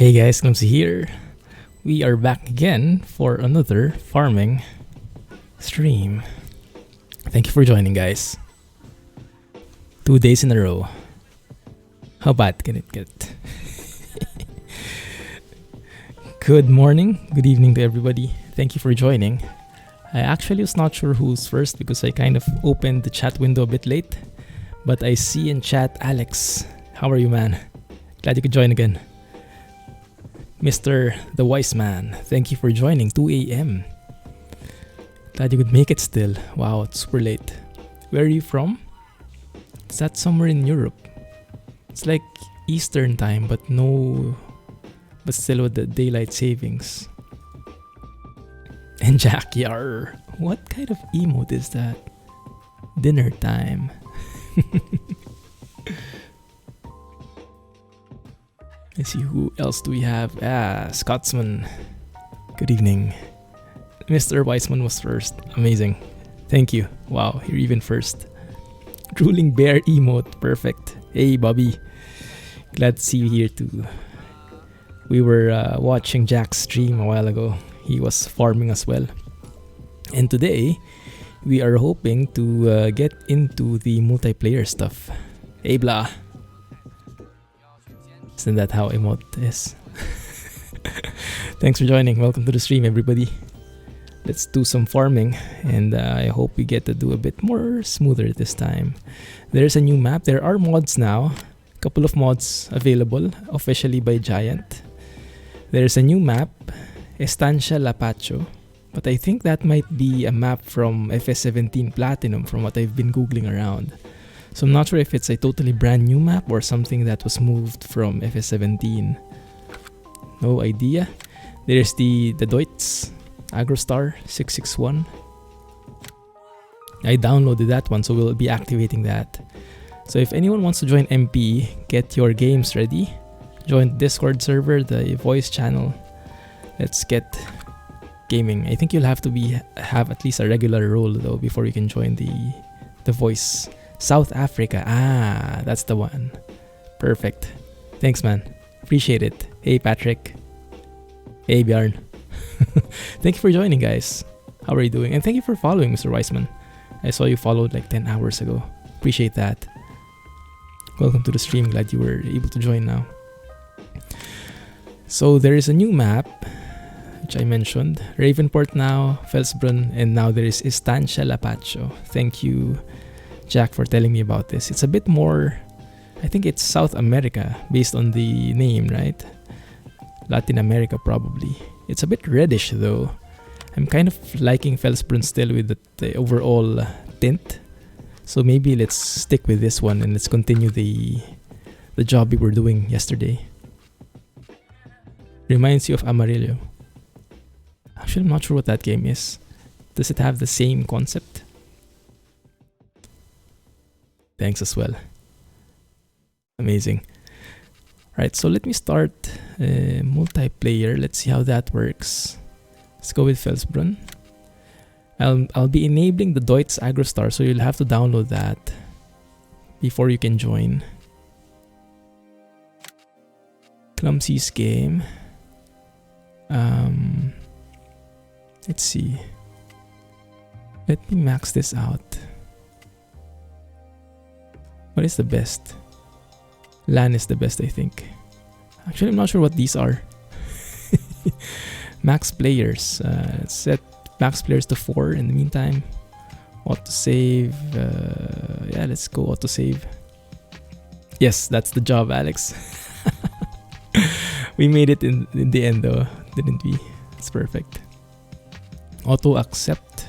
Hey guys, Clumsy here. We are back again for another farming stream. Thank you for joining, guys. 2 days in a row. How bad can it get? Good morning, good evening to everybody. Thank you for joining. I actually was not sure who's first because I kind of opened the chat window a bit late. But I see in chat Alex. How are you, man? Glad you could join again. Mr. The Wise Man, thank you for joining. 2 a.m. Glad you could make it still. Wow, it's super late. Where are you from? Is that somewhere in Europe? It's like Eastern time, but still with the daylight savings. And TrackIR. What kind of emote is that? Dinner time. Let's see, who else do we have? Scotsman. Good evening. Mr. Weissman was first. Amazing. Thank you. Wow, you're even first. Drooling bear emote. Perfect. Hey, Bobby. Glad to see you here too. We were watching Jack's stream a while ago. He was farming as well. And today, we are hoping to get into the multiplayer stuff. Hey, blah. Isn't that how emote is? Thanks for joining. Welcome to the stream, everybody. Let's do some farming, and I hope we get to do a bit more smoother this time. There's a new map. There are mods now. A couple of mods available officially by Giant. There's a new map, Estancia Lapacho, but I think that might be a map from FS19 Platinum from what I've been googling around. So I'm not sure if it's a totally brand new map or something that was moved from FS17. No idea. There's the Deutz Agrostar 661. I downloaded that one, so we'll be activating that. So if anyone wants to join MP, get your games ready. Join the Discord server, the voice channel. Let's get gaming. I think you'll have to have at least a regular role though before you can join the voice. South Africa. That's the one. Perfect. Thanks, man. Appreciate it. Hey, Patrick. Hey, Bjarn. Thank you for joining, guys. How are you doing? And thank you for following, Mr. Weissman. I saw you followed like 10 hours ago. Appreciate that. Welcome to the stream. Glad you were able to join now. So there is a new map, which I mentioned. Ravenport now, Felsbrunn, and now there is Estancia Lapacho. Thank you, Jack, for telling me about this. It's a bit more, I think it's South America based on the name, right? Latin America probably. It's a bit reddish though. I'm kind of liking Felsbrunn still with the overall tint. So maybe let's stick with this one and let's continue the job we were doing yesterday. Reminds you of Amarillo. Actually, I'm not sure what that game is. Does it have the same concept? Thanks as well. Amazing. Right, so let me start multiplayer. Let's see how that works. Let's go with Felsbrunn. I'll be enabling the Deutz Agrostar, so you'll have to download that before you can join. Clumsy's game. Let's see. Let me max this out. What is the best? LAN is the best, I think. Actually, I'm not sure what these are. Max players. Let's set max players to 4 in the meantime. Autosave. Yeah, let's go autosave. Yes, that's the job, Alex. We made it in the end though, didn't we? It's perfect. Auto accept.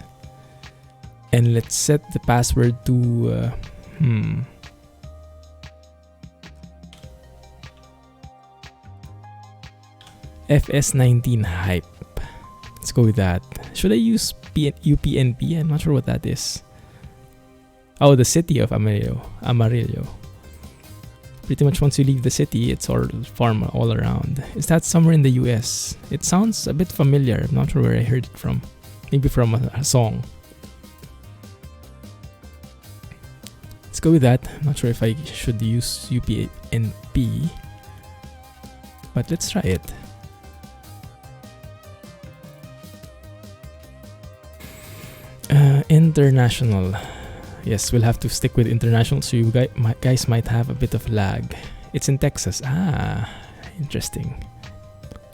And let's set the password to... FS19 hype. Let's go with that. Should I use UPnP? I'm not sure what that is. Oh, the city of Amarillo. Pretty much once you leave the city, it's all farm all around. Is that somewhere in the US? It sounds a bit familiar. I'm not sure where I heard it from. Maybe from a song. Let's go with that. I'm not sure if I should use UPnP. but let's try it. International. Yes, we'll have to stick with international, so you guys might have a bit of lag. It's in Texas. Ah, interesting.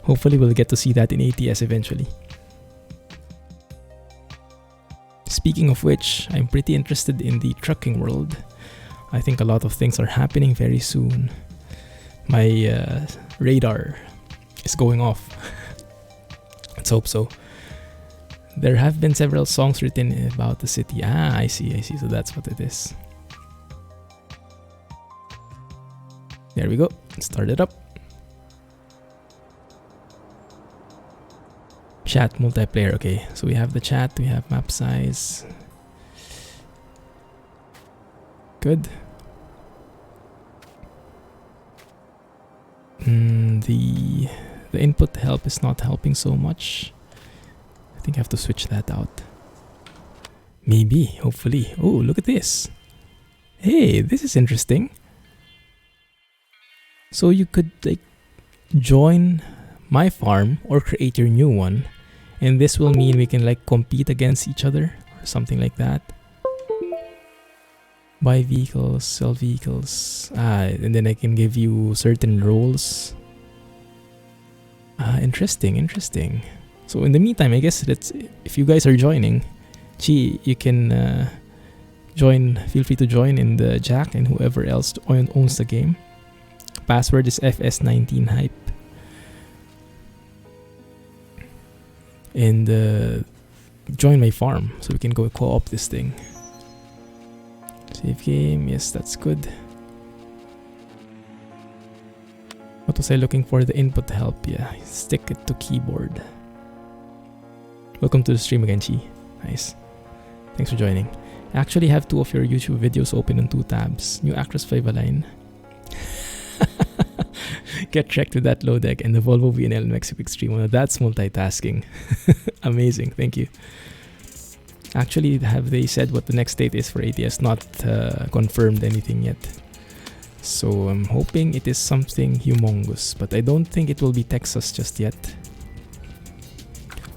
Hopefully we'll get to see that in ATS eventually. Speaking of which, I'm pretty interested in the trucking world. I think a lot of things are happening very soon. My radar is going off. Let's hope so. There have been several songs written about the city. Ah, I see. So that's what it is. There we go. Start it up. Chat multiplayer. Okay, so we have the chat. We have map size. Good. The input help is not helping so much. I think I have to switch that out. Maybe, hopefully. Oh, look at this. Hey, this is interesting. So you could like join my farm or create your new one, and this will mean we can like compete against each other or something like that. Buy vehicles, sell vehicles, and then I can give you certain roles. Interesting. So in the meantime, I guess if you guys are joining, you can join. Feel free to join in the Jack and whoever else owns the game. Password is FS19 hype. And join my farm so we can go co-op this thing. Save game, yes, that's good. What was I looking for? The input help, yeah. Stick it to keyboard. Welcome to the stream again, Chi. Nice. Thanks for joining. I actually have 2 of your YouTube videos open on 2 tabs. New Actros 5 align. Get checked with that low deck and the Volvo VNL Mexico Extreme. Well, that's multitasking. Amazing, thank you. Actually, have they said what the next date is for ATS? Not confirmed anything yet. So I'm hoping it is something humongous, but I don't think it will be Texas just yet.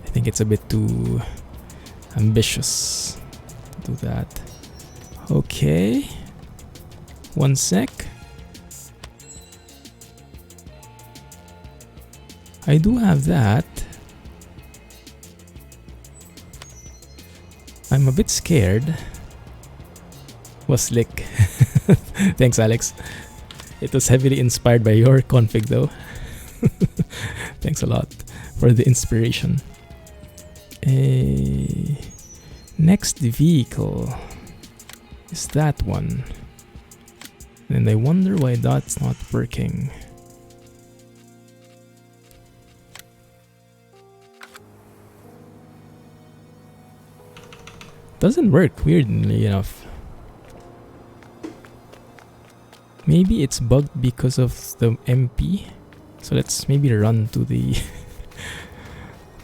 I think it's a bit too ambitious to do that. Okay. 1 sec. I do have that. I'm a bit scared. Was slick. Thanks, Alex. It was heavily inspired by your config though. Thanks a lot for the inspiration. Next vehicle is that one. And I wonder why that's not working. Doesn't work, weirdly enough. Maybe it's bugged because of the MP. So let's maybe run to the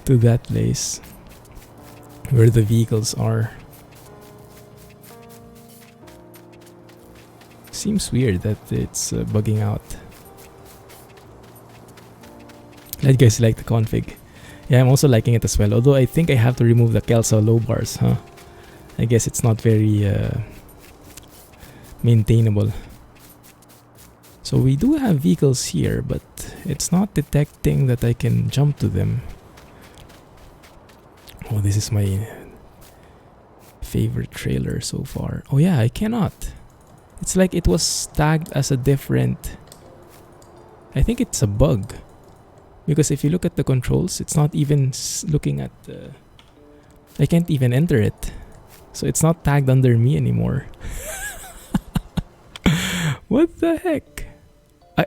to that place where the vehicles are. Seems weird that it's bugging out. Glad you guys like the config. Yeah, I'm also liking it as well. Although I think I have to remove the Kelso low bars, huh? I guess it's not very maintainable. So we do have vehicles here, but it's not detecting that I can jump to them. Oh, this is my favorite trailer so far. Oh yeah, I cannot. It's like it was tagged as a different... I think it's a bug. Because if you look at the controls, it's not even looking at the... I can't even enter it. So it's not tagged under me anymore. What the heck?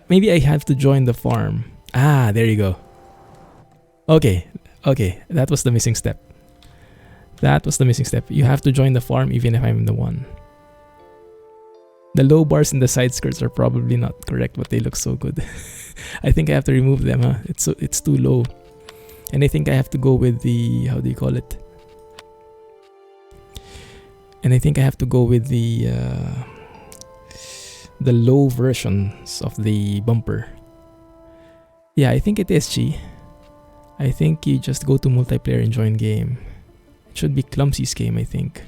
Maybe I have to join the farm. Ah, there you go. Okay, that was the missing step. You have to join the farm even if I'm the one. The low bars and the side skirts are probably not correct, but they look so good. I think I have to remove them, huh? It's too low. And I think I have to go with the... how do you call it? And I think I have to go with the low versions of the bumper. Yeah, I think it is, Chi. I think you just go to multiplayer and join game. It should be Clumsy's game, I think.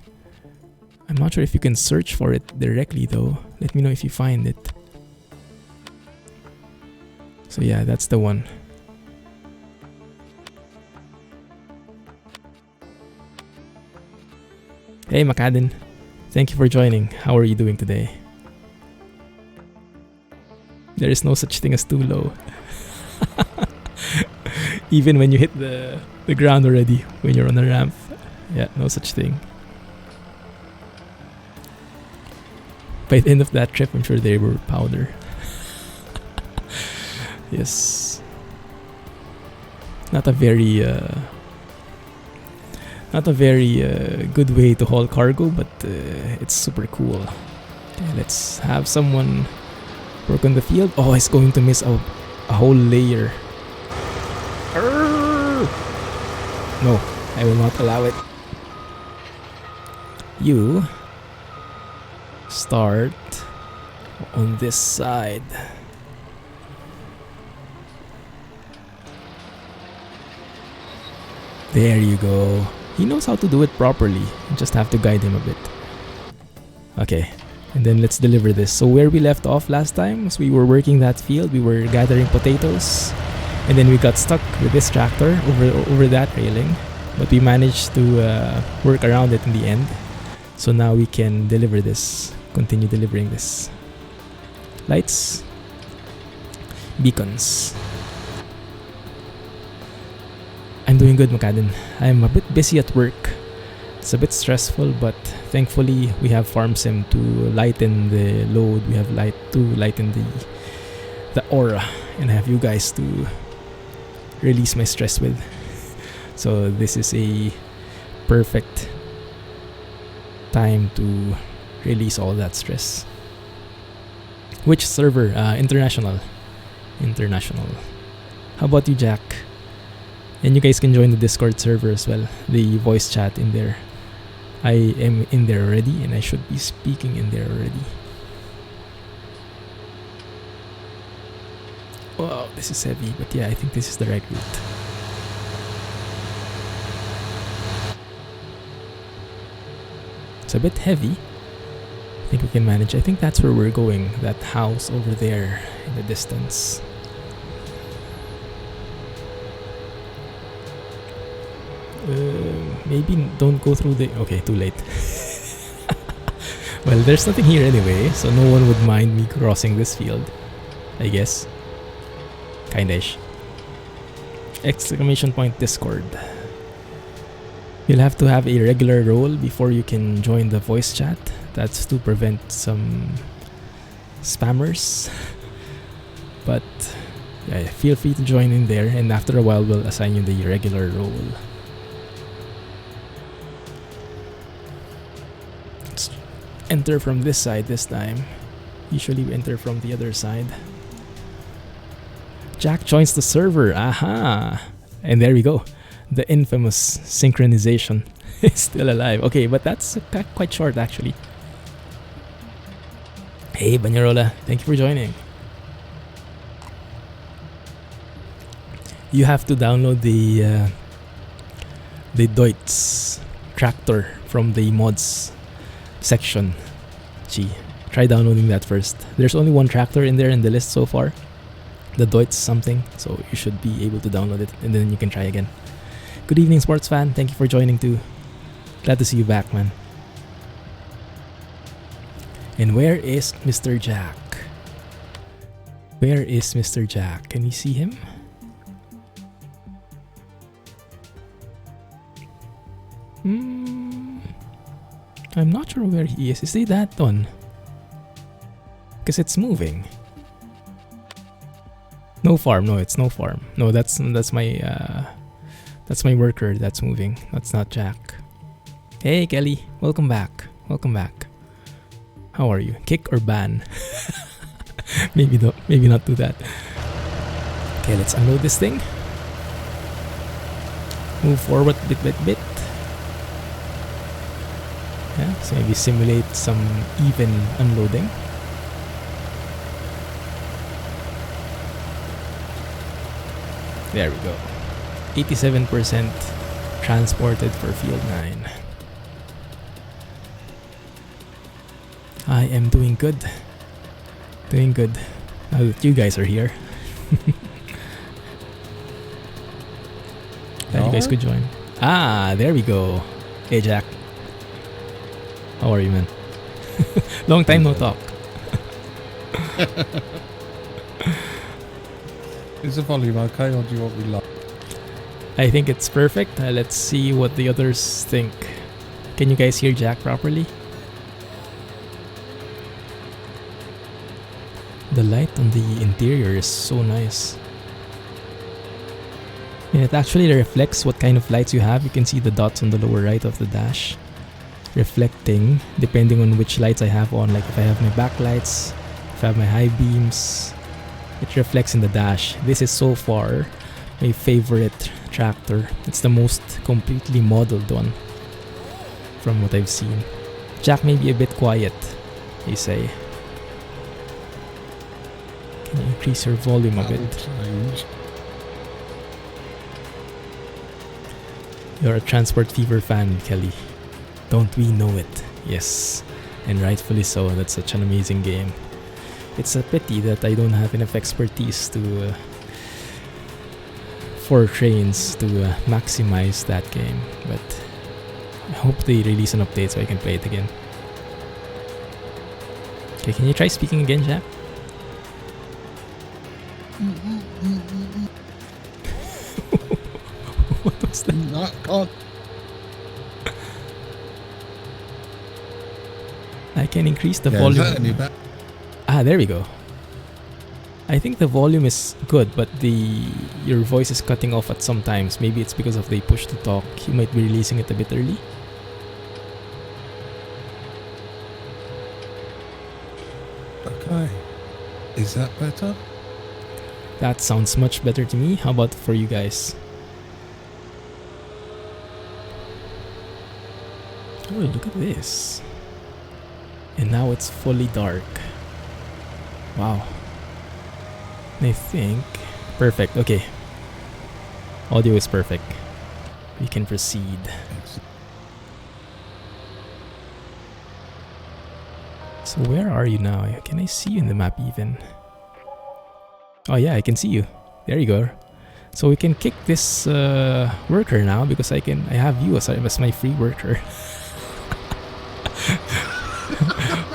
I'm not sure if you can search for it directly though. Let me know if you find it. So yeah, that's the one. Hey Macadin, thank you for joining. How are you doing today? There is no such thing as too low. Even when you hit the ground already, when you're on a ramp. Yeah, no such thing. By the end of that trip, I'm sure they were powder. Yes. Not a very good way to haul cargo, but it's super cool. Okay, let's have someone work on the field. Oh, it's going to miss a whole layer. No, I will not allow it. You start on this side. There you go. He knows how to do it properly. You just have to guide him a bit. Okay, and then let's deliver this. So where we left off last time was we were working that field. We were gathering potatoes. And then we got stuck with this tractor over that railing. But we managed to work around it in the end. So now we can deliver this. Continue delivering this. Lights. Beacons. I'm doing good, Macadin. I'm a bit busy at work. It's a bit stressful, but thankfully we have Farm Sim to lighten the load. We have light to lighten the aura, and I have you guys to release my stress with. So this is a perfect time to release all that stress. Which server? International. How about you, Jack? And you guys can join the Discord server as well. The voice chat in there. I am in there already, and I should be speaking in there already. Wow, this is heavy, but yeah, I think this is the right route. It's a bit heavy. I think we can manage. I think that's where we're going. That house over there in the distance. Maybe don't go through the... Okay, too late. Well, there's nothing here anyway, so no one would mind me crossing this field, I guess. Kinda-ish. Exclamation point Discord. You'll have to have a regular role before you can join the voice chat. That's to prevent some spammers. But yeah, feel free to join in there, and after a while we'll assign you the regular role. Let's enter from this side this time. Usually we enter from the other side. Jack joins the server. Aha! And there we go. The infamous synchronization is still alive. Okay, but that's quite short actually. Hey Banyarola, thank you for joining. You have to download the Deutz tractor from the mods section. Gee, try downloading that first. There's only one tractor in there in the list so far. The Deutz something, so you should be able to download it and then you can try again. Good evening, sports fan. Thank you for joining too. Glad to see you back, man. And where is Mr. Jack? Where is Mr. Jack? Can we see him? I'm not sure where he is. Is he that one? Because it's moving. No farm. No, it's no farm. No, that's my worker that's moving. That's not Jack. Hey Kelly, welcome back. Welcome back. How are you? Kick or ban? Maybe not do that. Okay, let's unload this thing. Move forward bit. Yeah, so maybe simulate some even unloading. There we go. 87% transported for field 9. I am doing good. Doing good. Now that you guys are here. Glad you guys could join. Ah, there we go. Hey Jack. How are you, man? Long time no talk. Is the volume okay, or do you want me low? I think it's perfect. Let's see what the others think. Can you guys hear Jack properly? The light on the interior is so nice. And it actually reflects what kind of lights you have. You can see the dots on the lower right of the dash reflecting depending on which lights I have on. Like if I have my backlights, if I have my high beams, it reflects in the dash. This is so far my favorite tractor. It's the most completely modeled one from what I've seen. Jack may be a bit quiet, they say. Can you increase your volume a bit? You're a Transport Fever fan, Kelly. Don't we know it? Yes, and rightfully so. That's such an amazing game. It's a pity that I don't have enough expertise to for trains to maximize that game, but I hope they release an update so I can play it again. Okay, can you try speaking again, Jack? What was that? No, can't. I can increase the volume. Ah, there we go. I think the volume is good, but your voice is cutting off at some times. Maybe it's because of the push to talk. You might be releasing it a bit early. Okay. Is that better? That sounds much better to me. How about for you guys? Oh, look at this. And now it's fully dark. Wow. I think... Perfect, okay. Audio is perfect. We can proceed. So where are you now? Can I see you in the map even? Oh yeah, I can see you. There you go. So we can kick this worker now because I have you as my free worker.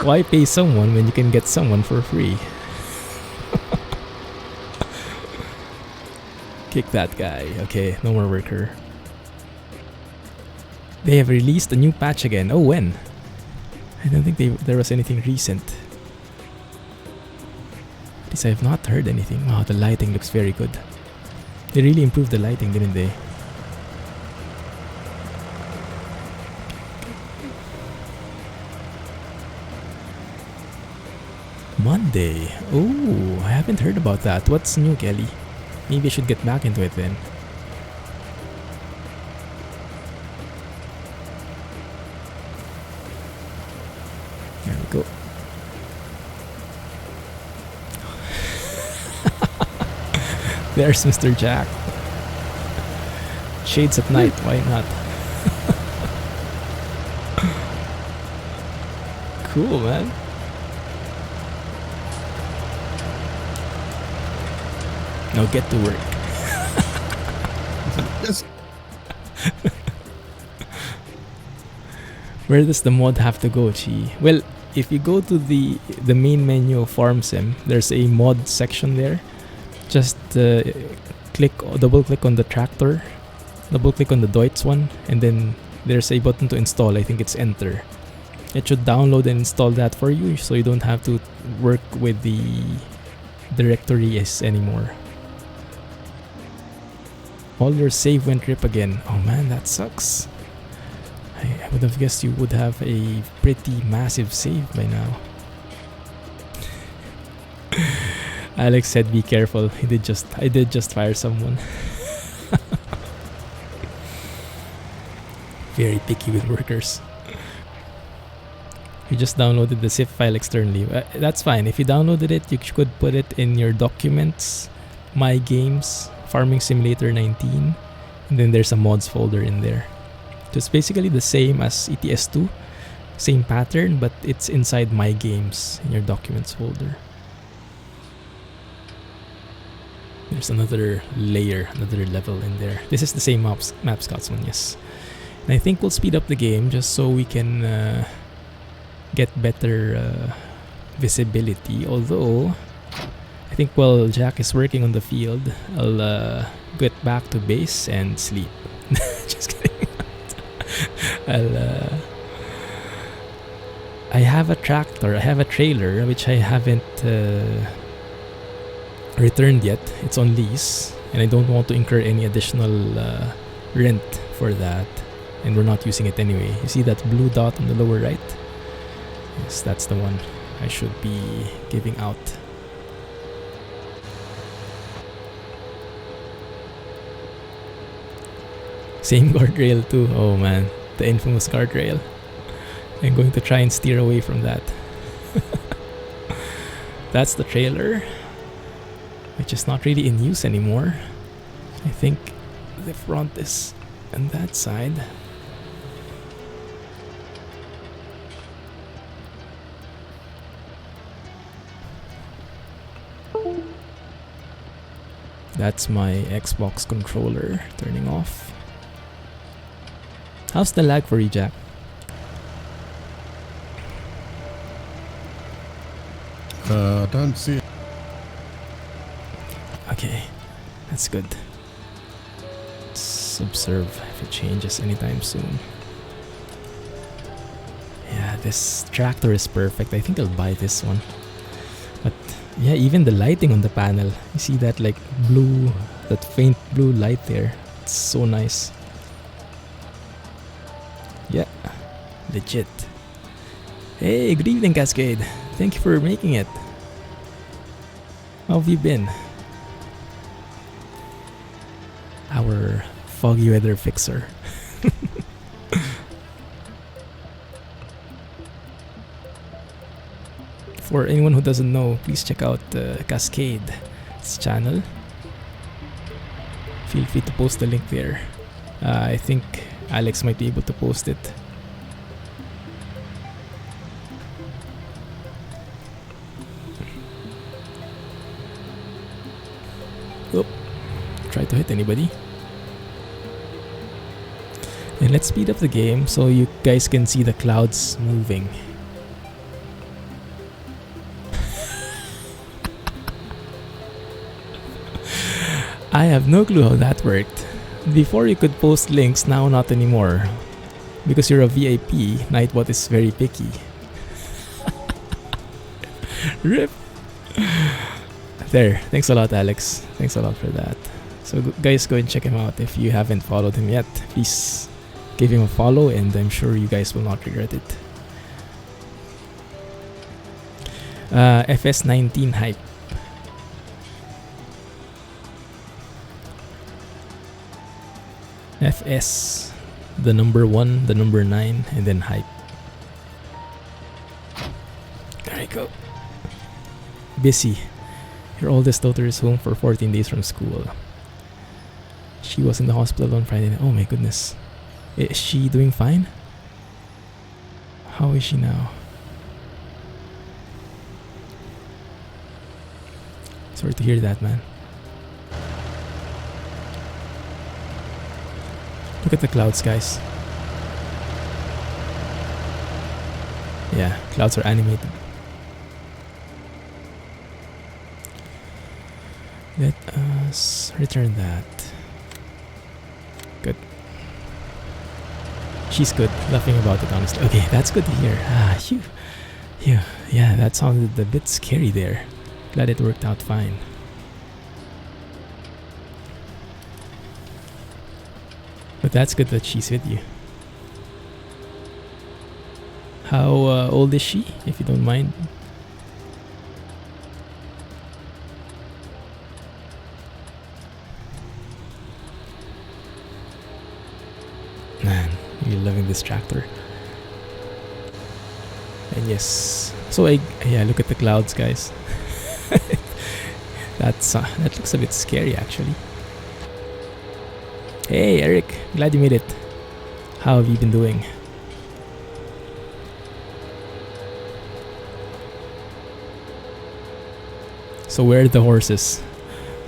Why pay someone when you can get someone for free? Kick that guy. Okay, no more worker. They have released a new patch again. Oh, when? I don't think there was anything recent. At least I have not heard anything. Wow, the lighting looks very good. They really improved the lighting, didn't they? Monday. Oh, I haven't heard about that. What's new, Kelly? Maybe I should get back into it then. There we go. There's Mr. Jack. Shades at night, why not? Cool, man. Now get to work. Yes. Where does the mod have to go, Chi? Well, if you go to the main menu of Farm Sim, there's a mod section there. Just double click on the tractor, double click on the Deutz one, and then there's a button to install. I think it's enter. It should download and install that for you, so you don't have to work with the directories anymore. All your save went rip again. Oh man, that sucks. I would have guessed you would have a pretty massive save by now. Alex said be careful. I did just fire someone. Very picky with workers. You just downloaded the zip file externally. That's fine. If you downloaded it, you could put it in your documents, my games, Farming Simulator 19, and then there's a mods folder in there. So it's basically the same as ETS2, same pattern, but it's inside My Games in your Documents folder. There's another layer, another level in there. This is the same Map Scouts one, yes. And I think we'll speed up the game just so we can get better visibility. Although, I think while Jack is working on the field, I'll get back to base and sleep. Just kidding. I have a tractor, I have a trailer, which I haven't returned yet. It's on lease, and I don't want to incur any additional rent for that, and we're not using it anyway. You see that blue dot on the lower right? Yes, that's the one I should be giving out. Same guardrail too. Oh man, the infamous guardrail. I'm going to try and steer away from that. That's the trailer, which is not really in use anymore. I think the front is on that side. That's my Xbox controller turning off. How's the lag for you, Jack? Don't see it. Okay, that's good. Let's observe if it changes anytime soon. Yeah, this tractor is perfect. I think I'll buy this one. But yeah, even the lighting on the panel. You see that like blue, that faint blue light there. It's so nice. Yeah, legit. Hey, good evening, Cascade. Thank you for making it. How have you been? Our foggy weather fixer. For anyone who doesn't know, please check out Cascade's channel. Feel free to post the link there. I think Alex might be able to post it. Oh, try to hit anybody. And let's speed up the game so you guys can see the clouds moving. I have no clue how that worked. Before you could post links, now not anymore. Because you're a VIP, Nightbot is very picky. RIP! There, thanks a lot, Alex. Thanks a lot for that. So guys, go and check him out. If you haven't followed him yet, please give him a follow, and I'm sure you guys will not regret it. FS19 hype. FS, the number 1, the number 9, and then hype. There you go. Busy. Your oldest daughter is home for 14 days from school. She was in the hospital on Friday night. Oh my goodness. Is she doing fine? How is she now? Sorry to hear that, man. Look at the clouds, guys. Yeah, clouds are animated. Let us return that. Good. She's good, laughing about it, honestly. Okay, that's good to hear. Phew. Yeah, that sounded a bit scary there. Glad it worked out fine. But that's good that she's with you. How old is she, if you don't mind? Man, you're loving this tractor. And yes, so yeah, look at the clouds, guys. That looks a bit scary, actually. Hey Eric, glad you made it. How have you been doing? So where are the horses?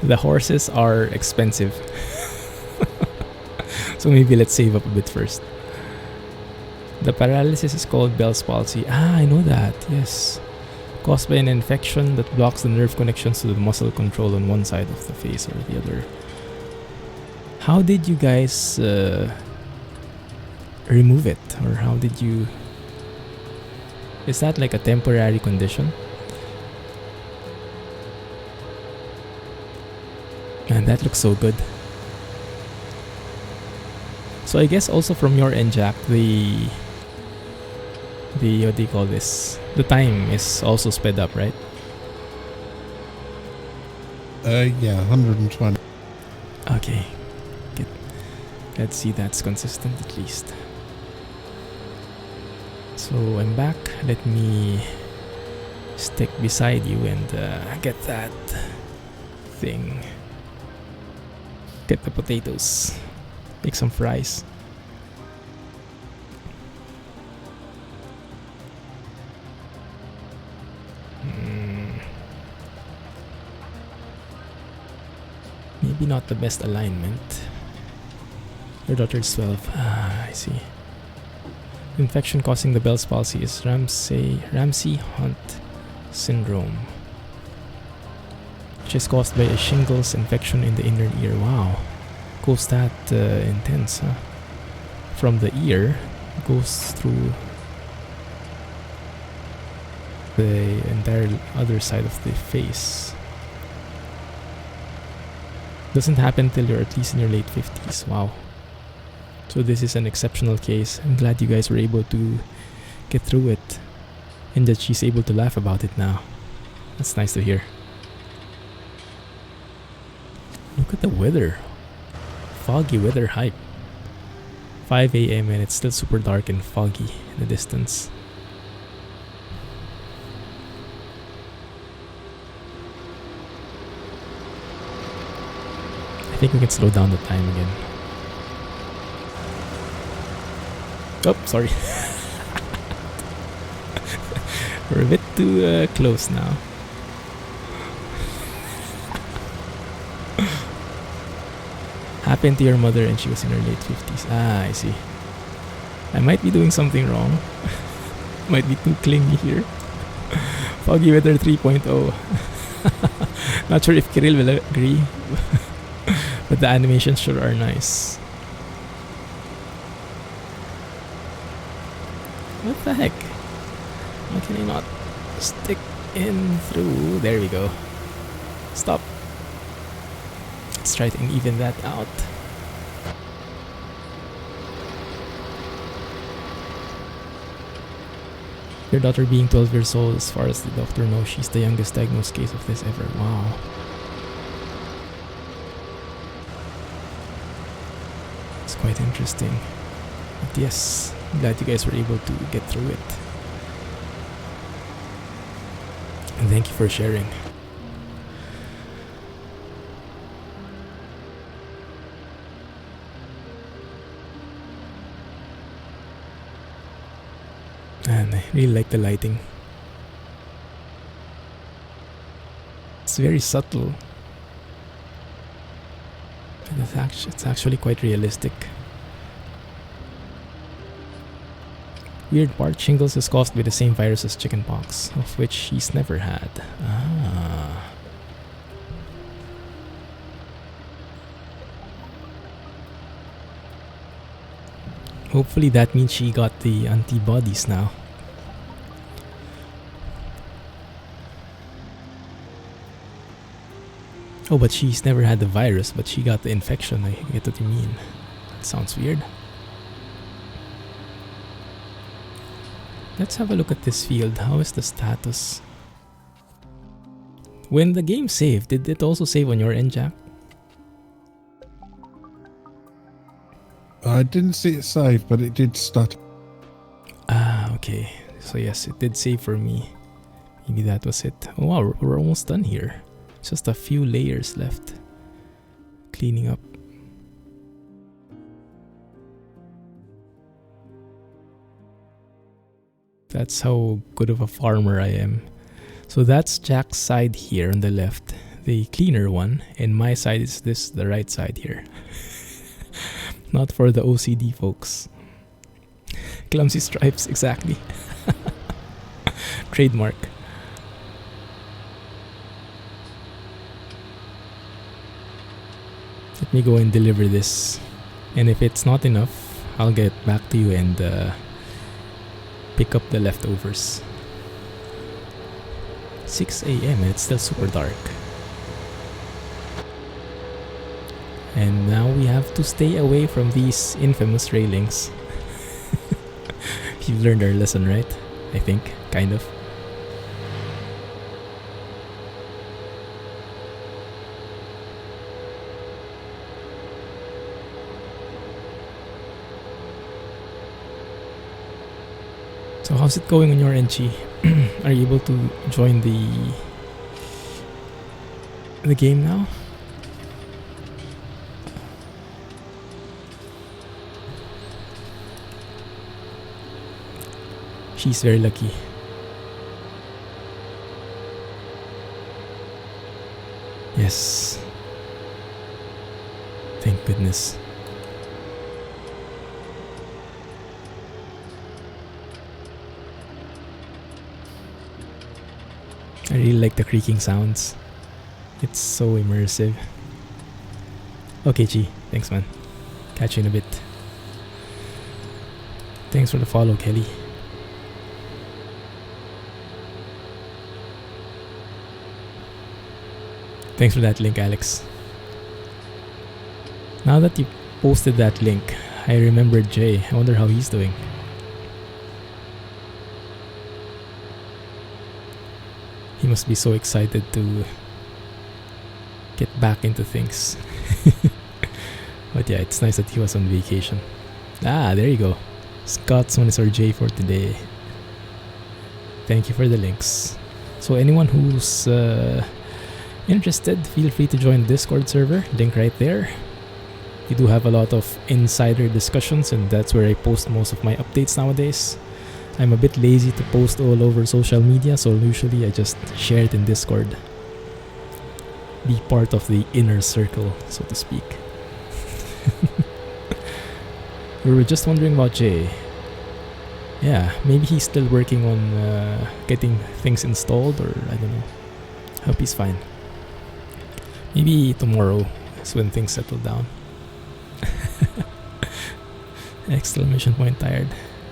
The horses are expensive. So maybe let's save up a bit first. The paralysis is called Bell's palsy. Ah, I know that, yes. Caused by an infection that blocks the nerve connections to the muscle control on one side of the face or the other. How did you guys remove it? Or how did you... Is that like a temporary condition? Man, that looks so good. So I guess also from your end, Jack, the what do you call this? The time is also sped up, right? Yeah, 120. Okay. Good. Let's see that's consistent at least. So I'm back. Let me stick beside you and get that thing. Get the potatoes. Make some fries. Maybe not the best alignment. Your daughter's 12. Ah, I see. Infection causing the Bell's palsy is Ramsay-Hunt syndrome, which is caused by a shingles infection in the inner ear. Wow. Goes that intense, huh? From the ear, goes through the entire other side of the face. Doesn't happen till you're at least in your late 50s. Wow. So this is an exceptional case. I'm glad you guys were able to get through it and that she's able to laugh about it now. That's nice to hear. Look at the weather. Foggy weather hype. 5 a.m. and it's still super dark and foggy in the distance. I think we can slow down the time again. Oh, sorry. We're a bit too close now. Happened to your mother and she was in her late 50s. Ah, I see. I might be doing something wrong. Might be too clingy here. Foggy weather 3.0. Not sure if Kirill will agree. But the animations sure are nice. What the heck? Why can I not stick in through? There we go. Stop. Let's try to even that out. Your daughter being 12 years old, as far as the doctor knows, she's the youngest diagnosed case of this ever. Wow. It's quite interesting. But yes, I'm glad you guys were able to get through it. And thank you for sharing. And I really like the lighting. It's very subtle. And it's actually quite realistic. Weird part, shingles is caused by the same virus as chickenpox, of which she's never had. Ah. Hopefully that means she got the antibodies now. Oh, but she's never had the virus, but she got the infection. I get what you mean. That sounds weird. Let's have a look at this field. How is the status? When the game saved, did it also save on your end, Jack? I didn't see it save, but it did start. Ah, okay. So yes, it did save for me. Maybe that was it. Oh wow, we're almost done here. Just a few layers left. Cleaning up. That's how good of a farmer I am. So that's Jack's side here on the left, the cleaner one, and my side is this, the right side here. Not for the OCD folks. Clumsy stripes, exactly. Trademark. Let me go and deliver this. And if it's not enough, I'll get back to you and pick up the leftovers. 6 a.m. and it's still super dark. And now we have to stay away from these infamous railings. You've learned our lesson, right? I think, kind of. So how's it going on your end, Chi? Are you able to join the game now? She's very lucky. Yes. Thank goodness. I really like the creaking sounds. It's so immersive. Okay, Chi. Thanks, man. Catch you in a bit. Thanks for the follow, Kelly. Thanks for that link, Alex. Now that you posted that link, I remembered Jay. I wonder how he's doing. He must be so excited to get back into things. But yeah, it's nice that he was on vacation. Ah, there you go. Scott's one is our J for today. Thank you for the links. So anyone who's interested, feel free to join the Discord server. Link right there. We do have a lot of insider discussions, and that's where I post most of my updates nowadays. I'm a bit lazy to post all over social media, so usually I just share it in Discord. Be part of the inner circle, so to speak. We were just wondering about Jay. Yeah, maybe he's still working on getting things installed, or I don't know. Hope he's fine. Maybe tomorrow is when things settle down. Exclamation point, tired.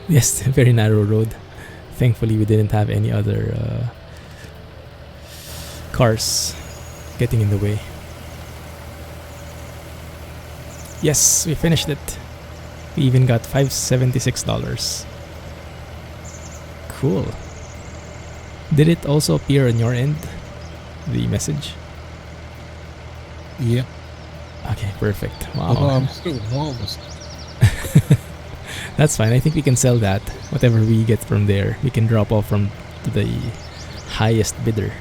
Yes, very narrow road. Thankfully we didn't have any other cars getting in the way. Yes, we finished it. We even got $576. Cool. Did it also appear on your end? The message? Yeah. Okay, perfect. Wow. Although I'm still harvest. That's fine. I think we can sell that. Whatever we get from there, we can drop off from to the highest bidder.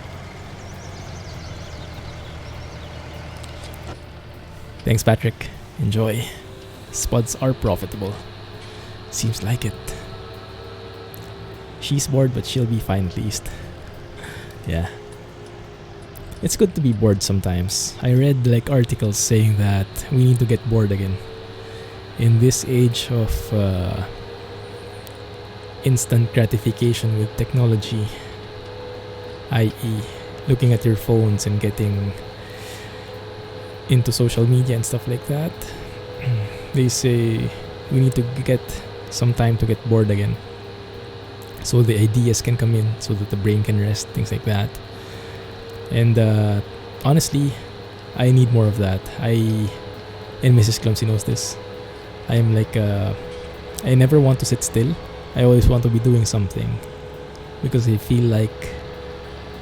Thanks, Patrick. Enjoy. Spuds are profitable. Seems like it. She's bored, but she'll be fine at least. Yeah. It's good to be bored sometimes. I read like articles saying that we need to get bored again. In this age of instant gratification with technology, i.e. looking at your phones and getting into social media and stuff like that, they say we need to get some time to get bored again, so the ideas can come in, so that the brain can rest, things like that. And honestly, I need more of that. And Mrs. Clumsy knows this. I am like I never want to sit still. I always want to be doing something, because I feel like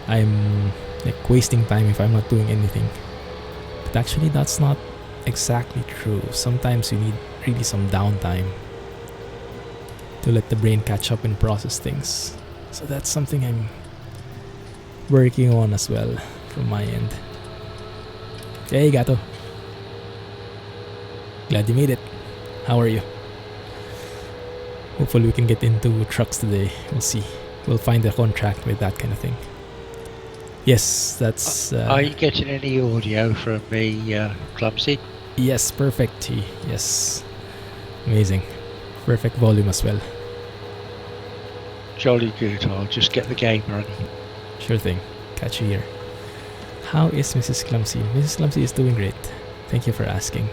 I'm like wasting time if I'm not doing anything. But actually that's not exactly true. Sometimes you need really some downtime to let the brain catch up and process things. So that's something I'm working on as well from my end. Hey Gato, glad you made it. How are you? Hopefully we can get into trucks today. We'll see. We'll find a contract with that kind of thing. Yes, that's... Are you getting any audio from me, Clumsy? Yes, perfect. Yes. Amazing. Perfect volume as well. Jolly good. I'll just get the game running. Sure thing. Catch you here. How is Mrs. Clumsy? Mrs. Clumsy is doing great. Thank you for asking.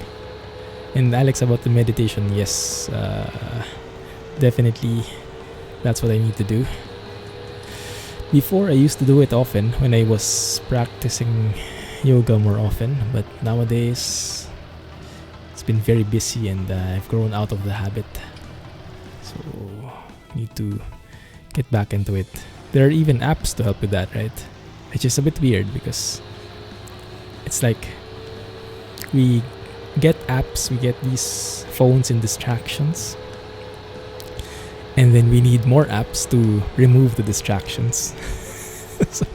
And Alex, about the meditation, yes. Definitely that's what I need to do. Before, I used to do it often when I was practicing yoga more often, but nowadays it's been very busy and I've grown out of the habit. So need to get back into it. There are even apps to help with that, right? Which is a bit weird because it's like we get apps, we get these phones and distractions, and then we need more apps to remove the distractions. So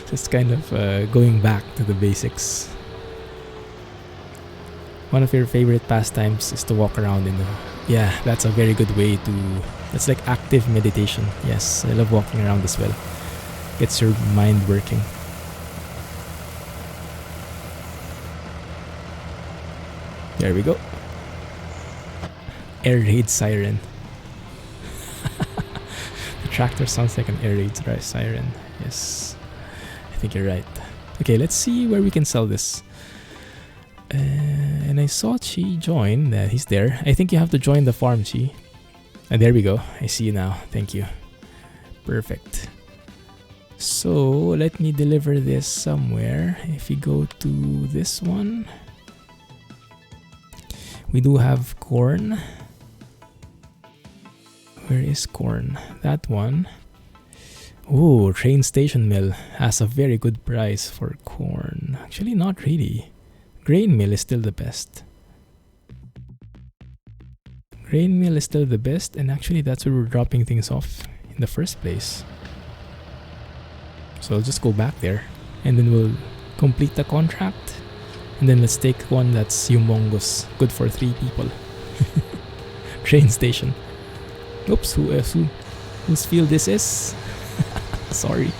just kind of going back to the basics. One of your favorite pastimes is to walk around in the... Yeah, that's a very good way to... That's like active meditation. Yes, I love walking around as well. Gets your mind working. There we go. Air raid siren. The tractor sounds like an air raid siren. Yes, I think you're right. Okay, let's see where we can sell this. And I saw Chi join. He's there. I think you have to join the farm, Chi. And there we go. I see you now. Thank you. Perfect. So let me deliver this somewhere. If we go to this one, we do have corn. Where is corn? That one. Oh, train station mill has a very good price for corn. Actually, not really. Grain mill is still the best. Grain mill is still the best, and actually that's where we're dropping things off in the first place. So I'll just go back there, and then we'll complete the contract. And then let's take one that's humongous, good for 3 people. Train station. Oops, whose field this is? Sorry.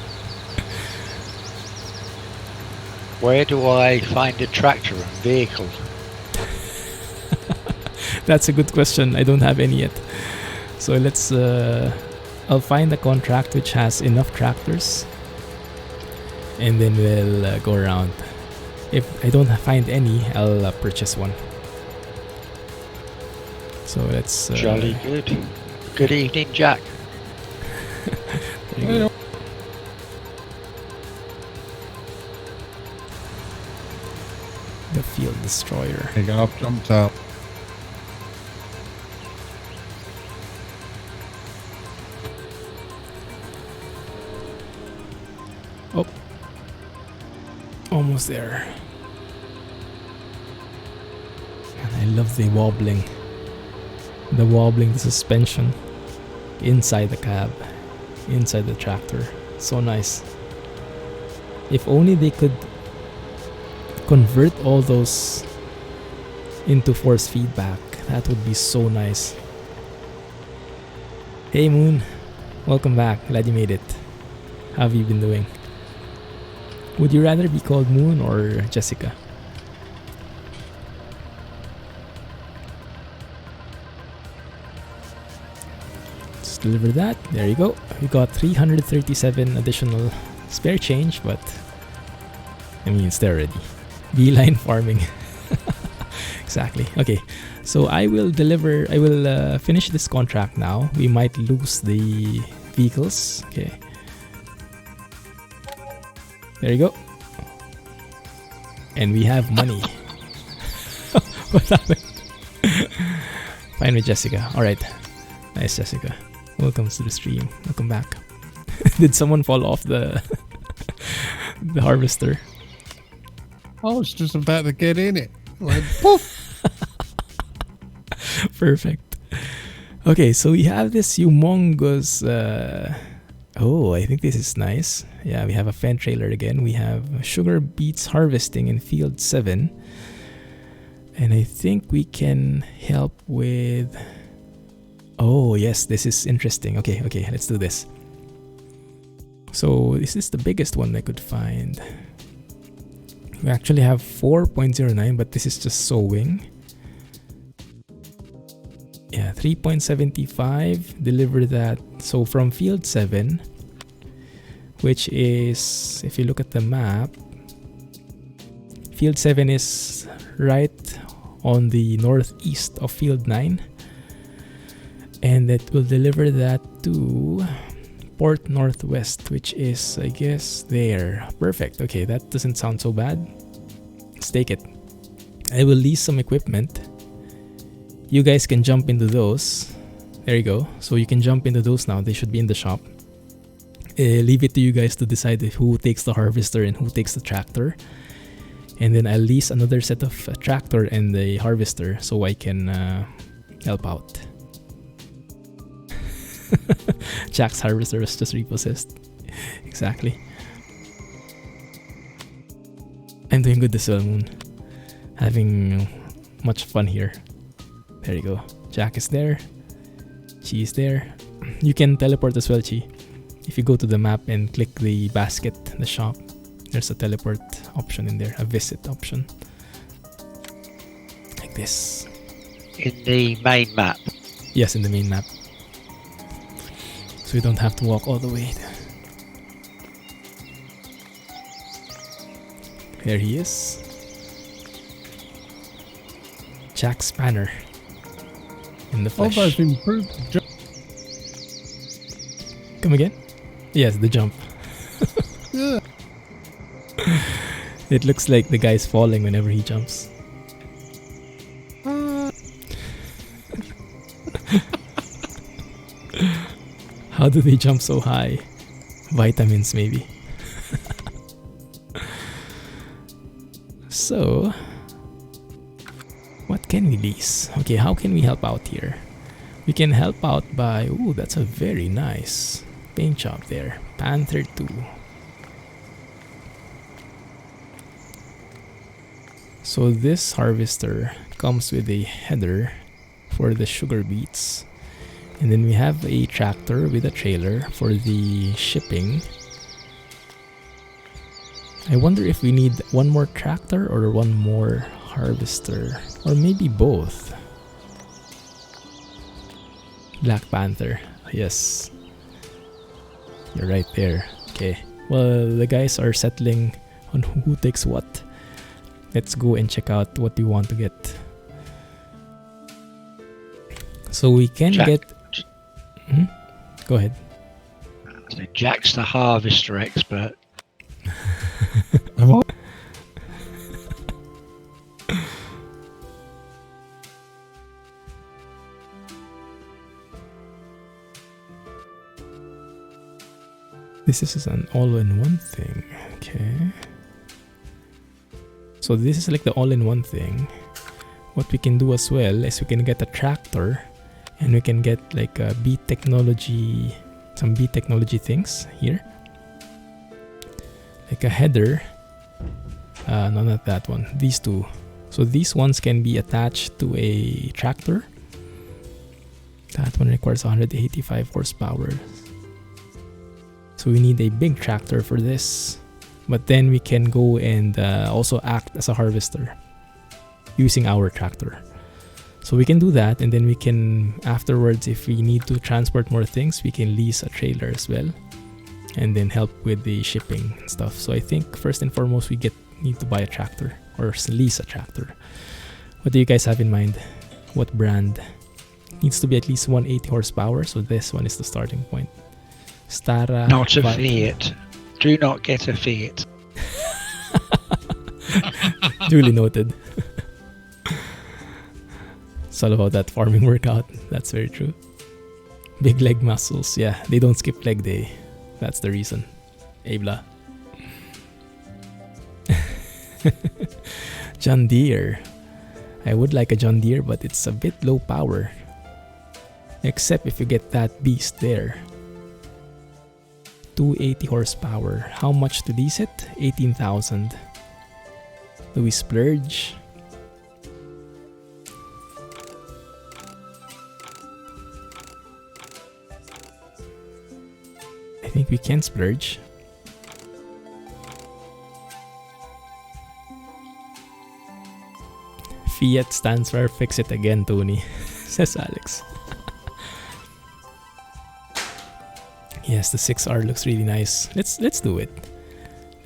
Where do I find a tractor and vehicle? That's a good question. I don't have any yet. So let's... I'll find a contract which has enough tractors. And then we'll go around. If I don't find any, I'll purchase one. So let's... Jolly good. Good evening, Jack. There you go. The field destroyer. Pick up, jumped up. Oh. Almost there. And I love the wobbling. The suspension inside the cab, inside the tractor. So nice. If only they could convert all those into force feedback. That would be so nice. Hey Moon, welcome back. Glad you made it. How have you been doing? Would you rather be called Moon or Jessica? Just deliver that. There you go. We got 337 additional spare change, but I mean, it's there already. Beeline farming. Exactly. Okay, so I will finish this contract now. We might lose the vehicles. Okay. There you go. And we have money. What happened? Fine with Jessica. Alright. Nice, Jessica. Welcome to the stream. Welcome back. Did someone fall off the the harvester? I was just about to get in it. Went poof. Perfect. Okay, so we have this humongous... oh, I think this is nice. Yeah, we have a Fendt trailer again. We have sugar beets harvesting in field 7. And I think we can help with... Oh yes, this is interesting. Okay, let's do this. So this is the biggest one I could find. We actually have 4.09, but this is just sowing. Yeah, 3.75. Deliver that. So from field 7, which is, if you look at the map, field 7 is right on the northeast of field 9. And it will deliver that to Port Northwest, which is, I guess, there. Perfect. Okay, that doesn't sound so bad. Let's take it. I will lease some equipment. You guys can jump into those. There you go. So you can jump into those now. They should be in the shop. Leave it to you guys to decide who takes the harvester and who takes the tractor. And then I'll lease another set of tractor and the harvester so I can help out. Jack's harvester was just repossessed. Exactly. I'm doing good this moon. Having much fun here. There you go. Jack is there. Chi is there. You can teleport as well, Chi. If you go to the map and click the basket, the shop, there's a teleport option in there, a visit option. Like this. In the main map. Yes, in the main map. So we don't have to walk all the way. There he is. Jack Spanner. In the flesh. I've improved. Come again? Yes, the jump. Yeah. It looks like the guy's falling whenever he jumps. How do they jump so high? Vitamins, maybe. So, what can we lease? Okay, how can we help out here? We can help out by... Ooh, that's a very nice paint job there. Panther 2. So this harvester comes with a header for the sugar beets. And then we have a tractor with a trailer for the shipping. I wonder if we need one more tractor or one more harvester. Or maybe both. Black Panther. Yes. You're right there. Okay. Well, the guys are settling on who takes what. Let's go and check out what we want to get. So we can get... Go ahead. So Jack's the harvester expert. This is an all-in-one thing. Okay. So this is like the all-in-one thing. What we can do as well is we can get a tractor and we can get like a beet technology, some beet technology things here. Like a header. No, not that one. These two. So these ones can be attached to a tractor. That one requires 185 horsepower. So we need a big tractor for this. But then we can go and also act as a harvester using our tractor. So we can do that, and then we can afterwards, if we need to transport more things, we can lease a trailer as well and then help with the shipping and stuff. So I think first and foremost we need to buy a tractor or lease a tractor. What do you guys have in mind? What brand? Needs to be at least 180 horsepower, so this one is the starting point. Stara. Not a Fiat. Do not get a Fiat. Duly noted. It's all about that farming workout. That's very true. Big leg muscles. Yeah, they don't skip leg day. That's the reason. Abla. John Deere. I would like a John Deere, but it's a bit low power. Except if you get that beast there. 280 horsepower. How much to lease it? 18,000. Do we splurge? think we can splurge. Fiat stands for fix it again, Tony, says Alex. Yes, the 6R looks really nice. Let's do it.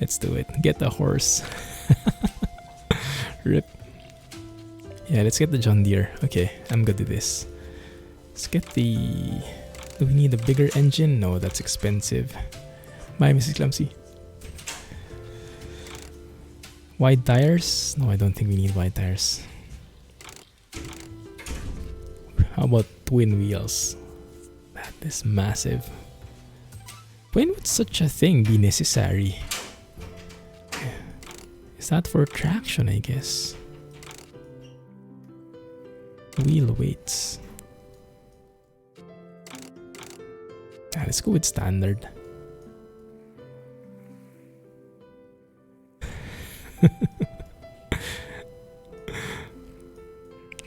Let's do it. Get a horse. Rip. Yeah, let's get the John Deere. Okay, I'm good with this. Let's get the... Do we need a bigger engine? No, that's expensive. Bye, Mrs. Clumsy. Wide tires? No, I don't think we need wide tires. How about twin wheels? That is massive. When would such a thing be necessary? Is that for traction, I guess? Wheel weights. Yeah, let's go with standard.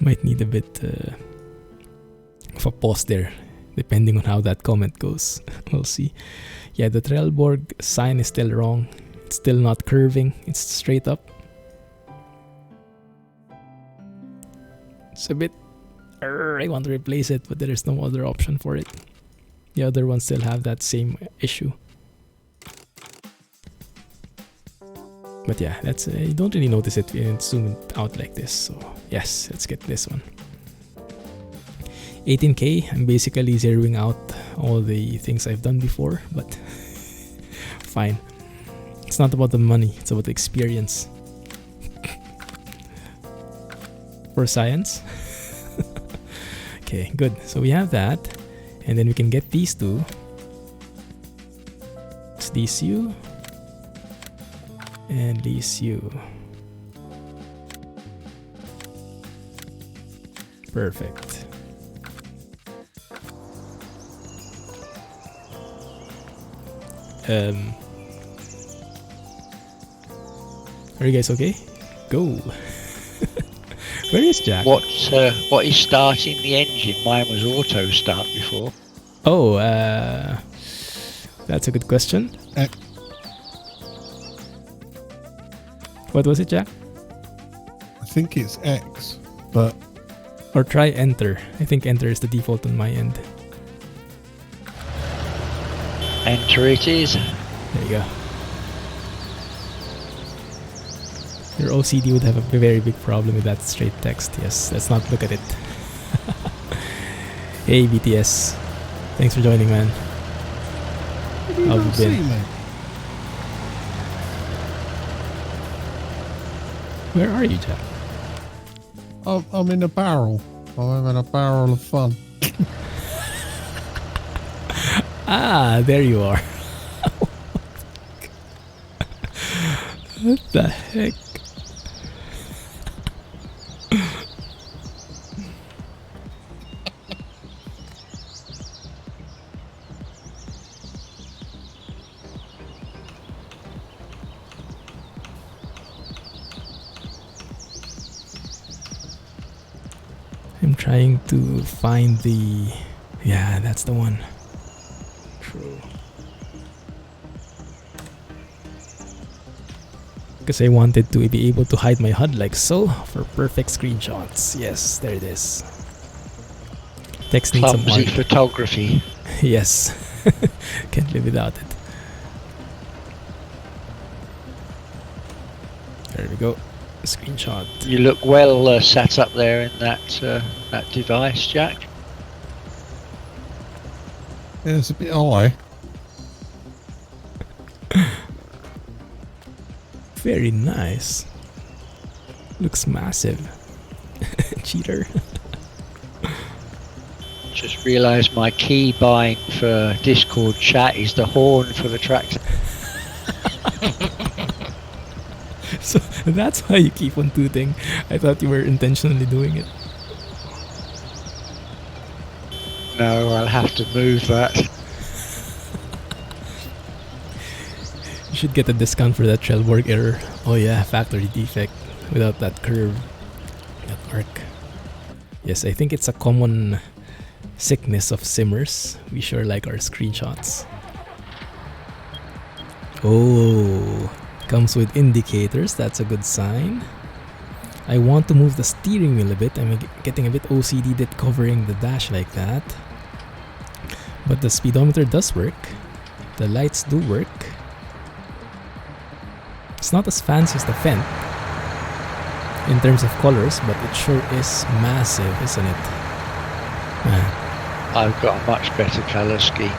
Might need a bit of a pause there, depending on how that comment goes. We'll see. Yeah, the Trelleborg sign is still wrong. It's still not curving. It's straight up. It's a bit... I want to replace it, but there is no other option for it. The other ones still have that same issue. But yeah, that's you don't really notice it when it's zoomed out like this. So yes, let's get this one. 18K, I'm basically zeroing out all the things I've done before, but fine. It's not about the money, it's about the experience. For science. Okay, good. So we have that. And then we can get these two. It's these you. And these you. Perfect. Are you guys okay? Go. Where is Jack? What is starting the engine? Mine was auto start before. Oh, that's a good question. What was it, Jack? I think it's X, but... Or try enter. I think enter is the default on my end. Enter it is. There you go. Your OCD would have a very big problem with that straight text. Yes, let's not look at it. Hey BTS, thanks for joining, man. How have you been? Where are you, Jack? I'm in a barrel. I'm having a barrel of fun. Ah, there you are. What the heck? I'm trying to find the... Yeah, that's the one. True. Because I wanted to be able to hide my HUD like so for perfect screenshots. Yes, there it is. Text needs some Clumsy art. photography. Yes. Can't live without it. There we go. Screenshot. You look well sat up there in that that device, Jack. Yeah, it's a bit high. Very nice. Looks massive. Cheater. Just realised my key buying for Discord chat is the horn for the tractor. So that's why you keep on tooting. I thought you were intentionally doing it. No, I'll have to move that. You should get a discount for that Trelleborg error. Oh yeah, factory defect. Without that curve. That arc. Yes, I think it's a common sickness of simmers. We sure like our screenshots. Oh, comes with indicators. That's a good sign. I want to move the steering wheel a bit. I'm getting a bit OCD at covering the dash like that. But the speedometer does work. The lights do work. It's not as fancy as the Fendt in terms of colors, but it sure is massive, isn't it? Man. I've got a much better colour scheme.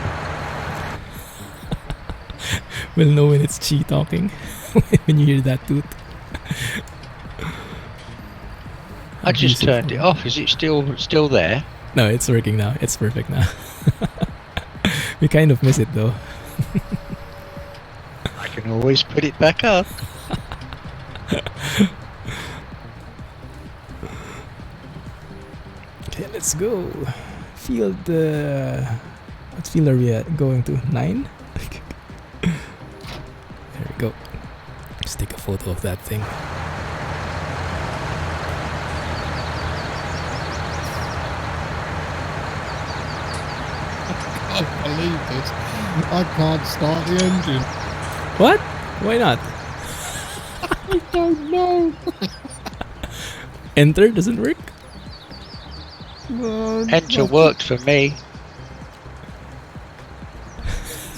We'll know when it's Chi talking. When you hear that toot. I just turned it off. Is it still there? No, it's working now. It's perfect now. We kind of miss it though. I can always put it back up. Okay, let's go. Field. What field are we at? Going to 9? There we go. Just take a photo of that thing. I can't believe this. I can't start the engine. What? Why not? I don't know. Enter doesn't work? Enter worked for me.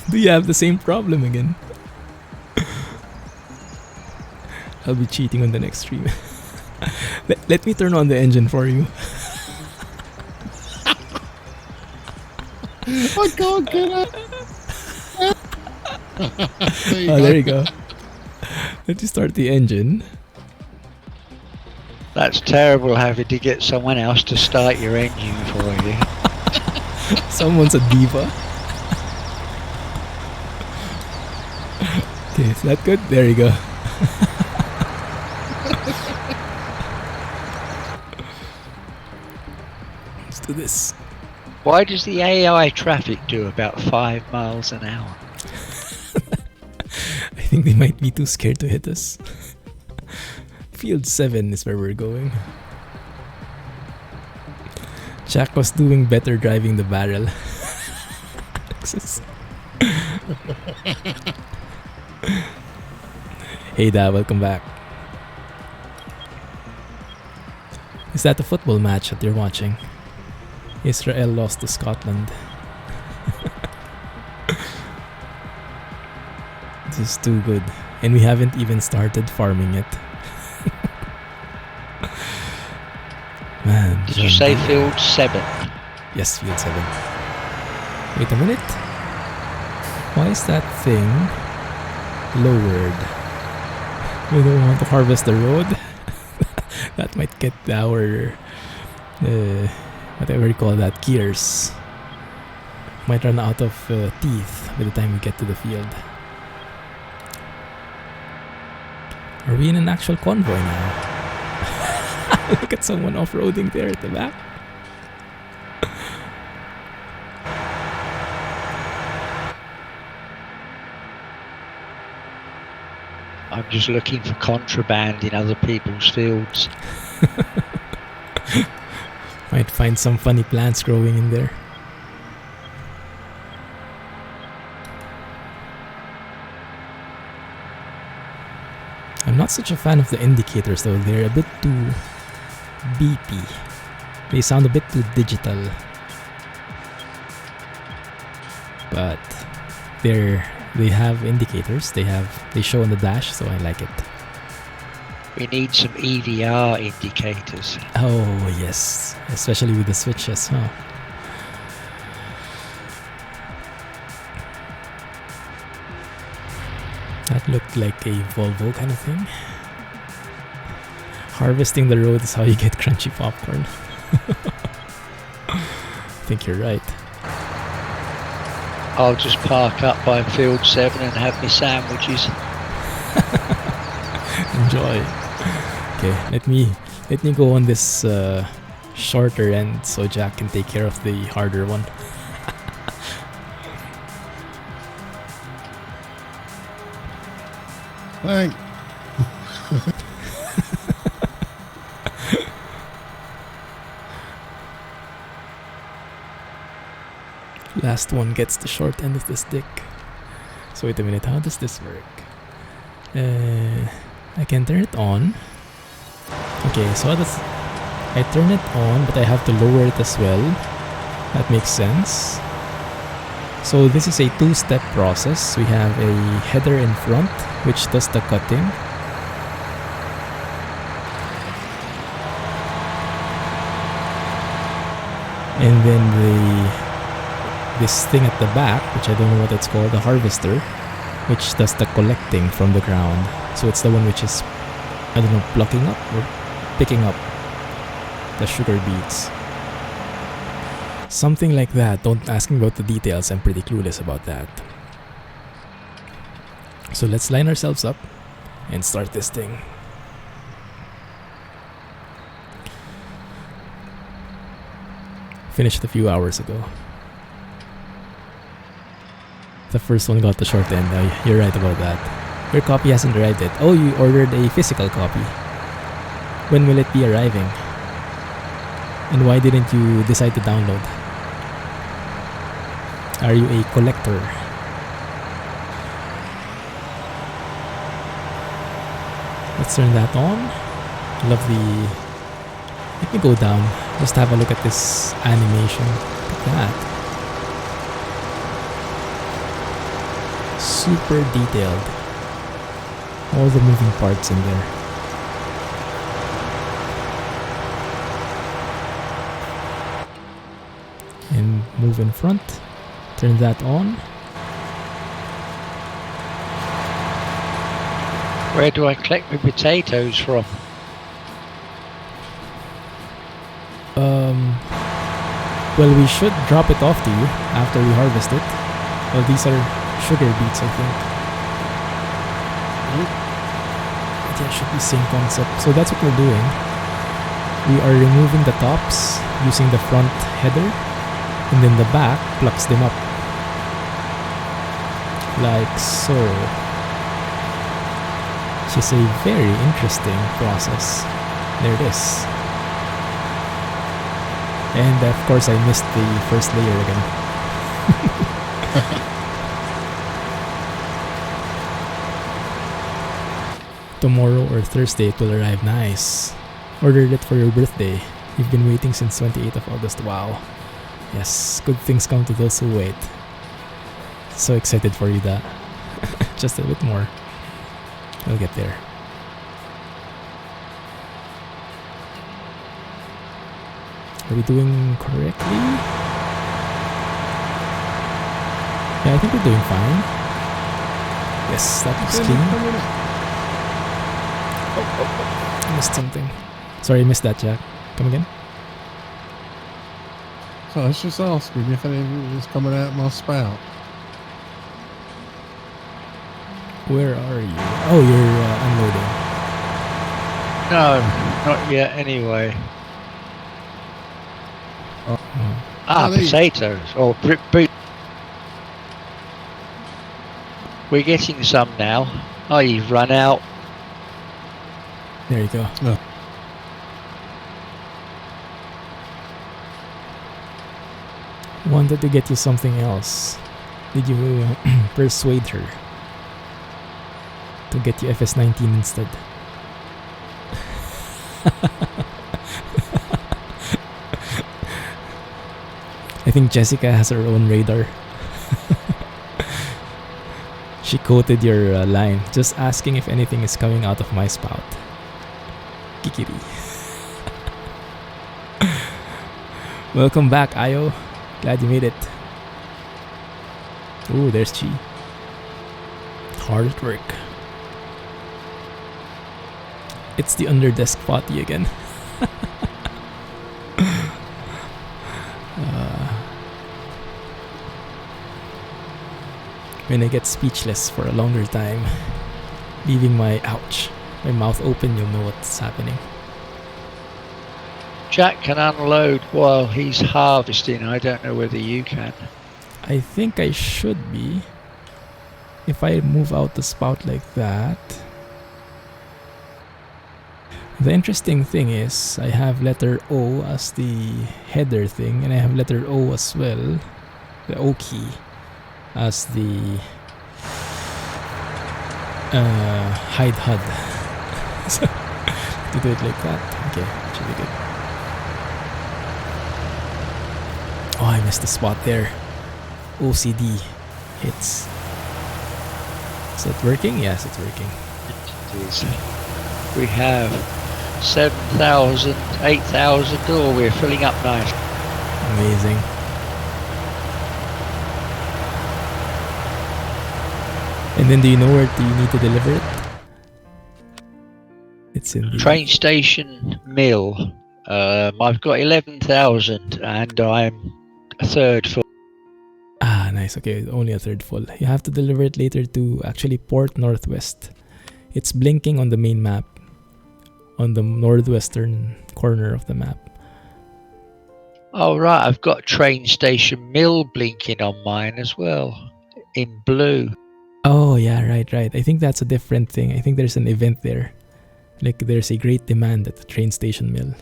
Do you have the same problem again? I'll be cheating on the next stream. Let me turn on the engine for you. I can't get it. There you go. Let me start the engine. That's terrible having to get someone else to start your engine for you. Someone's a diva. Okay, is that good? There you go. Let's do this. Why does the AI traffic do about 5 miles an hour? I think they might be too scared to hit us. Field 7 is where we're going. Jack was doing better driving the barrel. Hey Da, welcome back. Is that a football match that you're watching? Israel lost to Scotland. This is too good. And we haven't even started farming it. Man. Did you say field 7? Yes, field 7. Wait a minute. Why is that thing lowered? We don't want to harvest the road. That might get our whatever you call that, gears. Might run out of teeth by the time we get to the field. Are we in an actual convoy now? Look at someone off-roading there at the back. I'm just looking for contraband in other people's fields. Might find some funny plants growing in there. I'm not such a fan of the indicators though. They're a bit too beepy. They sound a bit too digital. But they have indicators. They show on the dash, so I like it. We need some EVR indicators. Oh yes, especially with the switches, huh? That looked like a Volvo kind of thing. Harvesting the road is how you get crunchy popcorn. I think you're right. I'll just park up by field 7 and have my sandwiches. Enjoy. Okay, let me go on this shorter end so Jack can take care of the harder one. Thanks. Last one gets the short end of the stick. So wait a minute, how does this work? I can turn it on. Okay, so I turn it on, but I have to lower it as well. That makes sense. So this is a two-step process. We have a header in front, which does the cutting. And then this thing at the back, which I don't know what it's called, the harvester, which does the collecting from the ground. So it's the one which is, I don't know, plucking up or picking up the sugar beets. Something like that. Don't ask me about the details. I'm pretty clueless about that. So let's line ourselves up and start this thing. Finished a few hours ago. The first one got the short end. You're right about that. Your copy hasn't arrived yet. Oh, you ordered a physical copy. When will it be arriving? And why didn't you decide to download? Are you a collector? Let's turn that on. Love the... Let me go down. Just have a look at this animation. Look at that. Super detailed. All the moving parts in there. And move in front. Turn that on. Where do I collect my potatoes from? Well, we should drop it off to you after we harvest it. Well, these are sugar beets, I think. But yeah, it should be same concept. So that's what we're doing. We are removing the tops using the front header, and then the back plucks them up. Like so. Which is a very interesting process. There it is. And of course I missed the first layer again. Tomorrow or Thursday it will arrive. Nice. Ordered it for your birthday. You've been waiting since 28th of August. Wow. Yes, good things come to those who wait. So excited for you, that. Just a bit more. We'll get there. Are we doing correctly? Yeah, I think we're doing fine. Yes, that looks clean. Oh, I missed something. Sorry, I missed that, Jack. Come again? So I was just asking if anything was coming out my spout. Where are you? Oh, you're unloading. No, not yet anyway. Oh. Potatoes or boot. We're getting some now. Oh, you've run out. There you go. No. Wanted to get you something else. Did you persuade her to get you FS19 instead? I think Jessica has her own radar. She quoted your line, just asking if anything is coming out of my spout. Kikiri. Welcome back, Ayo. Glad you made it. Ooh, there's Chi. Hard at work. It's the underdesk potty again. When I get speechless for a longer time, leaving my mouth open, you'll know what's happening. Jack can unload while he's harvesting. I don't know whether you can. I think I should be. If I move out the spout like that. The interesting thing is I have letter O as the header thing, and I have letter O as well, the O key, as the hide HUD. So to do it like that. Okay, actually good. Oh, I missed the spot there. OCD hits. Is it working? Yes, it's working. It is. We have 7,000, 8,000. Oh, we're filling up nice. Amazing. And then do you know where do you need to deliver it? It's in the Train station mill. I've got 11,000 and I'm a third full. Ah, nice. Okay, only a third full. You have to deliver it later to actually Port Northwest. It's blinking on the main map, on the northwestern corner of the map. Oh right, I've got train station mill blinking on mine as well, in blue. Oh yeah, right. I think that's a different thing. I think there's an event there. Like there's a great demand at the train station mill.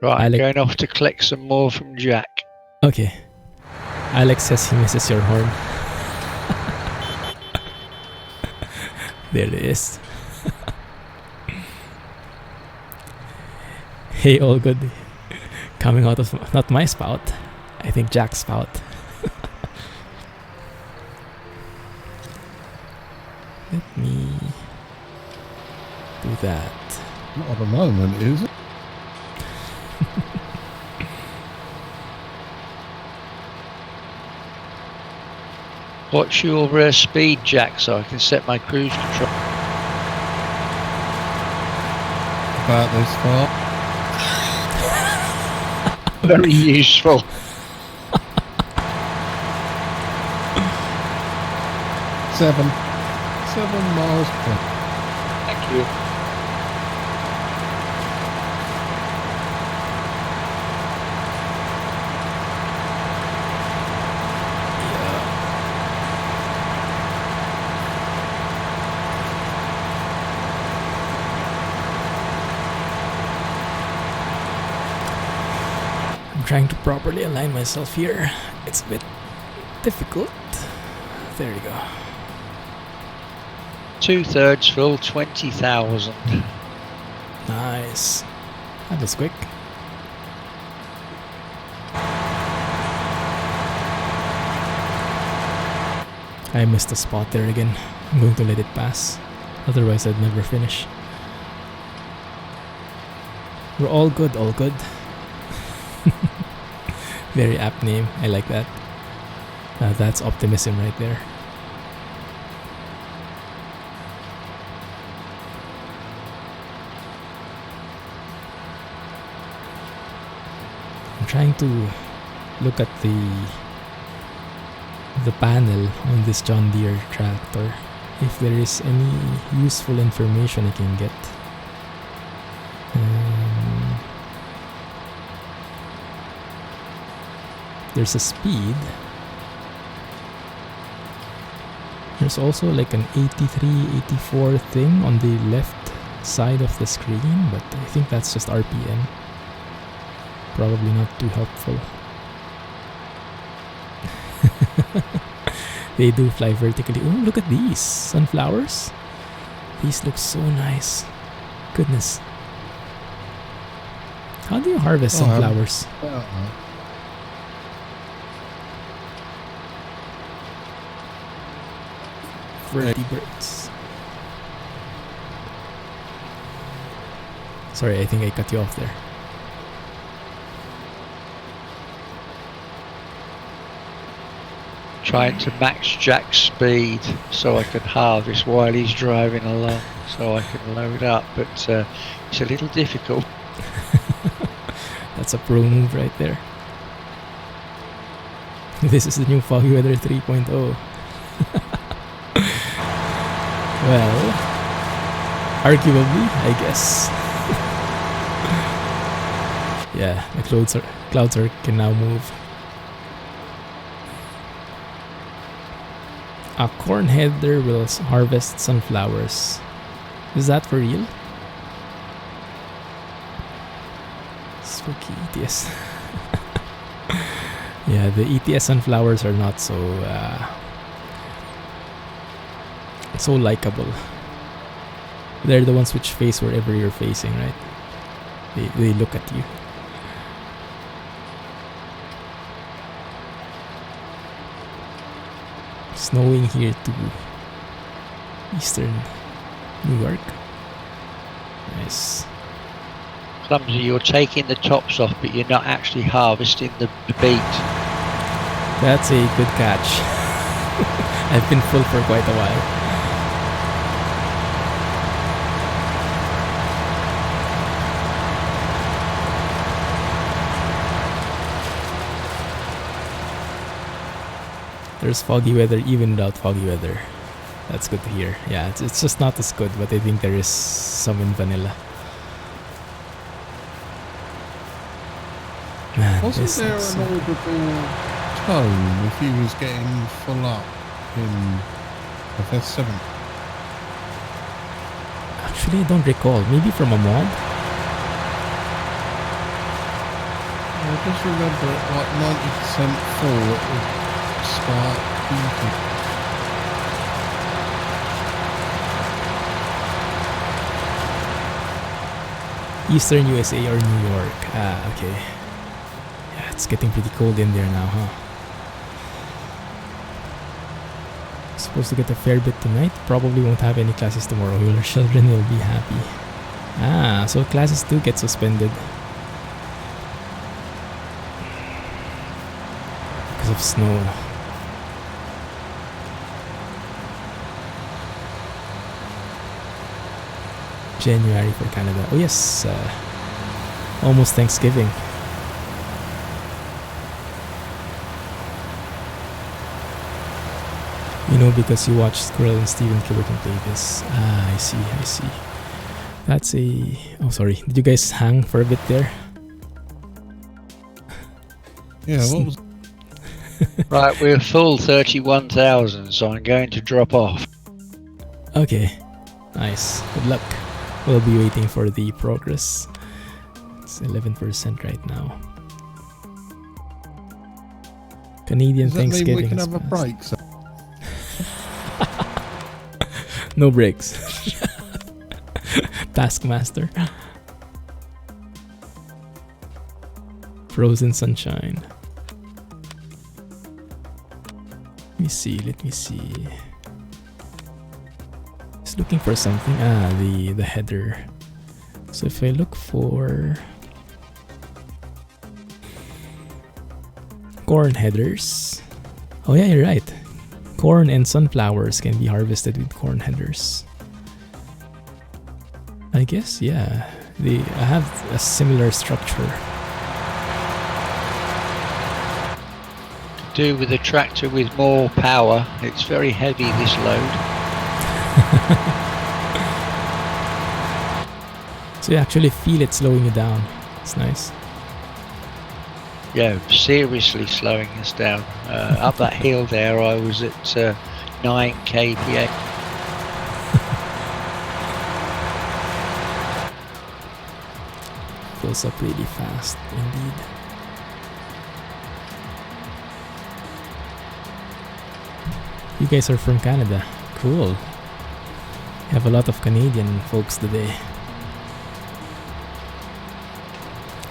Right, I'm going off to collect some more from Jack. Okay. Alex says he misses your horn. There it is. Hey, all good. Coming out of not my spout. I think Jack's spout. Let me do that. Not at the moment, is it? What's your speed, Jack, so I can set my cruise control? About this far. Very useful. 7 miles per. Thank you. Trying to properly align myself here. It's a bit difficult. There you go. 2/3 full, 20,000. Nice. That was quick. I missed a spot there again. I'm going to let it pass. Otherwise I'd never finish. We're all good, all good. Very apt name. I like that. That's optimism right there. I'm trying to look at the panel on this John Deere tractor, if there is any useful information I can get. There's a speed. There's also like an 83, 84 thing on the left side of the screen, but I think that's just RPM. Probably not too helpful. They do fly vertically. Oh, look at these sunflowers. These look so nice. Goodness. How do you harvest sunflowers? Vertebrates. Sorry, I think I cut you off there. Trying to max Jack's speed so I can harvest while he's driving along, so I can load up, but it's a little difficult. That's a pro move right there. This is the new Foggy Weather 3.0. Well, arguably, I guess. Yeah, the clouds can now move. A corn header will harvest sunflowers. Is that for real? Spooky, yes. Yeah, the ETS sunflowers are not so so likable. They're the ones which face wherever you're facing, right? They look at you. Snowing here to eastern New York. Nice. Clumsy, you're taking the tops off, but you're not actually harvesting the beet. That's a good catch. I've been full for quite a while. There's foggy weather even without foggy weather. That's good to hear. Yeah, it's just not as good, but I think there is some in vanilla. Man, Wasn't this there is an audible tone if he was getting full up in FS7? Actually, I don't recall. Maybe from a mod? I just remember at like 90% full it would start beeping. Eastern USA or New York. Ah, okay. Yeah, it's getting pretty cold in there now, huh? Supposed to get a fair bit tonight. Probably won't have any classes tomorrow. Your children will be happy. Ah, so classes do get suspended because of snow. January for Canada. Oh yes, almost Thanksgiving. You know, because you watched Squirrel and Steven Kilberton play this. Ah, I see. That's a... Oh, sorry. Did you guys hang for a bit there? Yeah, what was... Right, we're full 31,000, so I'm going to drop off. Okay. Nice. Good luck. We'll be waiting for the progress. It's 11% right now. Canadian Does that mean Thanksgiving we can has have a passed. break? So No breaks. Taskmaster. Frozen sunshine. Let me see. Just looking for something. Ah, the header. So if I look for corn headers. Oh yeah, you're right. Corn and sunflowers can be harvested with corn headers. I guess, yeah. I have a similar structure. Do with a tractor with more power. It's very heavy, this load. So you actually feel it slowing you down. It's nice. Yeah, seriously slowing us down. Up that hill there, I was at 9 kph. Fills up really fast, indeed. You guys are from Canada. Cool. You have a lot of Canadian folks today.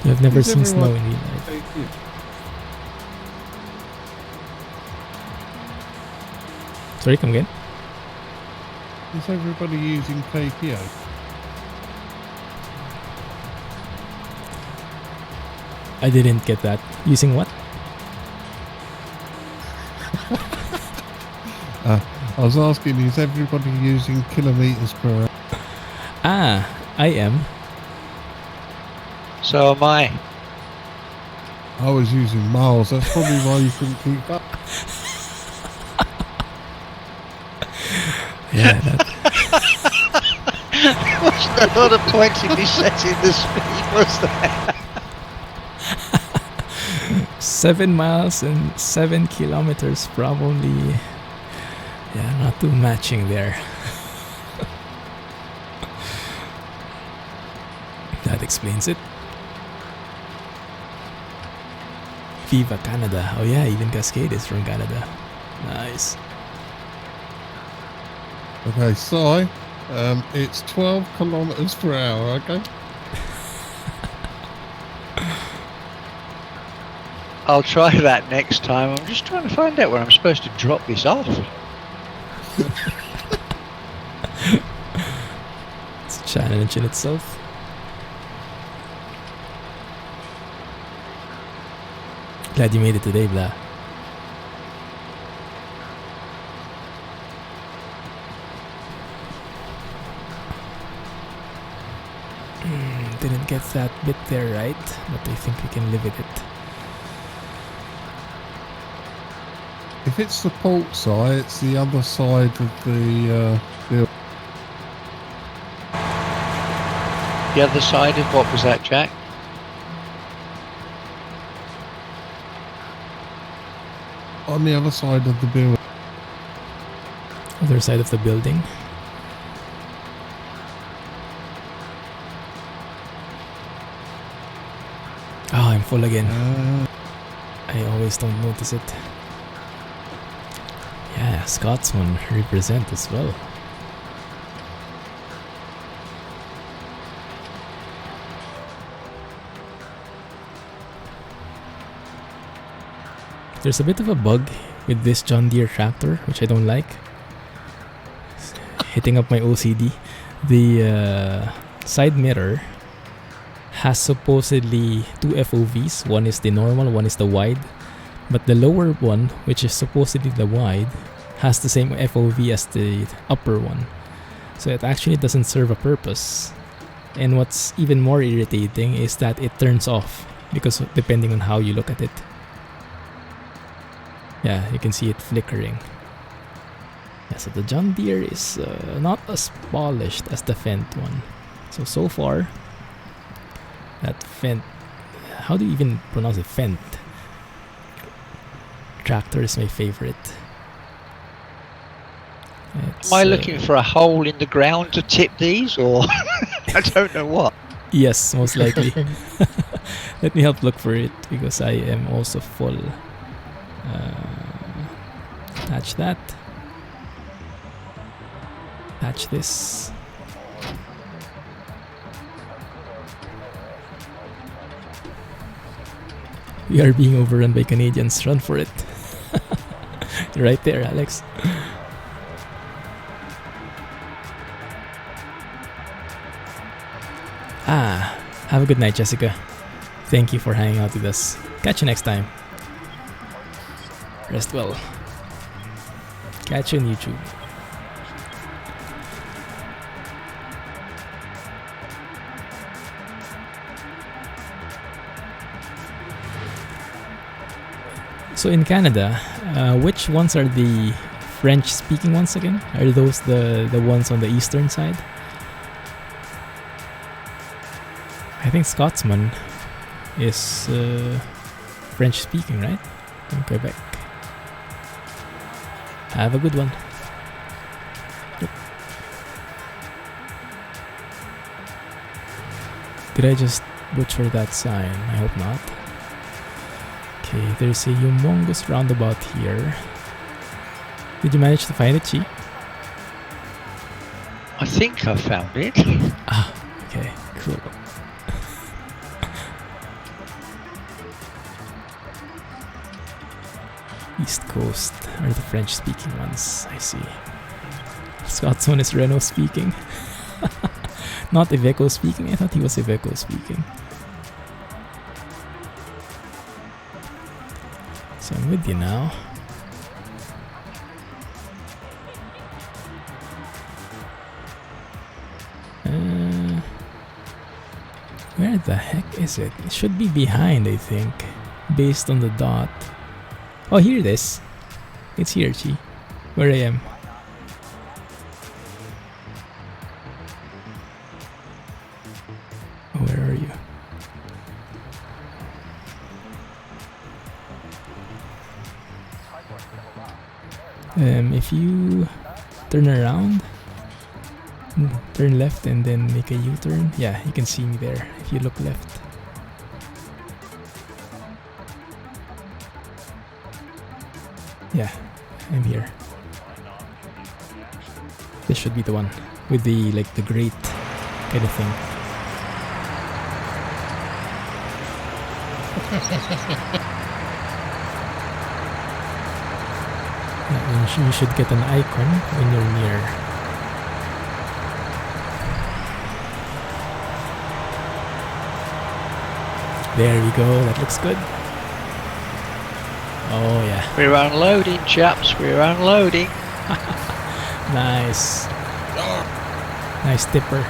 You have never seen snow in real life. Thank you. Sorry, come again? Is everybody using KPO? I didn't get that. Using what? I was asking, is everybody using kilometers per hour? Ah, I am. So am I. I was using miles. That's probably why you couldn't keep up. Yeah, There wasn't a lot of points in me setting the speed, was there? 7 miles and 7 kilometers probably. Yeah, not too matching there. That explains it. Viva Canada. Oh yeah, even Cascade is from Canada. Nice. Okay, so it's 12 kilometers per hour. Okay. I'll try that next time. I'm just trying to find out where I'm supposed to drop this off. It's a challenge in itself. Glad you made it today, Blah. Didn't get that bit there right, but I think we can live with it. If it's the port side, it's the other side of the building. The other side of what was that, Jack? On the other side of the building. Other side of the building. Oh, I'm full again. I always don't notice it. Yeah, Scotsman represent as well. There's a bit of a bug with this John Deere tractor, which I don't like. It's hitting up my OCD. The side mirror has supposedly two FOVs. One is the normal, one is the wide. But the lower one, which is supposedly the wide, has the same FOV as the upper one. So it actually doesn't serve a purpose. And what's even more irritating is that it turns off, because depending on how you look at it. Yeah, you can see it flickering. Yeah, so the John Deere is not as polished as the Fendt one. So far, that Fendt, how do you even pronounce it? Fendt tractor is my favorite. Am I looking for a hole in the ground to tip these, or I don't know what? Yes, most likely. Let me help look for it, because I am also full. Attach that. Attach this. We are being overrun by Canadians. Run for it. You're right there, Alex. Have a good night, Jessica. Thank you for hanging out with us. Catch you next time. Rest well. Catch you on YouTube. So in Canada, which ones are the French-speaking ones again? Are those the ones on the eastern side? I think Scotsman is French-speaking, right? In Quebec. Have a good one. Yep. Did I just butcher that sign? I hope not. Okay, there's a humongous roundabout here. Did you manage to find it, Chi? I think I found it. Okay, cool. East Coast are the French-speaking ones, I see. Scotsman is Renault speaking. Not Iveco speaking? I thought he was Iveco speaking. So I'm with you now. Where the heck is it? It should be behind, I think, based on the dot. Oh, here it is. It's here, Chi. Where I am. Where are you? If you turn around, turn left and then make a U-turn. Yeah, you can see me there if you look left. Yeah, I'm here. This should be the one with the like the grate kind of thing. Yeah, you should get an icon when you're near. There we go, that looks good. Oh yeah. We're unloading, chaps, we're unloading. Nice. Nice tipper.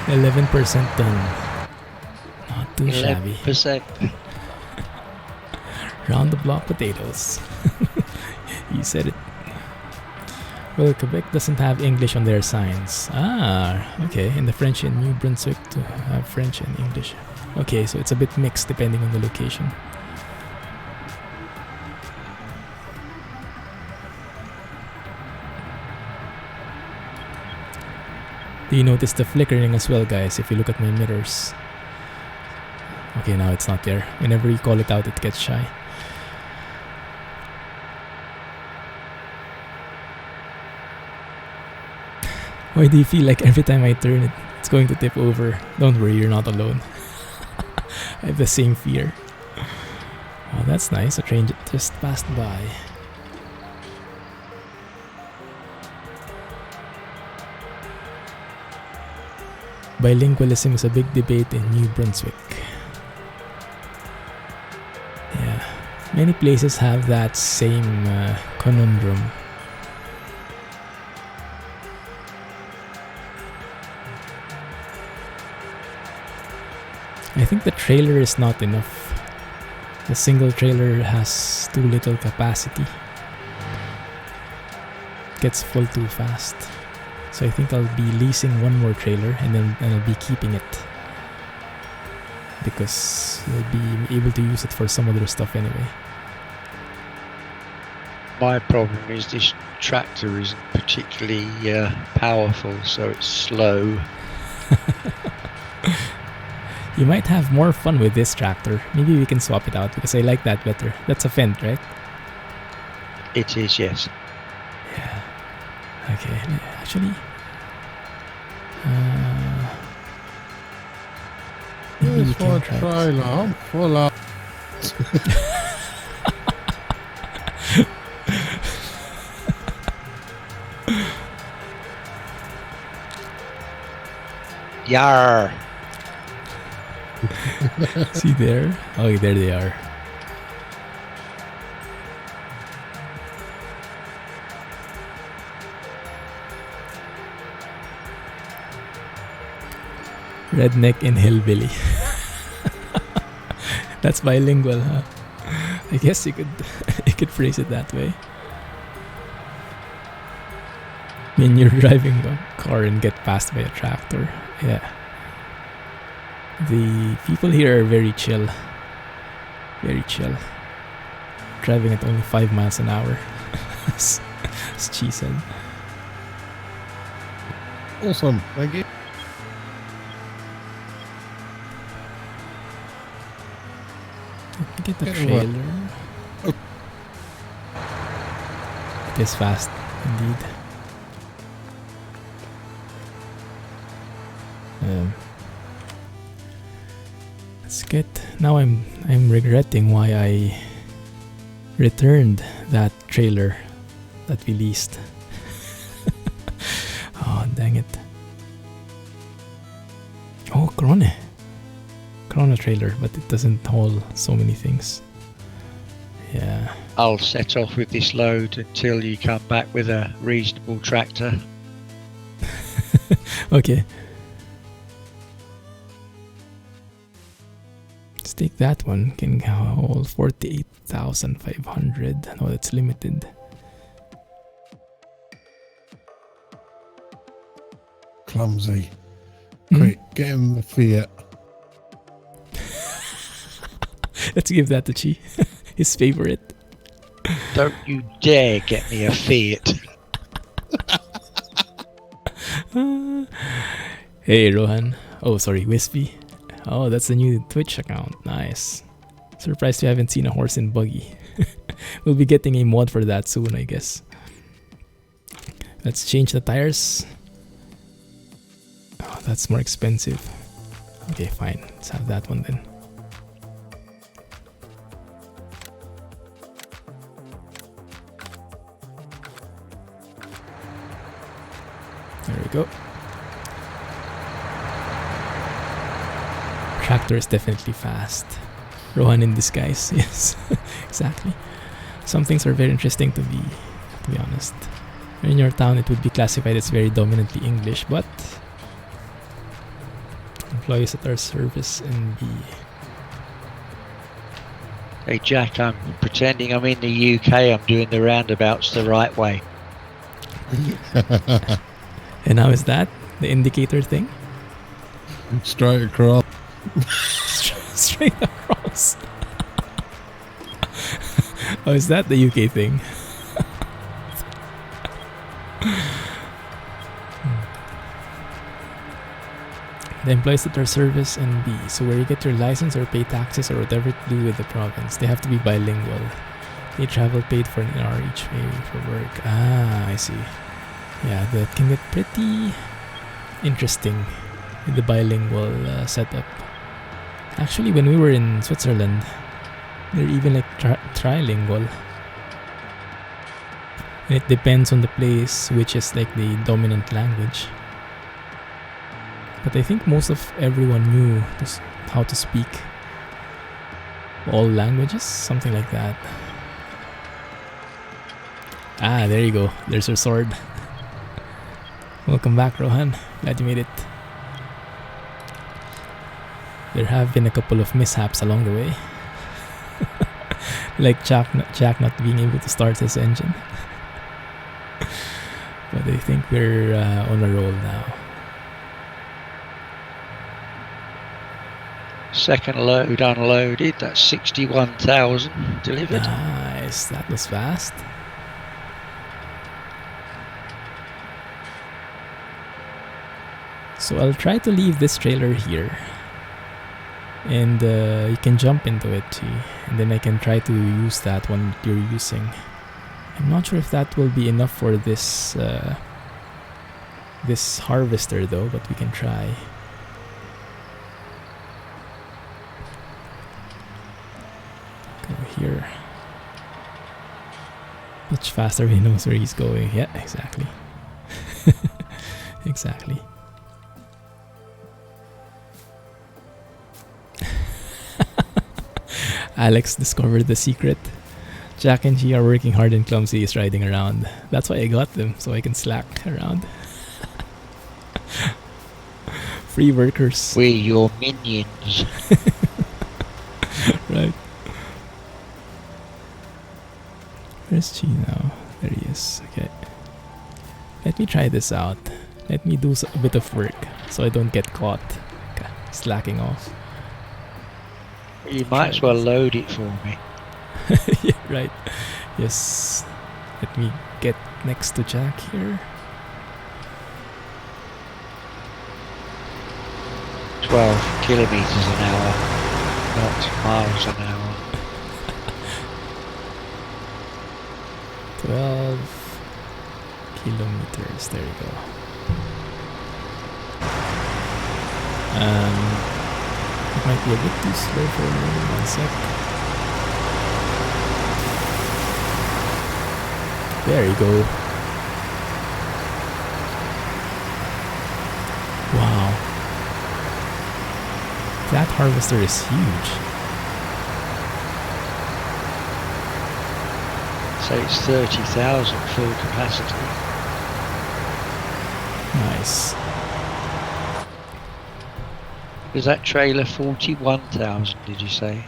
%11 done. Not too shabby. 11%. Round the block potatoes. You said it. Well, Quebec doesn't have English on their signs. Ah, okay. In the French in New Brunswick to have French and English. Okay, so it's a bit mixed depending on the location. Do you notice the flickering as well, guys, if you look at my mirrors? Okay, now it's not there. Whenever you call it out, it gets shy. Why do you feel like every time I turn it, it's going to tip over? Don't worry, you're not alone. I have the same fear. Oh, that's nice. A train just passed by. Bilingualism is a big debate in New Brunswick. Yeah, many places have that same conundrum. I think the trailer is not enough. The single trailer has too little capacity. It gets full too fast. So I think I'll be leasing one more trailer and then I'll be keeping it. Because I'll be able to use it for some other stuff anyway. My problem is this tractor isn't particularly powerful, so it's slow. You might have more fun with this tractor. Maybe we can swap it out because I like that better. That's a Fendt, right? It is, yes. Yeah. Okay, actually... maybe we can try trailer. I'm full up. Yar! See there? Oh, there they are. Redneck and hillbilly. That's bilingual, huh? I guess you could phrase it that way. I mean, you're driving a car and get passed by a tractor. Yeah. The people here are very chill. Very chill. Driving at only 5 miles an hour. As Chi said. Awesome, thank you. Get the Get trailer. Oh. It is fast, indeed. Let's get. Now I'm regretting why I returned that trailer that we leased. Oh, dang it. Oh, Krone trailer, but it doesn't haul so many things. Yeah. I'll set off with this load until you come back with a reasonable tractor. Okay. Let's take that one. Can haul 48,500. No, that's limited. Clumsy. Quick, get him the Fiat. Let's give that to Chi. His favorite. Don't you dare get me a Fiat. Hey, Rohan. Oh, sorry, Wispy. Oh, that's the new Twitch account. Nice. Surprised we haven't seen a horse and buggy. We'll be getting a mod for that soon, I guess. Let's change the tires. Oh, that's more expensive. Okay, fine. Let's have that one then. There we go. Tractor is definitely fast. Rohan in disguise, yes, exactly. Some things are very interesting to be honest. In your town, it would be classified as very dominantly English, but employees at our service and the... Hey Jack, I'm pretending I'm in the UK. I'm doing the roundabouts the right way. And how is that? The indicator thing? Straight across. Straight across. Oh, is that the UK thing? The employees at our service and B. So where you get your license or pay taxes or whatever to do with the province, they have to be bilingual. They travel paid for an hour each way for work. Ah, I see. Yeah, that can get pretty interesting with the bilingual setup. Actually, when we were in Switzerland, they're even like trilingual. And it depends on the place which is like the dominant language. But I think most of everyone knew how to speak all languages, something like that. Ah, there you go. There's your sword. Welcome back, Rohan. Glad you made it. There have been a couple of mishaps along the way. Like Jack not being able to start his engine. But I think we're on a roll now. Second load unloaded. That's 61,000 delivered. Nice, that was fast. So I'll try to leave this trailer here. And you can jump into it, see? And then I can try to use that one you're using. I'm not sure if that will be enough for this this harvester though, but we can try. Go here. Much faster, he knows where he's going. Yeah, exactly. Exactly. Alex discovered the secret. Jack and G are working hard and Clumsy is riding around. That's why I got them, so I can slack around. Free workers. We're your minions. Right. Where's G now? There he is. Okay. Let me try this out. Let me do a bit of work so I don't get caught slacking off. You might as well load it for me. Yeah, right. Yes. Let me get next to Jack here. 12 kilometers an hour, not miles an hour. 12 kilometers. There you go. It might be a bit too slow for me. 1 sec. There you go. Wow. That harvester is huge. So it's 30,000 full capacity. Nice. Is that trailer 41,000, did you say?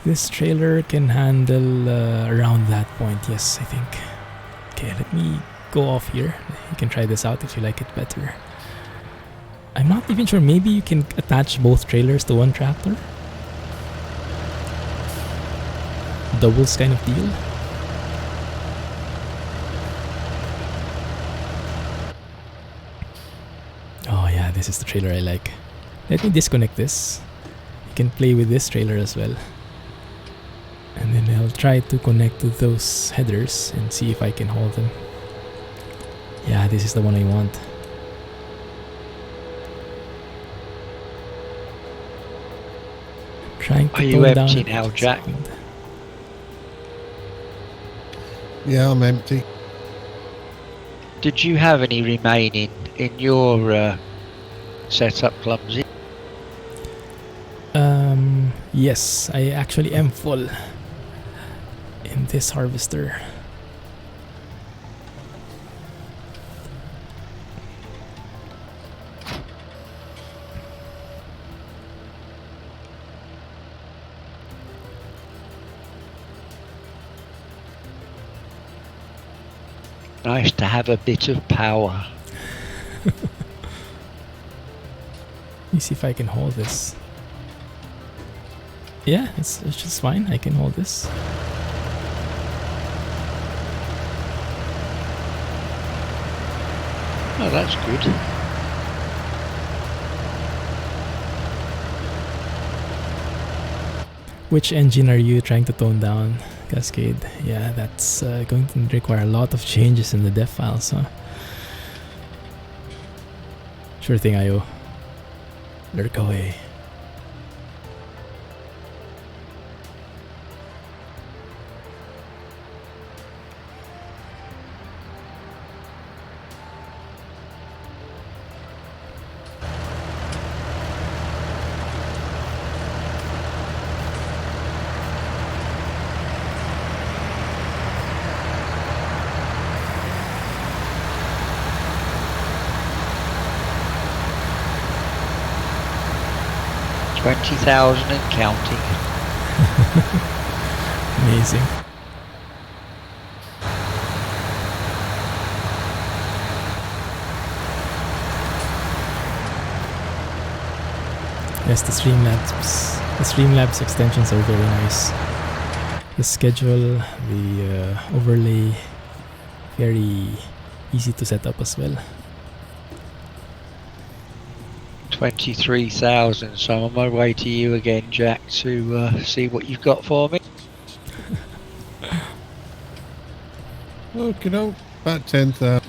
This trailer can handle around that point, yes, I think. Okay, let me go off here. You can try this out if you like it better. I'm not even sure, maybe you can attach both trailers to one tractor? Doubles kind of deal? Oh yeah, this is the trailer I like. Let me disconnect this. You can play with this trailer as well. And then I'll try to connect to those headers and see if I can hold them. Yeah, this is the one I want. Trying to Are you tone down empty the now, Jack? sound. Yeah, I'm empty. Did you have any remaining in your setup, Clumsy? Yes, I actually am full in this harvester. Nice to have a bit of power. Let me see if I can hold this. Yeah, it's just fine. I can hold this. Oh, that's good. Which engine are you trying to tone down, Cascade? Yeah, that's going to require a lot of changes in the def files, huh? Sure thing, IO. Lurk away. $20,000 and counting. Amazing. Yes, the Streamlabs extensions are very nice. The schedule, the overlay, very easy to set up as well. 23,000, so I'm on my way to you again, Jack, to see what you've got for me. Okay, no, about 10,000.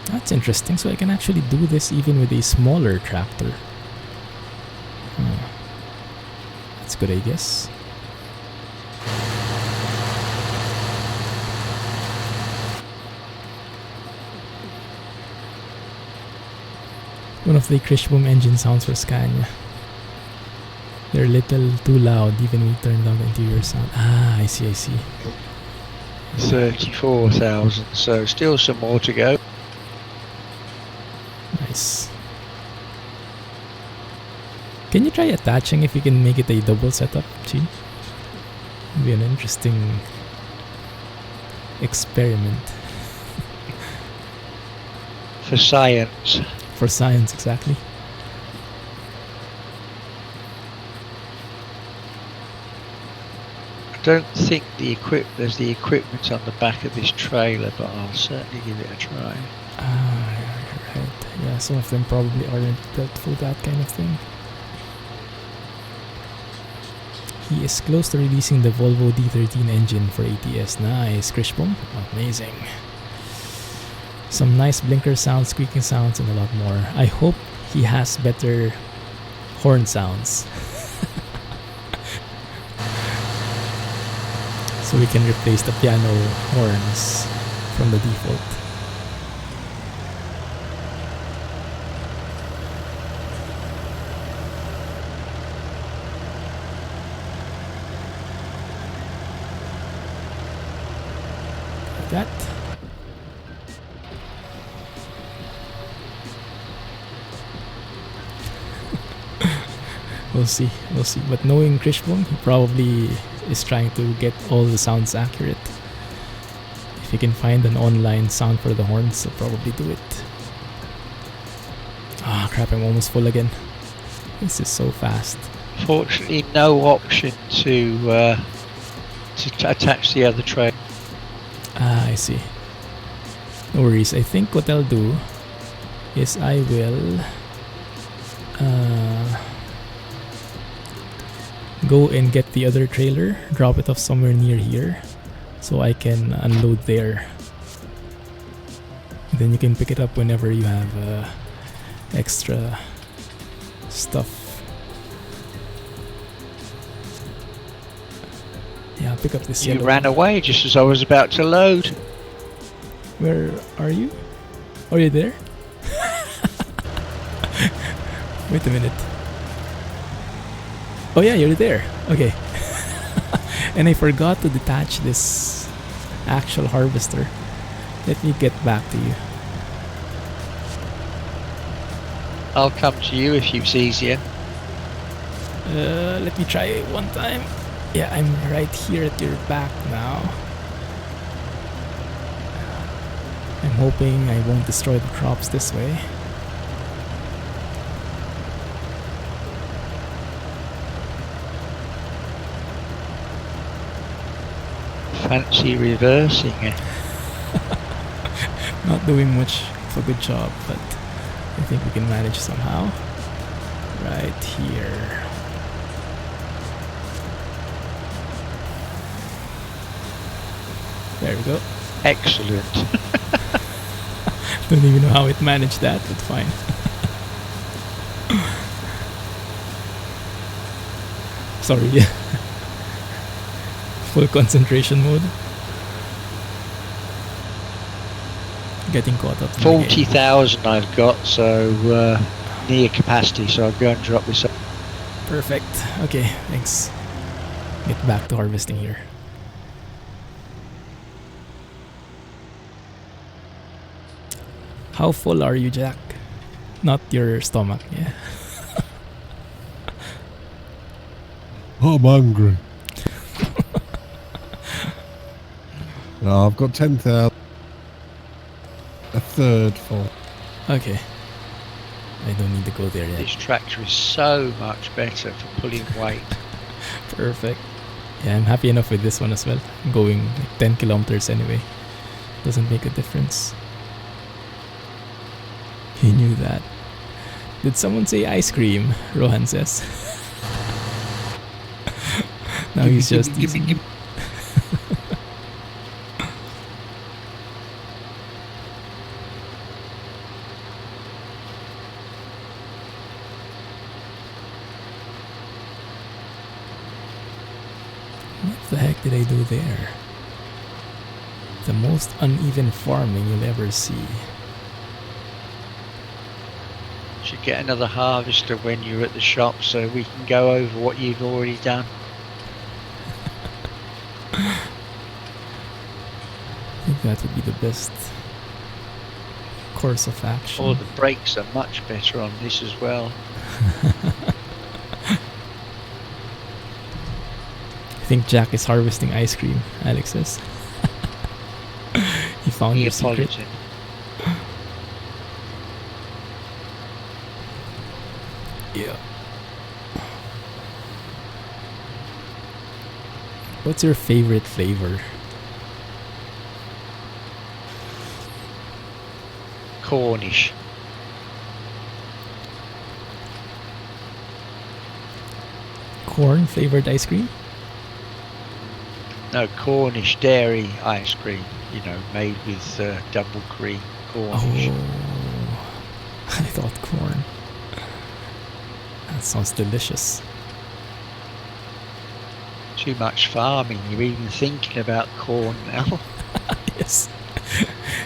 That's interesting. So I can actually do this even with a smaller tractor. That's good, I guess. One of the Krishboom engine sounds for Scania. They're a little too loud even when you turn down the interior sound. Ah, I see. 34,000, so still some more to go. Nice. Can you try attaching if you can make it a double setup, Chi? It'd be an interesting experiment. For science. For science, exactly. I don't think there's the equipment on the back of this trailer, but I'll certainly give it a try. Ah, you're right. Yeah, some of them probably aren't built for that kind of thing. He is close to releasing the Volvo D13 engine for ATS. Nice, Krishboom. Amazing. Some nice blinker sounds, squeaking sounds, and a lot more. I hope he has better horn sounds. So we can replace the piano horns from the default. Like that. We'll see. But knowing Krishboom, he probably is trying to get all the sounds accurate. If he can find an online sound for the horns, he'll probably do it. Ah, crap, I'm almost full again. This is so fast. Fortunately, no option to attach the other tray. Ah, I see. No worries. I think what I'll do is I will go and get the other trailer, drop it off somewhere near here, so I can unload there. And then you can pick it up whenever you have extra stuff. Yeah, I'll pick up this You yellow. ran away just as I was about to load. Where are you? Oh, you're there? Wait a minute. Oh yeah, you're there. Okay. And I forgot to detach this actual harvester. Let me get back to you. I'll come to you if it's easier. Let me try it one time. Yeah, I'm right here at your back now. I'm hoping I won't destroy the crops this way. Fancy reversing it. Not doing much of a good job, but I think we can manage somehow. Right here. There we go. Excellent. Don't even know how it managed that, but fine. Sorry. Full concentration mode. Getting caught up. 40,000 I've got, so near capacity, so I'll go and drop this up. Perfect. Okay, thanks. Get back to harvesting here. How full are you, Jack? Not your stomach, yeah. I'm hungry. No, I've got 10,000. A third full. Okay. I don't need to go there yet. This tractor is so much better for pulling weight. Perfect. Yeah, I'm happy enough with this one as well. I'm going like 10 kilometers anyway. Doesn't make a difference. He knew that. Did someone say ice cream? Rohan says. Now he's just using... What the heck did I do there? The most uneven farming you'll ever see. Should get another harvester when you're at the shop so we can go over what you've already done. I think that would be the best course of action. Oh, the brakes are much better on this as well. I think Jack is harvesting ice cream, Alex says. He found your secret. Neapolitan. Yeah. What's your favorite flavor? Cornish. Corn flavored ice cream? No, Cornish dairy ice cream. You know, made with double cream. Cornish. Oh, I thought corn. That sounds delicious. Too much farming. You're even thinking about corn now. Yes,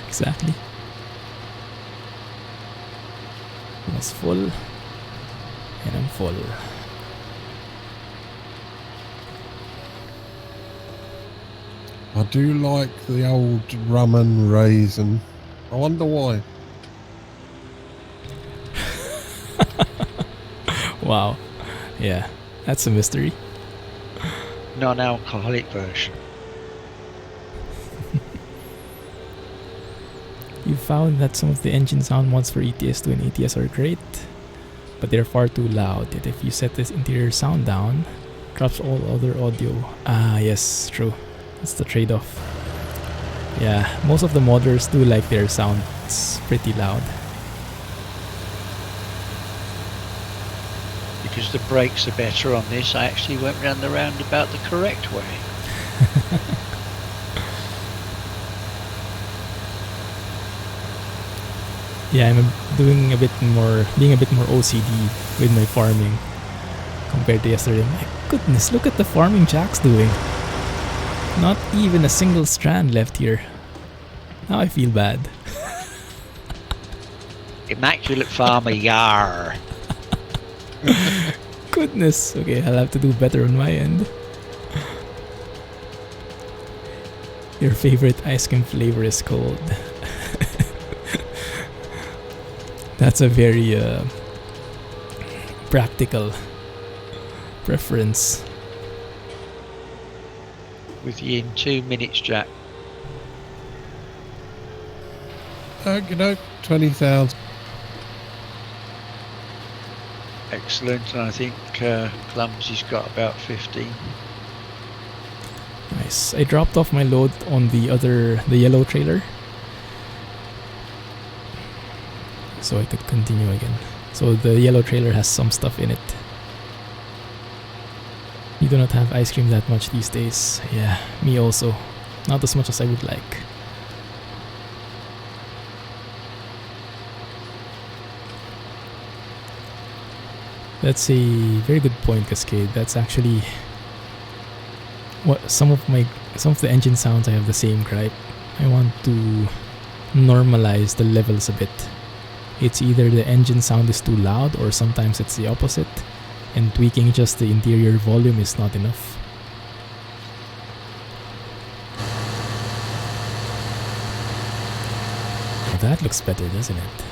exactly. I was full, and I'm full. I do like the old rum and raisin. I wonder why. Wow. Yeah, that's a mystery. Non-alcoholic version. You found that some of the engine sound mods for ETS2 and ATS are great, but they're far too loud. Yet if you set this interior sound down, drops all other audio. Ah, yes, true. That's the trade-off. Yeah, most of the modders do like their sounds pretty loud. You because the brakes are better on this, I actually went round the roundabout the correct way. Yeah, I'm being a bit more OCD with my farming compared to yesterday. My goodness, look at the farming Jack's doing. Not even a single strand left here. Now I feel bad. Immaculate farmer, yar. Goodness. Okay, I'll have to do better on my end. Your favorite ice cream flavor is cold. That's a very practical preference. With you in 2 minutes, Jack. You know, 20,000. Excellent, and I think Clumsy's got about 15. Nice. I dropped off my load on the yellow trailer, so I could continue again. So the yellow trailer has some stuff in it. You do not have ice cream that much these days. Yeah, me also. Not as much as I would like. That's a very good point, Cascade. That's actually what some of the engine sounds I have the same gripe. I want to normalize the levels a bit. It's either the engine sound is too loud or sometimes it's the opposite, and tweaking just the interior volume is not enough. Well, that looks better, doesn't it?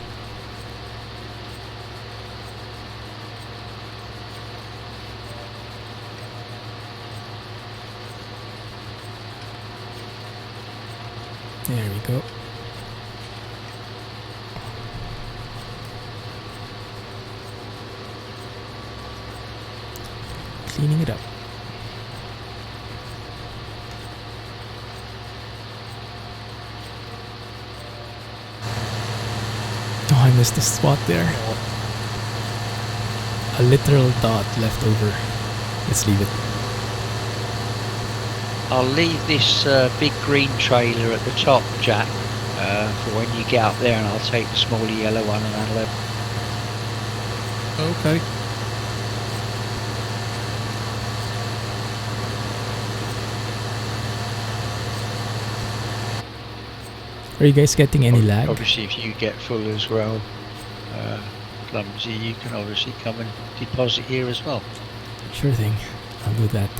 There we go. Cleaning it up. Oh, I missed the spot there. A literal dot left over. Let's leave it. I'll leave this big green trailer at the top, Jack, for when you get up there, and I'll take the smaller yellow one and that'll Okay. Are you guys getting any lag? Obviously, if you get full as well, Clumsy, you can obviously come and deposit here as well. Sure thing. I'll do that.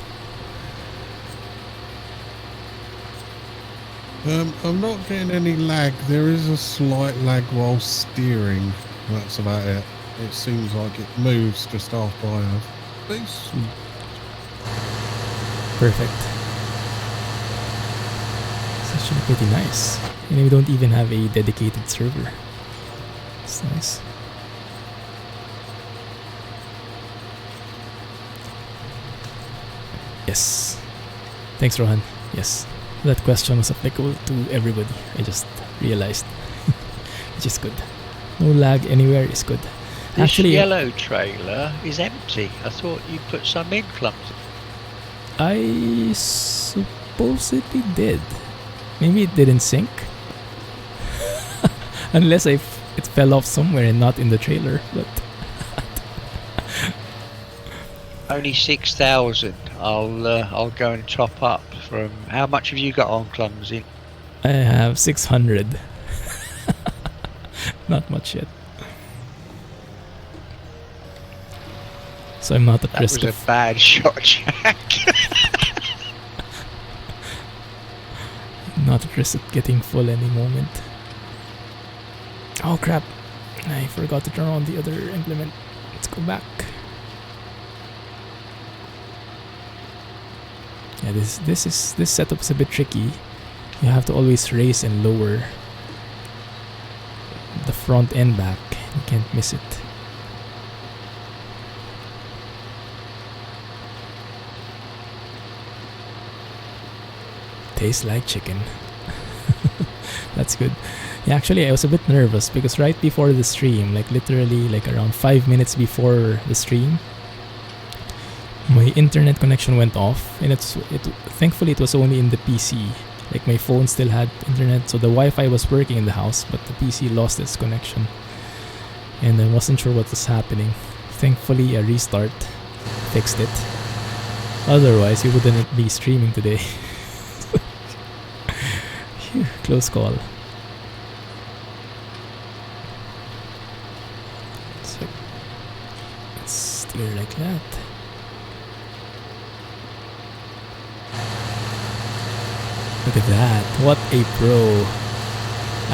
I'm not getting any lag. There is a slight lag while steering. That's about it. It seems like it moves just after I have. Peace. Perfect. It's actually pretty nice. And we don't even have a dedicated server. It's nice. Yes. Thanks, Rohan. Yes. That question was applicable to everybody. I just realized. Which is good. No lag anywhere is good. This Actually, yellow trailer is empty. I thought you put some in, Clumsy. I supposedly did. Maybe it didn't sink. Unless it fell off somewhere and not in the trailer. But only 6,000. I'll go and top up from. How much have you got on, Clumsy? I have 600. Not much yet. So I'm not at risk That was a bad shot, Jack. not at risk of getting full any moment. Oh crap! I forgot to turn on the other implement. Let's go back. Yeah, this setup is a bit tricky. You have to always raise and lower the front and back. You can't miss it. Tastes like chicken. That's good. Yeah, actually I was a bit nervous because right before the stream, like literally like around 5 minutes before the stream, my internet connection went off, and thankfully it was only in the PC. Like my phone still had internet, so the Wi-Fi was working in the house, but the PC lost its connection, and I wasn't sure what was happening. Thankfully, a restart fixed it. Otherwise, we wouldn't be streaming today. Phew, close call. So let's steer like that. Look at that. What a pro.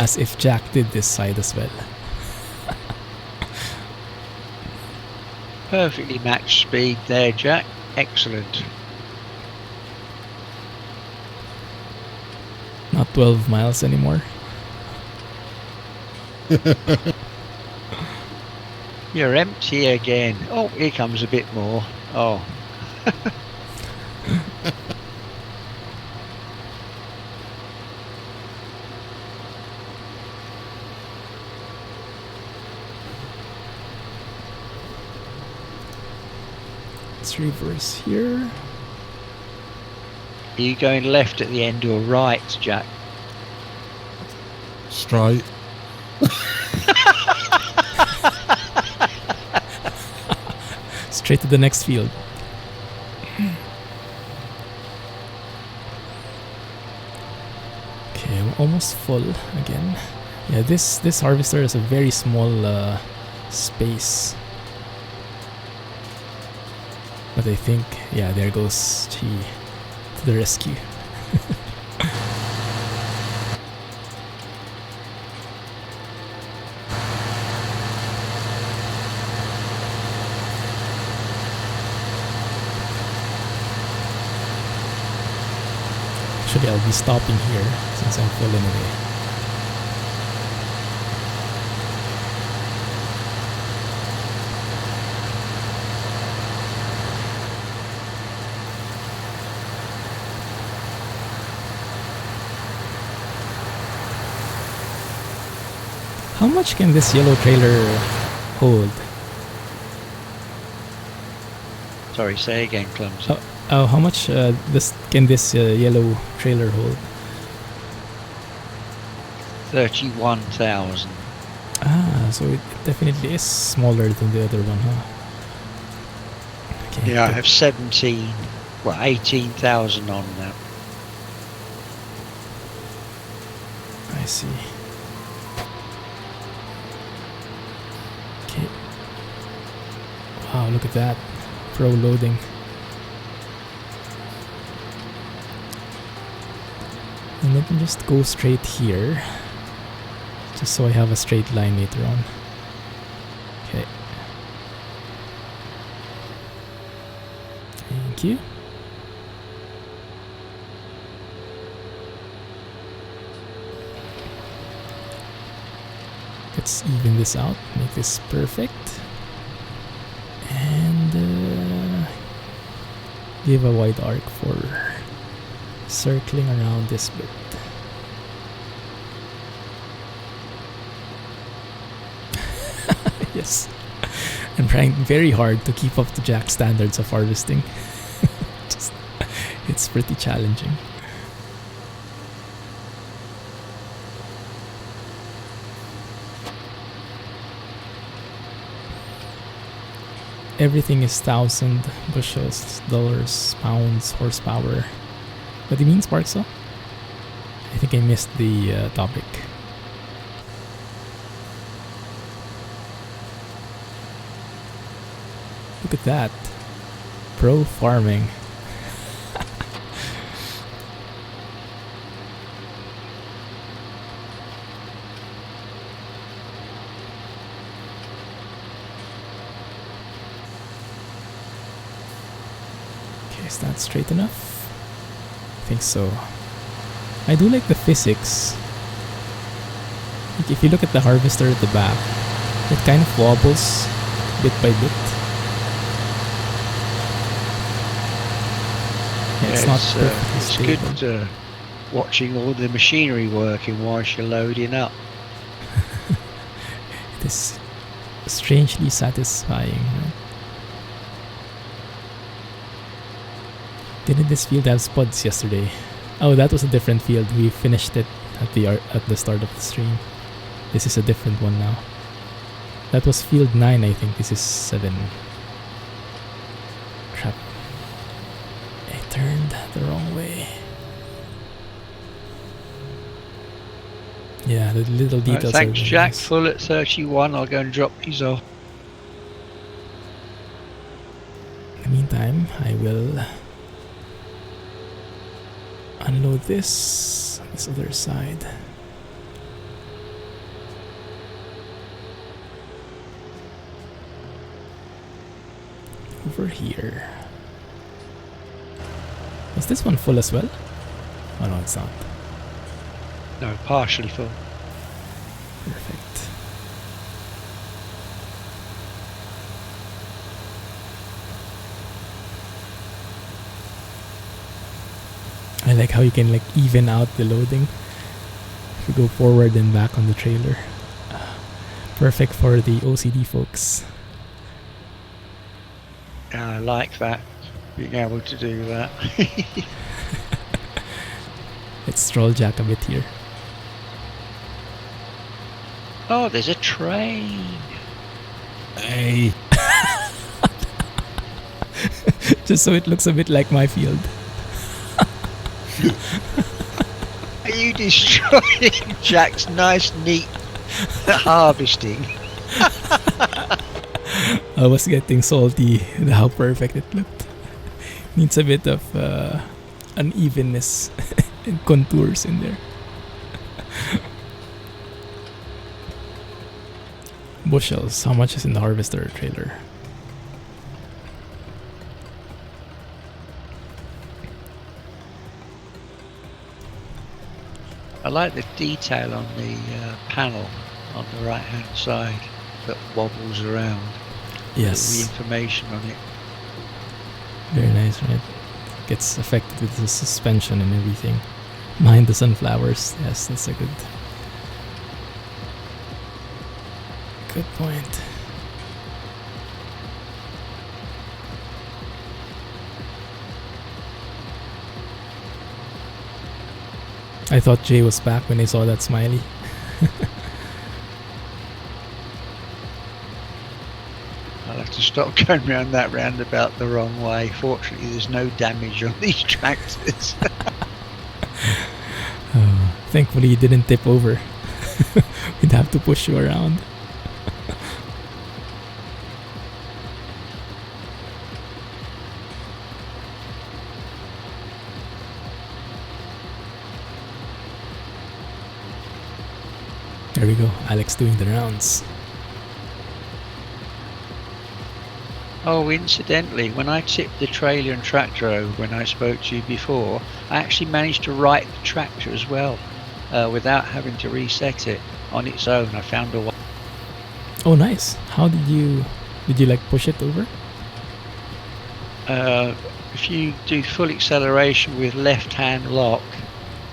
As if Jack did this side as well. Perfectly matched speed there, Jack. Excellent. Not 12 miles anymore. You're empty again. Oh, here comes a bit more. Oh. Let's reverse here. Are you going left at the end or right, Jack? Straight. Straight to the next field. Okay, I'm almost full again. Yeah, this harvester has a very small space. But I think, yeah, there goes she to the rescue. Actually, I'll be stopping here since I'm full anyway. How much can this yellow trailer hold? Sorry, say again, Clumsy. How much can this yellow trailer hold? 31,000. Ah, so it definitely is smaller than the other one, huh? Okay, Yeah, I have 18,000 on now. I see. Okay. Wow, look at that. Pro loading. And let me just go straight here. Just so I have a straight line later on. Okay. Thank you. Let's even this out, make this perfect. And give a wide arc for circling around this bit. Yes. I'm trying very hard to keep up to Jack's standards of harvesting. It's pretty challenging. Everything is 1,000 bushels, dollars, pounds, horsepower. What do you mean, Sparksaw? I think I missed the topic. Look at that. Pro farming. Okay, is that straight enough? I think so. I do like the physics. Like if you look at the harvester at the back, it kind of wobbles bit by bit. It's good watching all the machinery working whilst you're loading up. It is strangely satisfying, right? Didn't this field have spuds yesterday? Oh, that was a different field. We finished it at the start of the stream. This is a different one now. That was field 9, I think. This is 7. Crap. I turned the wrong way. Yeah, the little details. Thanks, are Jack. nice. Full at 31. I'll go and drop these off. In the meantime, I will unload this other side. Over here. Was this one full as well? Oh no, it's not. No, partially full. Perfect. I like how you can like even out the loading if you go forward and back on the trailer. Perfect for the OCD folks. I like that, being able to do that. Let's stroll Jack a bit here. Oh, there's a train. Hey. Just so it looks a bit like my field. Are you destroying Jack's nice, neat harvesting? I was getting salty at how perfect it looked. Needs a bit of unevenness and contours in there. Bushels, how much is in the harvester trailer? I like the detail on the panel on the right hand side that wobbles around. Yes. The information on it. Very nice, right? Gets affected with the suspension and everything. Behind the sunflowers. Yes, that's a good point. I thought Jay was back when I saw that smiley. I'll have to stop going round that roundabout the wrong way. Fortunately, there's no damage on these tractors. Thankfully, you didn't tip over. We'd have to push you around. There we go, Alex doing the rounds. Oh, incidentally, when I tipped the trailer and tractor over when I spoke to you before, I actually managed to right the tractor as well, without having to reset it on its own. I found a way. Oh, nice. How did you like push it over? If you do full acceleration with left-hand lock,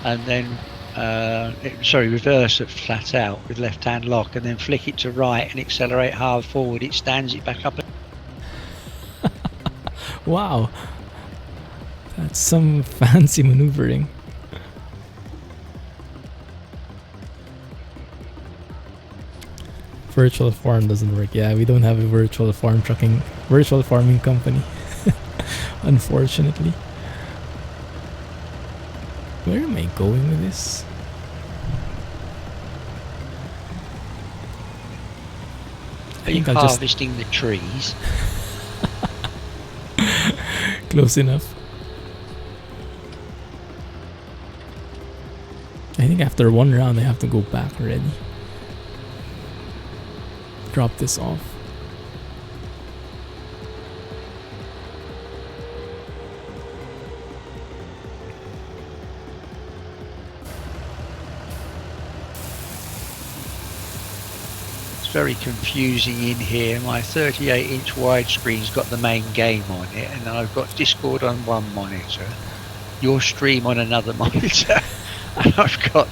and then reverse it flat out with left-hand lock, and then flick it to right and accelerate hard forward, it stands it back up. Wow, that's some fancy maneuvering. Virtual farm doesn't work. Yeah, we don't have a virtual farming company, unfortunately. Where am I going with this? Are you harvesting the trees? Close enough. I think after one round I have to go back already. Drop this off. Very confusing in here. My 38-inch widescreen's got the main game on it, and then I've got Discord on one monitor, your stream on another monitor, and I've got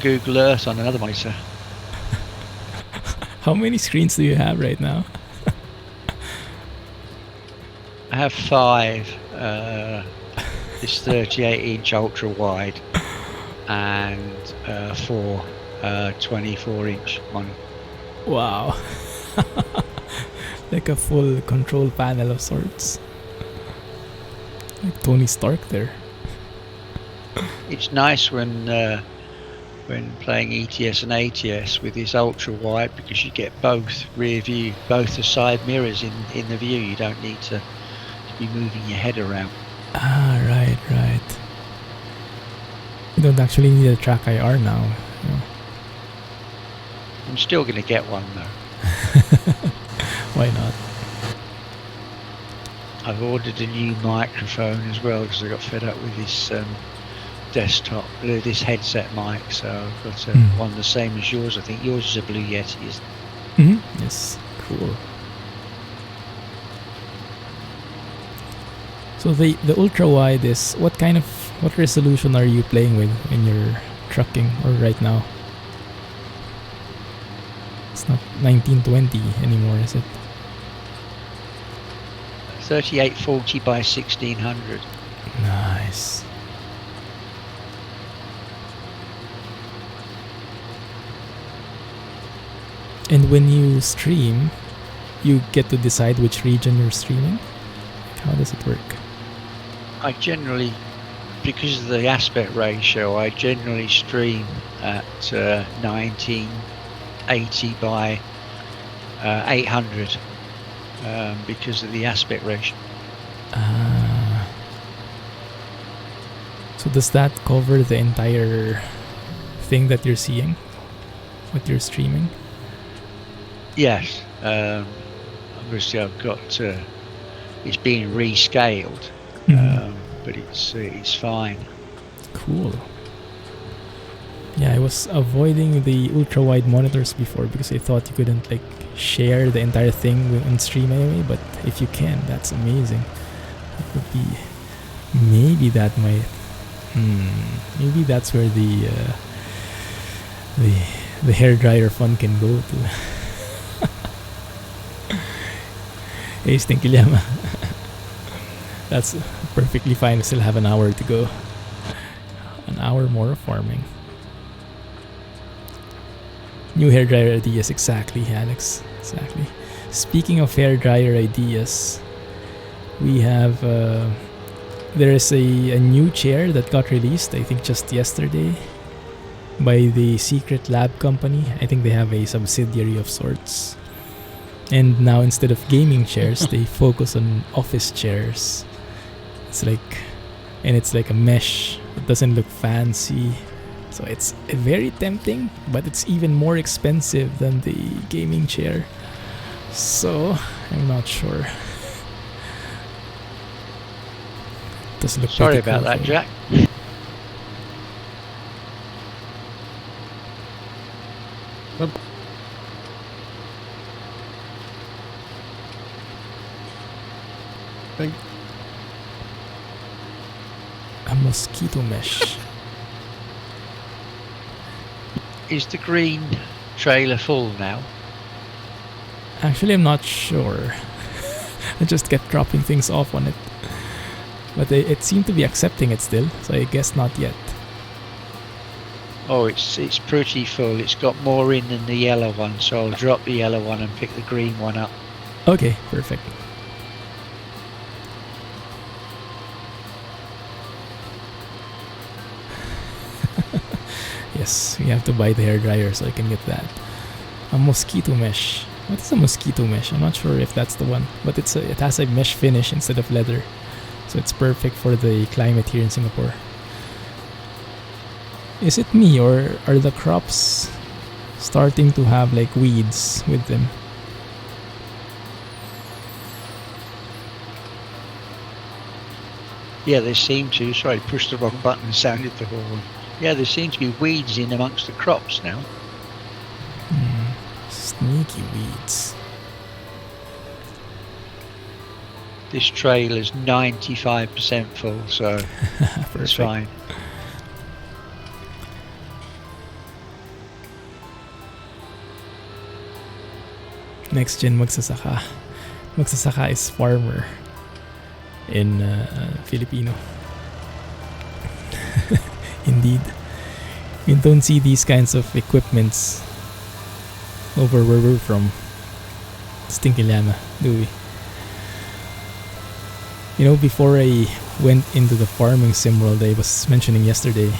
Google Earth on another monitor. How many screens do you have right now? I have 5. This 38-inch ultra wide, and 4 24-inch one. Wow. Like a full control panel of sorts. Like Tony Stark there. It's nice when playing ETS and ATS with this ultra wide, because you get both rear view, both the side mirrors in the view. You don't need to be moving your head around. Ah, right. You don't actually need a TrackIR now. You know. I'm still going to get one though. Why not? I've ordered a new microphone as well, because I got fed up with this desktop, this headset mic. So I've got one the same as yours. I think yours is a Blue Yeti, isn't it? Mm-hmm. Yes, cool. So the ultra wide is what resolution are you playing with when you're trucking or right now? It's not 1920 anymore, is it? 3840 by 1600. Nice. And when you stream, you get to decide which region you're streaming? How does it work? I generally, because of the aspect ratio, I generally stream at 1980 by 800 because of the aspect ratio. So does that cover the entire thing that you're seeing? What you're streaming? Yes. Obviously I've got it's being rescaled, but it's fine. Cool. Yeah, I was avoiding the ultra wide monitors before because I thought you couldn't like share the entire thing on stream anyway, but if you can, that's amazing. That would be, maybe that might, maybe that's where the hairdryer fun can go to. Hey, Stinky Llama. That's perfectly fine. We still have an hour to go. An hour more of farming. New hairdryer ideas, exactly, Alex. Exactly. Speaking of hairdryer ideas, we have there is a new chair that got released, I think just yesterday, by the Secret Lab company. I think they have a subsidiary of sorts. And now instead of gaming chairs, they focus on office chairs. It's like a mesh. It doesn't look fancy. So it's very tempting, but it's even more expensive than the gaming chair. So I'm not sure. Doesn't look Sorry pretty about cool, that, Jack. A mosquito mesh. Is the green trailer full now? Actually, I'm not sure. I just kept dropping things off on it. But it seemed to be accepting it still, so I guess not yet. Oh, it's pretty full. It's got more in than the yellow one, so I'll drop the yellow one and pick the green one up. Okay, perfect. Yes, we have to buy the hairdryer so I can get that. A mosquito mesh. What is a mosquito mesh? I'm not sure if that's the one, but it has a mesh finish instead of leather, so it's perfect for the climate here in Singapore. Is it me, or are the crops starting to have like weeds with them? Yeah, they seem to. Sorry, I pushed the wrong button and sounded the horn. Yeah, there seem to be weeds in amongst the crops now. Sneaky weeds. This trailer's 95% full, so it's fine. Next gen magsasaka. Magsasaka is farmer. in Filipino. Indeed. We don't see these kinds of equipments over where we're from. Stinkiliana, do we? You know, before I went into the farming sim world I was mentioning yesterday,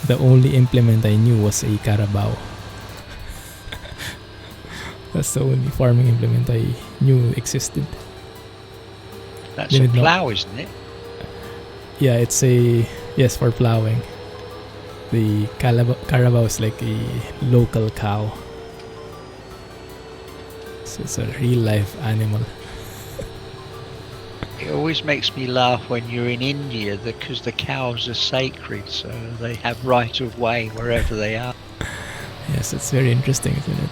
the only implement I knew was a Carabao. That's the only farming implement I knew existed. That's a plow, isn't it? Yeah, it's yes, for plowing. The Carabao is like a local cow. So it's a real life animal. It always makes me laugh when you're in India because the cows are sacred, so they have right of way wherever they are. Yes, it's very interesting, isn't it?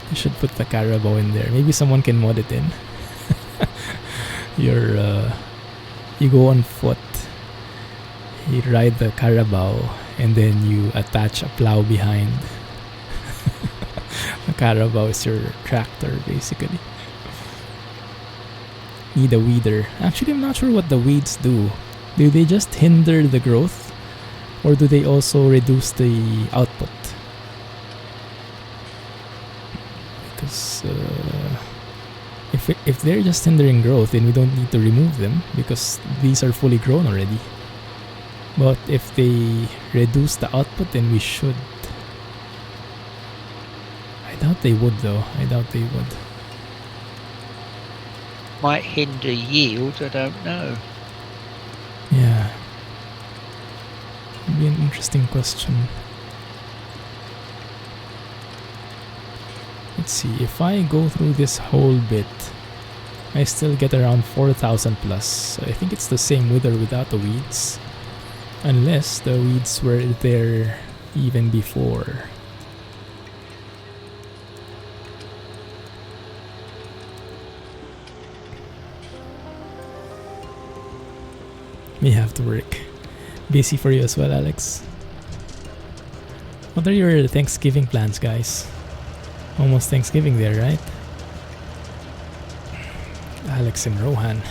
You should put the Carabao in there. Maybe someone can mod it in. You go on foot, you ride the Carabao, and then you attach a plow behind. The Carabao is your tractor, basically. Need a weeder. Actually, I'm not sure what the weeds do. Do they just hinder the growth, or do they also reduce the output? Because if they're just hindering growth, then we don't need to remove them because these are fully grown already. But if they reduce the output, then we should. I doubt they would, though. I doubt they would. Might hinder yield, I don't know. Yeah. It'd be an interesting question. Let's see, if I go through this whole bit, I still get around 4,000 plus. So I think it's the same with or without the weeds. Unless the weeds were there even before. May have to work. Busy for you as well, Alex. What are your Thanksgiving plans, guys? Almost Thanksgiving there, right? Alex and Rohan.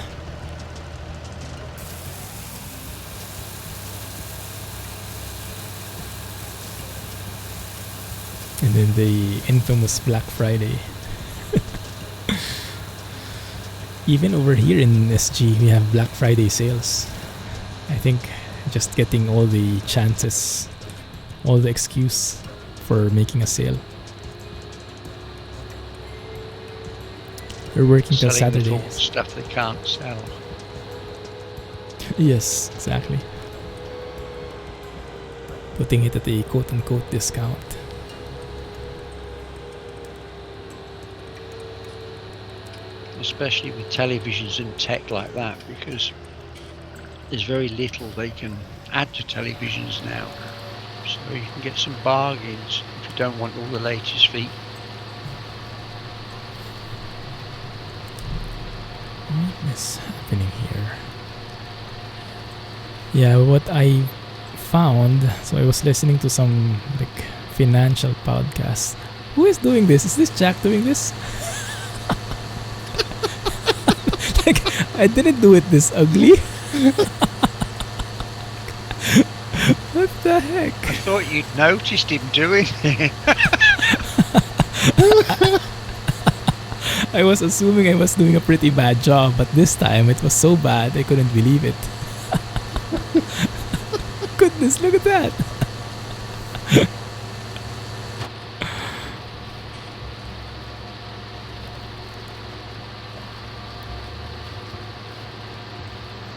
And then the infamous Black Friday. Even over here in SG, we have Black Friday sales. I think just getting all the chances, all the excuse for making a sale. We're working till Saturday. Stuff they can't sell. Yes, exactly. Putting it at a quote-unquote discount. Especially with televisions and tech like that, because there's very little they can add to televisions now. So you can get some bargains if you don't want all the latest feet. What is happening here? Yeah, what I found, so I was listening to some like financial podcast. Who is doing this? Is this Jack doing this? Like, I didn't do it this ugly. What the heck? I thought you'd noticed him doing it. I was assuming I was doing a pretty bad job, but this time it was so bad I couldn't believe it. Goodness, look at that.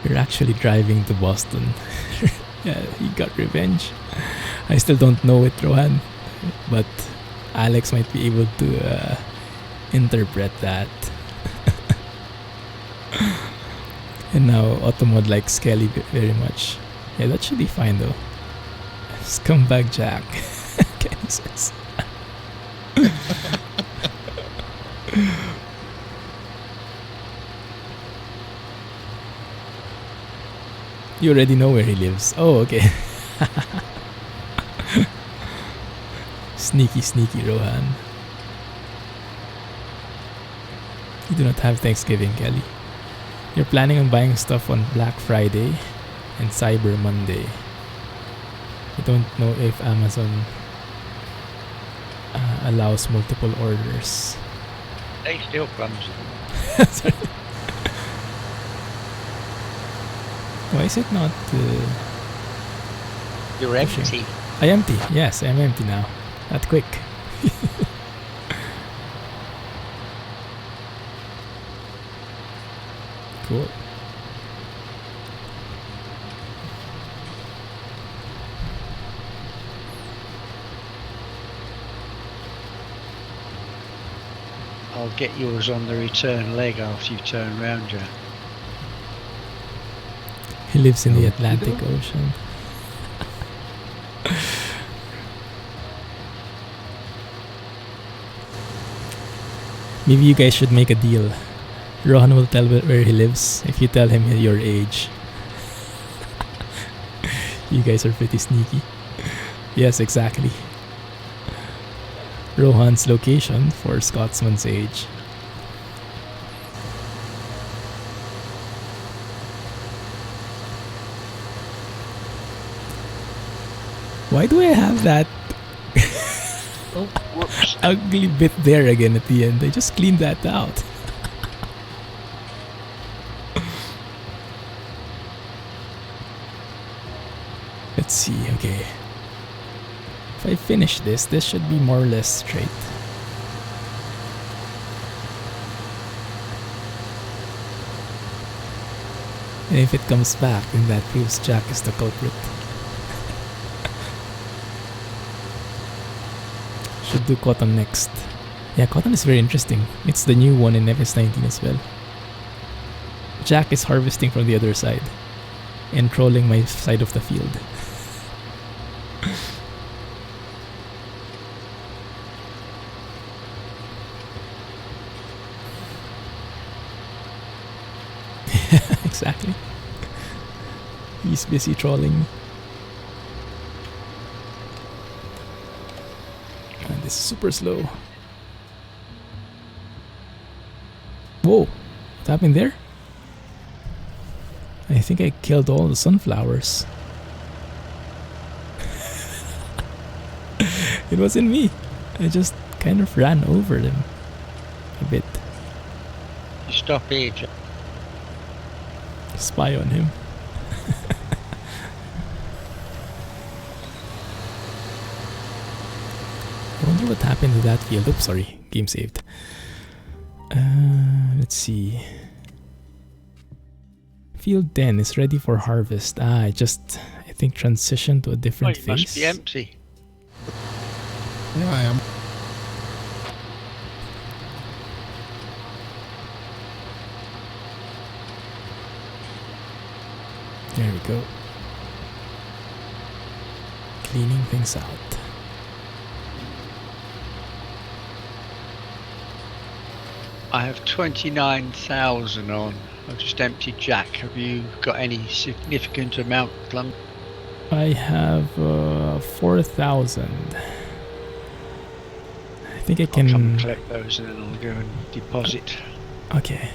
You're actually driving to Boston. Yeah, he got revenge. I still don't know it, Rohan, but Alex might be able to interpret that. And now Automod likes Kelly very much. Yeah, that should be fine though. Scumbag Jack. Kenny says. You already know where he lives. Oh, okay. Sneaky, sneaky, Rohan. You do not have Thanksgiving, Kelly. You're planning on buying stuff on Black Friday and Cyber Monday. I don't know if Amazon allows multiple orders. They still clumsy. Sorry. Why is it not You're pushing? empty. I empty. Yes, I'm empty now. That quick. Cool. I'll get yours on the return leg after you turn round, Jack. He lives in the Atlantic Ocean. Maybe you guys should make a deal. Rohan will tell where he lives if you tell him your age. You guys are pretty sneaky. Yes, exactly. Rohan's location for Scotsman's age. Why do I have that Oh, whoops. ugly bit there again at the end? I just cleaned that out. Let's see, okay. If I finish this should be more or less straight. And if it comes back, then that proves Jack is the culprit. Should do cotton next. Yeah, cotton is very interesting. It's the new one in FS19 as well. Jack is harvesting from the other side and trolling my side of the field. Exactly. He's busy trolling. And this is super slow. Whoa! What happened there? I think I killed all the sunflowers. It wasn't me. I just kind of ran over them a bit. Stop here, Jack. Spy on him. I wonder what happened to that field. Oops, sorry. Game saved. Let's see. Field 10 is ready for harvest. I think transitioned to a different It phase. must be empty. Yeah, I am. There we go. Cleaning things out. I have 29,000 on. I've just emptied Jack. Have you got any significant amount, Clum? I have 4,000. I think I I'll come can. and collect those and then I'll go and deposit. Okay.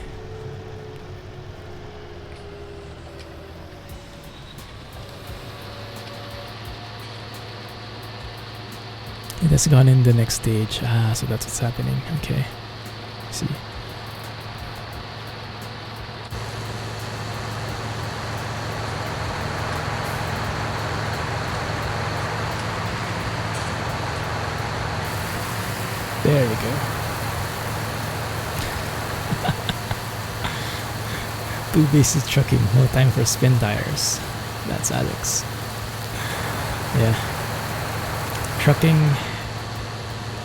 It has gone in the next stage. So that's what's happening. Okay. See. There we go. Too busy trucking, no time for spin tires. That's Alex. Yeah. Trucking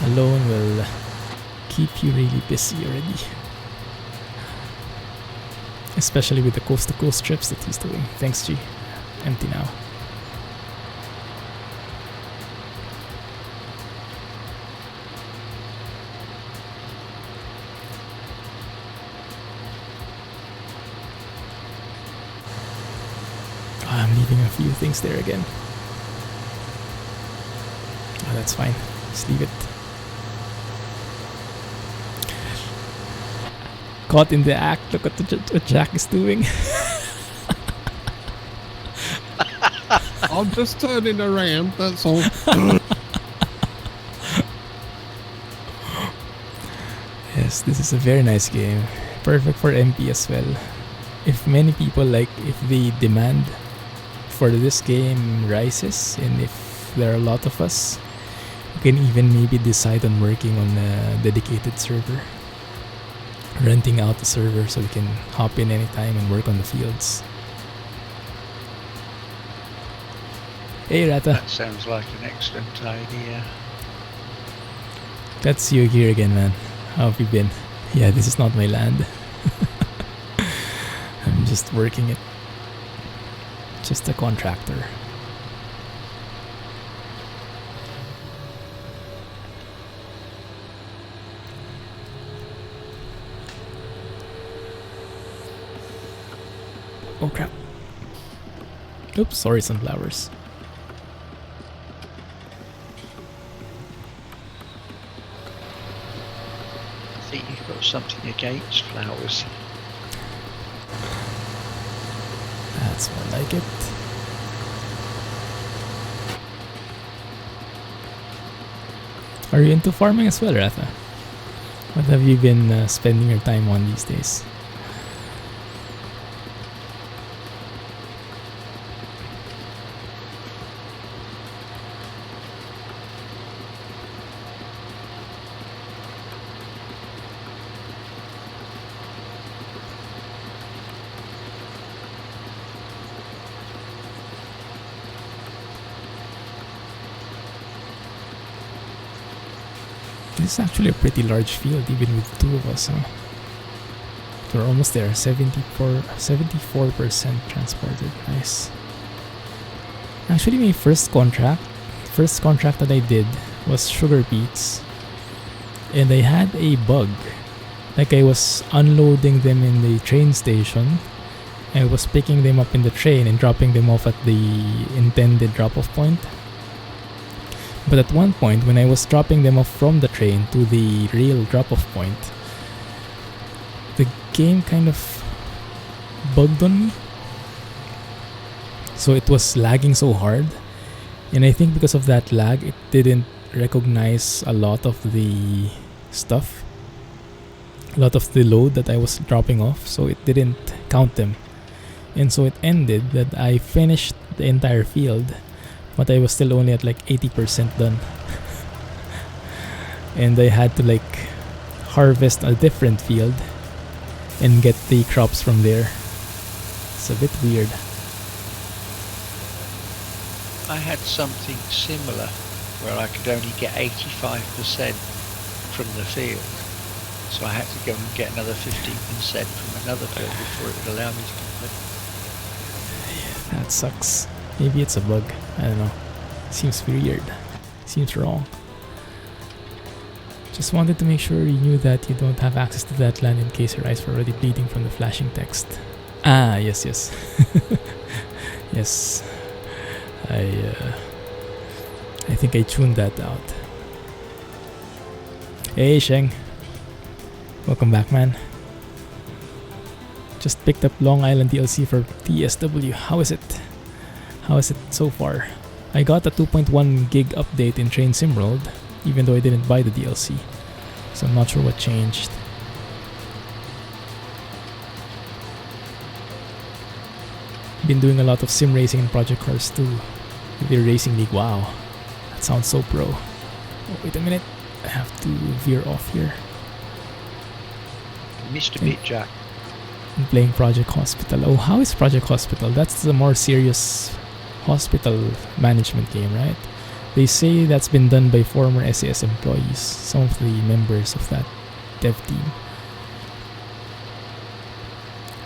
alone will keep you really busy already. Especially with the coast-to-coast trips that he's doing. Thanks, G. Empty now. I'm leaving a few things there again. Oh, that's fine. Just leave it. Caught in the act. Look at what Jack is doing. I'm just turning around, that's all. Yes, this is a very nice game. Perfect for MP as well. If many people if the demand for this game rises, and if there are a lot of us, we can even maybe decide on working on a dedicated server. Renting out the server so we can hop in anytime and work on the fields. Hey Rata. That sounds like an excellent idea. Glad to see you here again, man. How have you been? Yeah, this is not my land. I'm just working it. Just a contractor. Oh crap. Oops, sorry, sunflowers. I think you've got something against flowers. That's more like it. Are you into farming as well, Ratha? What have you been spending your time on these days? This is actually a pretty large field, even with two of us, huh? We're almost there. 74% transported. Nice. Actually, my first contract that I did was sugar beets, and I had a bug. Like, I was unloading them in the train station. I was picking them up in the train and dropping them off at the intended drop-off point. But at one point, when I was dropping them off from the train to the real drop-off point, the game kind of bugged on me. So it was lagging so hard. And I think because of that lag, it didn't recognize a lot of the stuff. A lot of the load that I was dropping off. So it didn't count them. And so it ended that I finished the entire field, but I was still only at 80% done. And I had to harvest a different field and get the crops from there. It's a bit weird. I had something similar where I could only get 85% from the field. So I had to go and get another 15% from another field before it would allow me to complete. That sucks. Maybe it's a bug. I don't know. Seems weird. Seems wrong. Just wanted to make sure you knew that you don't have access to that land in case your eyes were already bleeding from the flashing text. Ah, yes. Yes. I think I tuned that out. Hey, Sheng. Welcome back, man. Just picked up Long Island DLC for TSW. How is it? How is it so far? I got a 2.1 gig update in Train Sim World, even though I didn't buy the DLC. So I'm not sure what changed. Been doing a lot of sim racing and project cars too. The racing league, wow. That sounds so pro. Oh, wait a minute. I have to veer off here. Missed a bit, Jack. I'm playing Project Hospital. Oh, how is Project Hospital? That's the more serious hospital management game, right? They say that's been done by former SAS employees, some of the members of that dev team.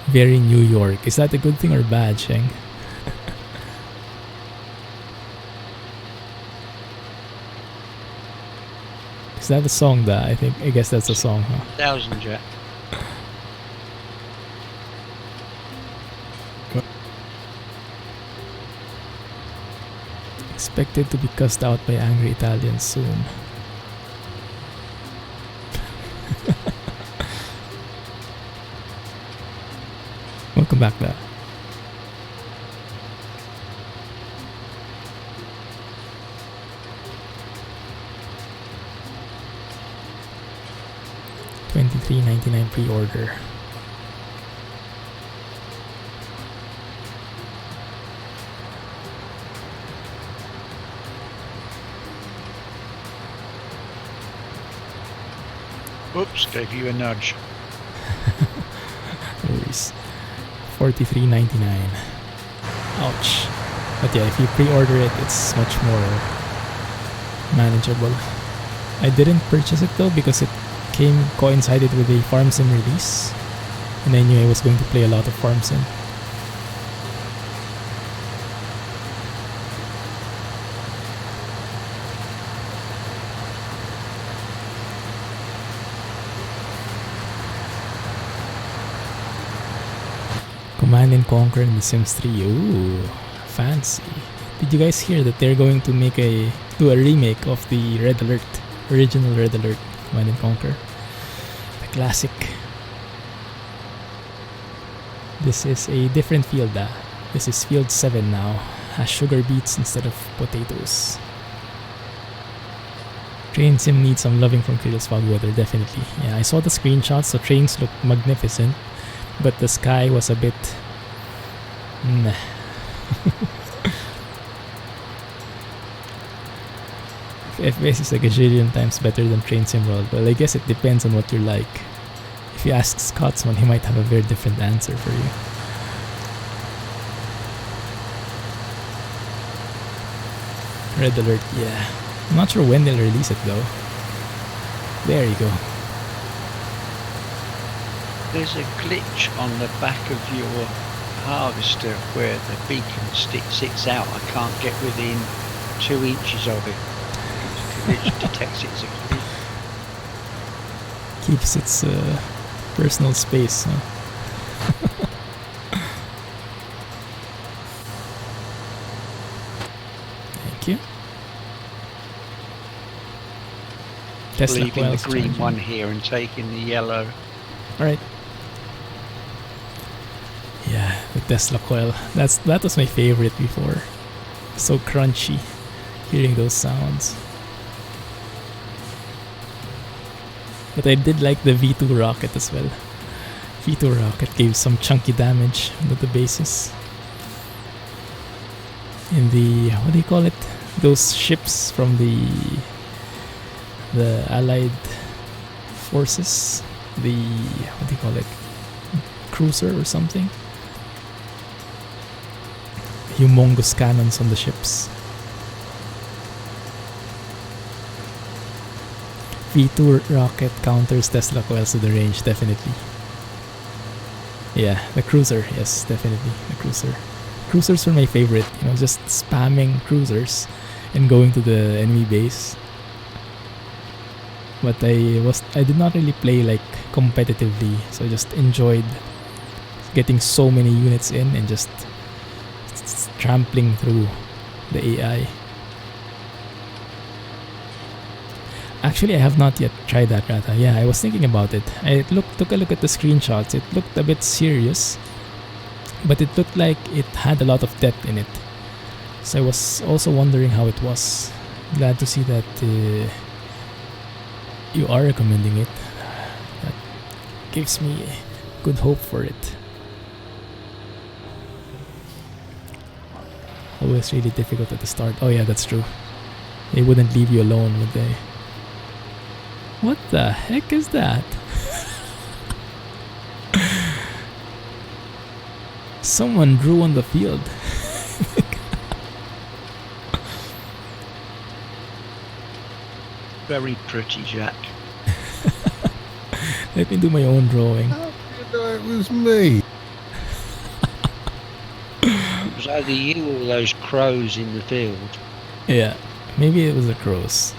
Very New York. Is that a good thing or bad, Sheng? Is that a song that I guess that's a song, huh? 1,000, Jack. Expected to be cussed out by angry Italians soon. Welcome back, Da. $23.99 pre-order. Oops, gave you a nudge. No worries. $43.99. Ouch. But yeah, if you pre-order it, it's much more manageable. I didn't purchase it though because it coincided with a Farm Sim release, and I knew I was going to play a lot of Farm Sim. Command and Conquer in The Sims 3. Ooh, fancy. Did you guys hear that they're going to do a remake of the Red Alert, original Red Alert Command and Conquer? The classic. This is a different field. This is field 7 now. Has sugar beets instead of potatoes. Train sim needs some loving from Krill's fog weather, definitely. Yeah, I saw the screenshots. The trains look magnificent, but the sky was a bit... Nah. FPS is a gajillion times better than Train Sim World. Well, I guess it depends on what you're like. If you ask Scotsman, he might have a very different answer for you. Red Alert, yeah. I'm not sure when they'll release it though. There you go. There's a glitch on the back of your harvester where the beacon stick sits out. I can't get within 2 inches of it. The glitch detects it as a glitch. Keeps its personal space. Huh? Thank you. Tesla Leaving the coils green charging. one here and taking the yellow. Alright. Yeah, the Tesla coil. That was my favorite before. So crunchy, hearing those sounds. But I did like the V2 rocket as well. V2 rocket gave some chunky damage with the bases. In the, what do you call it? Those ships from the Allied forces. The, what do you call it? Cruiser or something? Humongous cannons on the ships. V2 rocket counters Tesla coils to the range, definitely. Yeah, the cruiser, yes, definitely, the cruiser. Cruisers were my favorite, you know, just spamming cruisers and going to the enemy base. But I did not really play like competitively, so I just enjoyed getting so many units in and just trampling through the AI. Actually, I have not yet tried that, Rata. Yeah, I was thinking about it. I took a look at the screenshots. It looked a bit serious, but it looked like it had a lot of depth in it. So I was also wondering how it was. Glad to see that you are recommending it. That gives me good hope for it. Always really difficult at the start. Oh yeah, that's true. They wouldn't leave you alone, would they? What the heck is that? Someone drew on the field. Very pretty, Jack. Let me do my own drawing. How do you know it was me? It was either you or those crows in the field. Yeah, maybe it was the crows.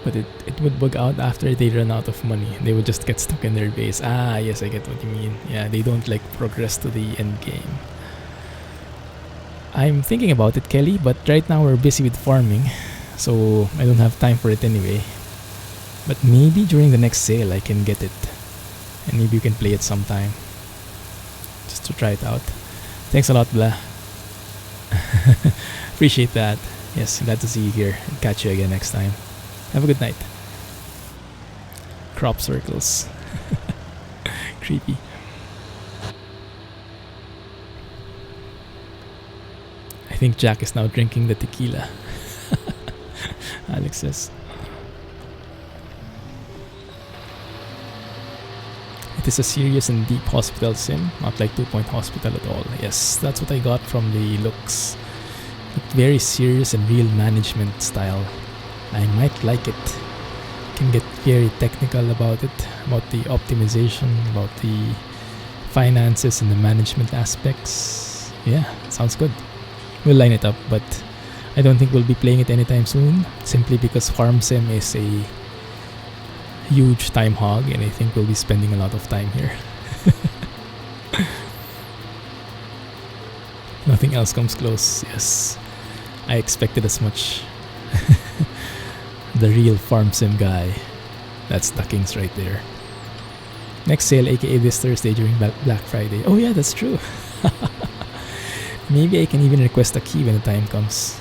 But it would bug out after they run out of money. They would just get stuck in their base. Ah, yes, I get what you mean. Yeah, they don't like progress to the end game. I'm thinking about it, Kelly, but right now we're busy with farming, so I don't have time for it anyway. But maybe during the next sale I can get it, and maybe you can play it sometime, just to try it out. Thanks a lot, Blah. Appreciate that. Yes, glad to see you here, and catch you again next time. Have a good night. Crop circles. Creepy. I think Jack is now drinking the tequila. Alex says. It is a serious and deep hospital sim, not like 2 Point Hospital at all. Yes, that's what I got from the looks. But very serious and real management style. I might like it. Can get very technical about it, about the optimization, about the finances and the management aspects. Yeah, sounds good. We'll line it up, but I don't think we'll be playing it anytime soon, simply because farm sim is a huge time hog, and I think we'll be spending a lot of time here. Nothing else comes close. Yes, I expected as much. The real farm sim guy. That's Duckings right there. Next sale, aka this Thursday during Black Friday. Oh yeah, that's true. Maybe I can even request a key when the time comes.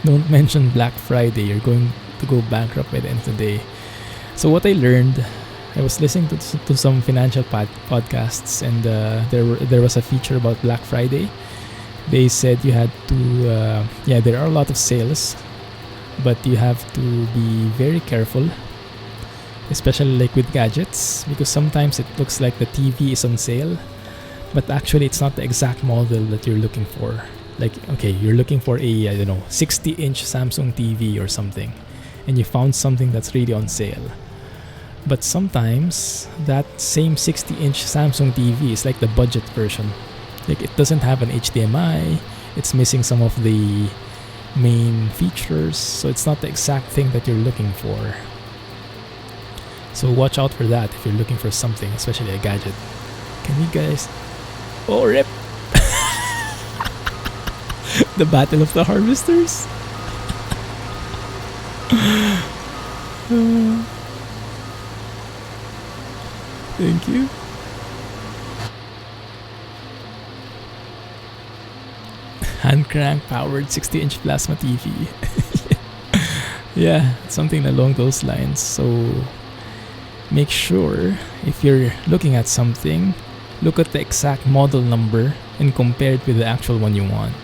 Don't mention Black Friday, you're going to go bankrupt by the end of the day. So what I learned, I was listening to some financial podcasts, and there was a feature about Black Friday. They said you had to, there are a lot of sales, but you have to be very careful, especially like with gadgets, because sometimes it looks like the TV is on sale, but actually it's not the exact model that you're looking for. Like, okay, you're looking for a, 60-inch Samsung TV or something, and you found something that's really on sale. But sometimes that same 60-inch Samsung TV is like the budget version. Like, it doesn't have an HDMI, it's missing some of the main features, so it's not the exact thing that you're looking for. So watch out for that if you're looking for something, especially a gadget. Can you guys... Oh, rip! The Battle of the Harvesters? Thank you. Hand crank powered 60-inch plasma TV. Yeah, something along those lines. So make sure if you're looking at something, look at the exact model number and compare it with the actual one you want,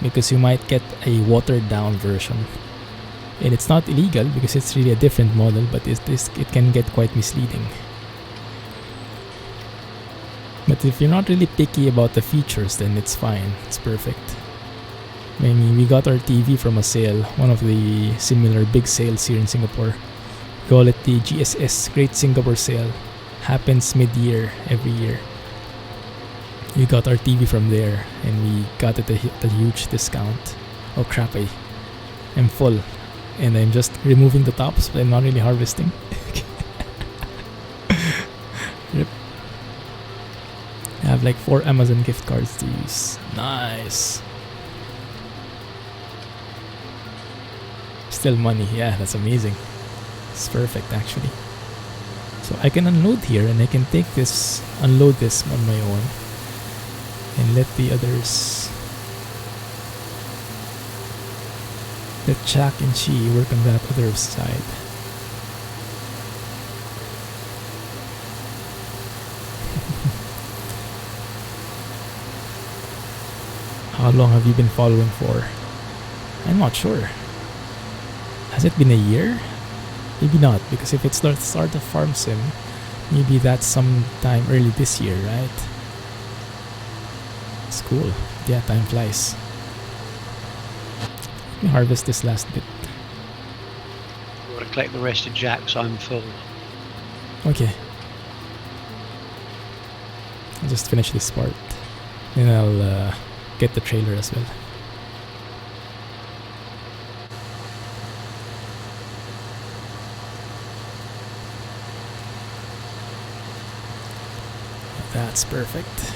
because you might get a watered down version. And it's not illegal because it's really a different model, but it can get quite misleading. But if you're not really picky about the features, then it's fine. It's perfect. I mean, we got our TV from a sale, one of the similar big sales here in Singapore. We call it the GSS, Great Singapore Sale. Happens mid-year every year. We got our TV from there, and we got it at a huge discount. Oh crap, I'm full. And I'm just removing the tops, but I'm not really harvesting. Yep. I have like 4 Amazon gift cards to use. Nice. Still money. Yeah, that's amazing. It's perfect actually. So I can unload here, and I can unload this on my own, and let the others, let Jack and Chi work on that other side. How long have you been following for? I'm not sure. Has it been a year? Maybe not, because if it's the start of Farm Sim, maybe that's sometime early this year, right? It's cool. Yeah, time flies. Let me harvest this last bit. I'm going to collect the rest of Jack's. I'm full. Okay. I'll just finish this part. Then I'll get the trailer as well. That's perfect.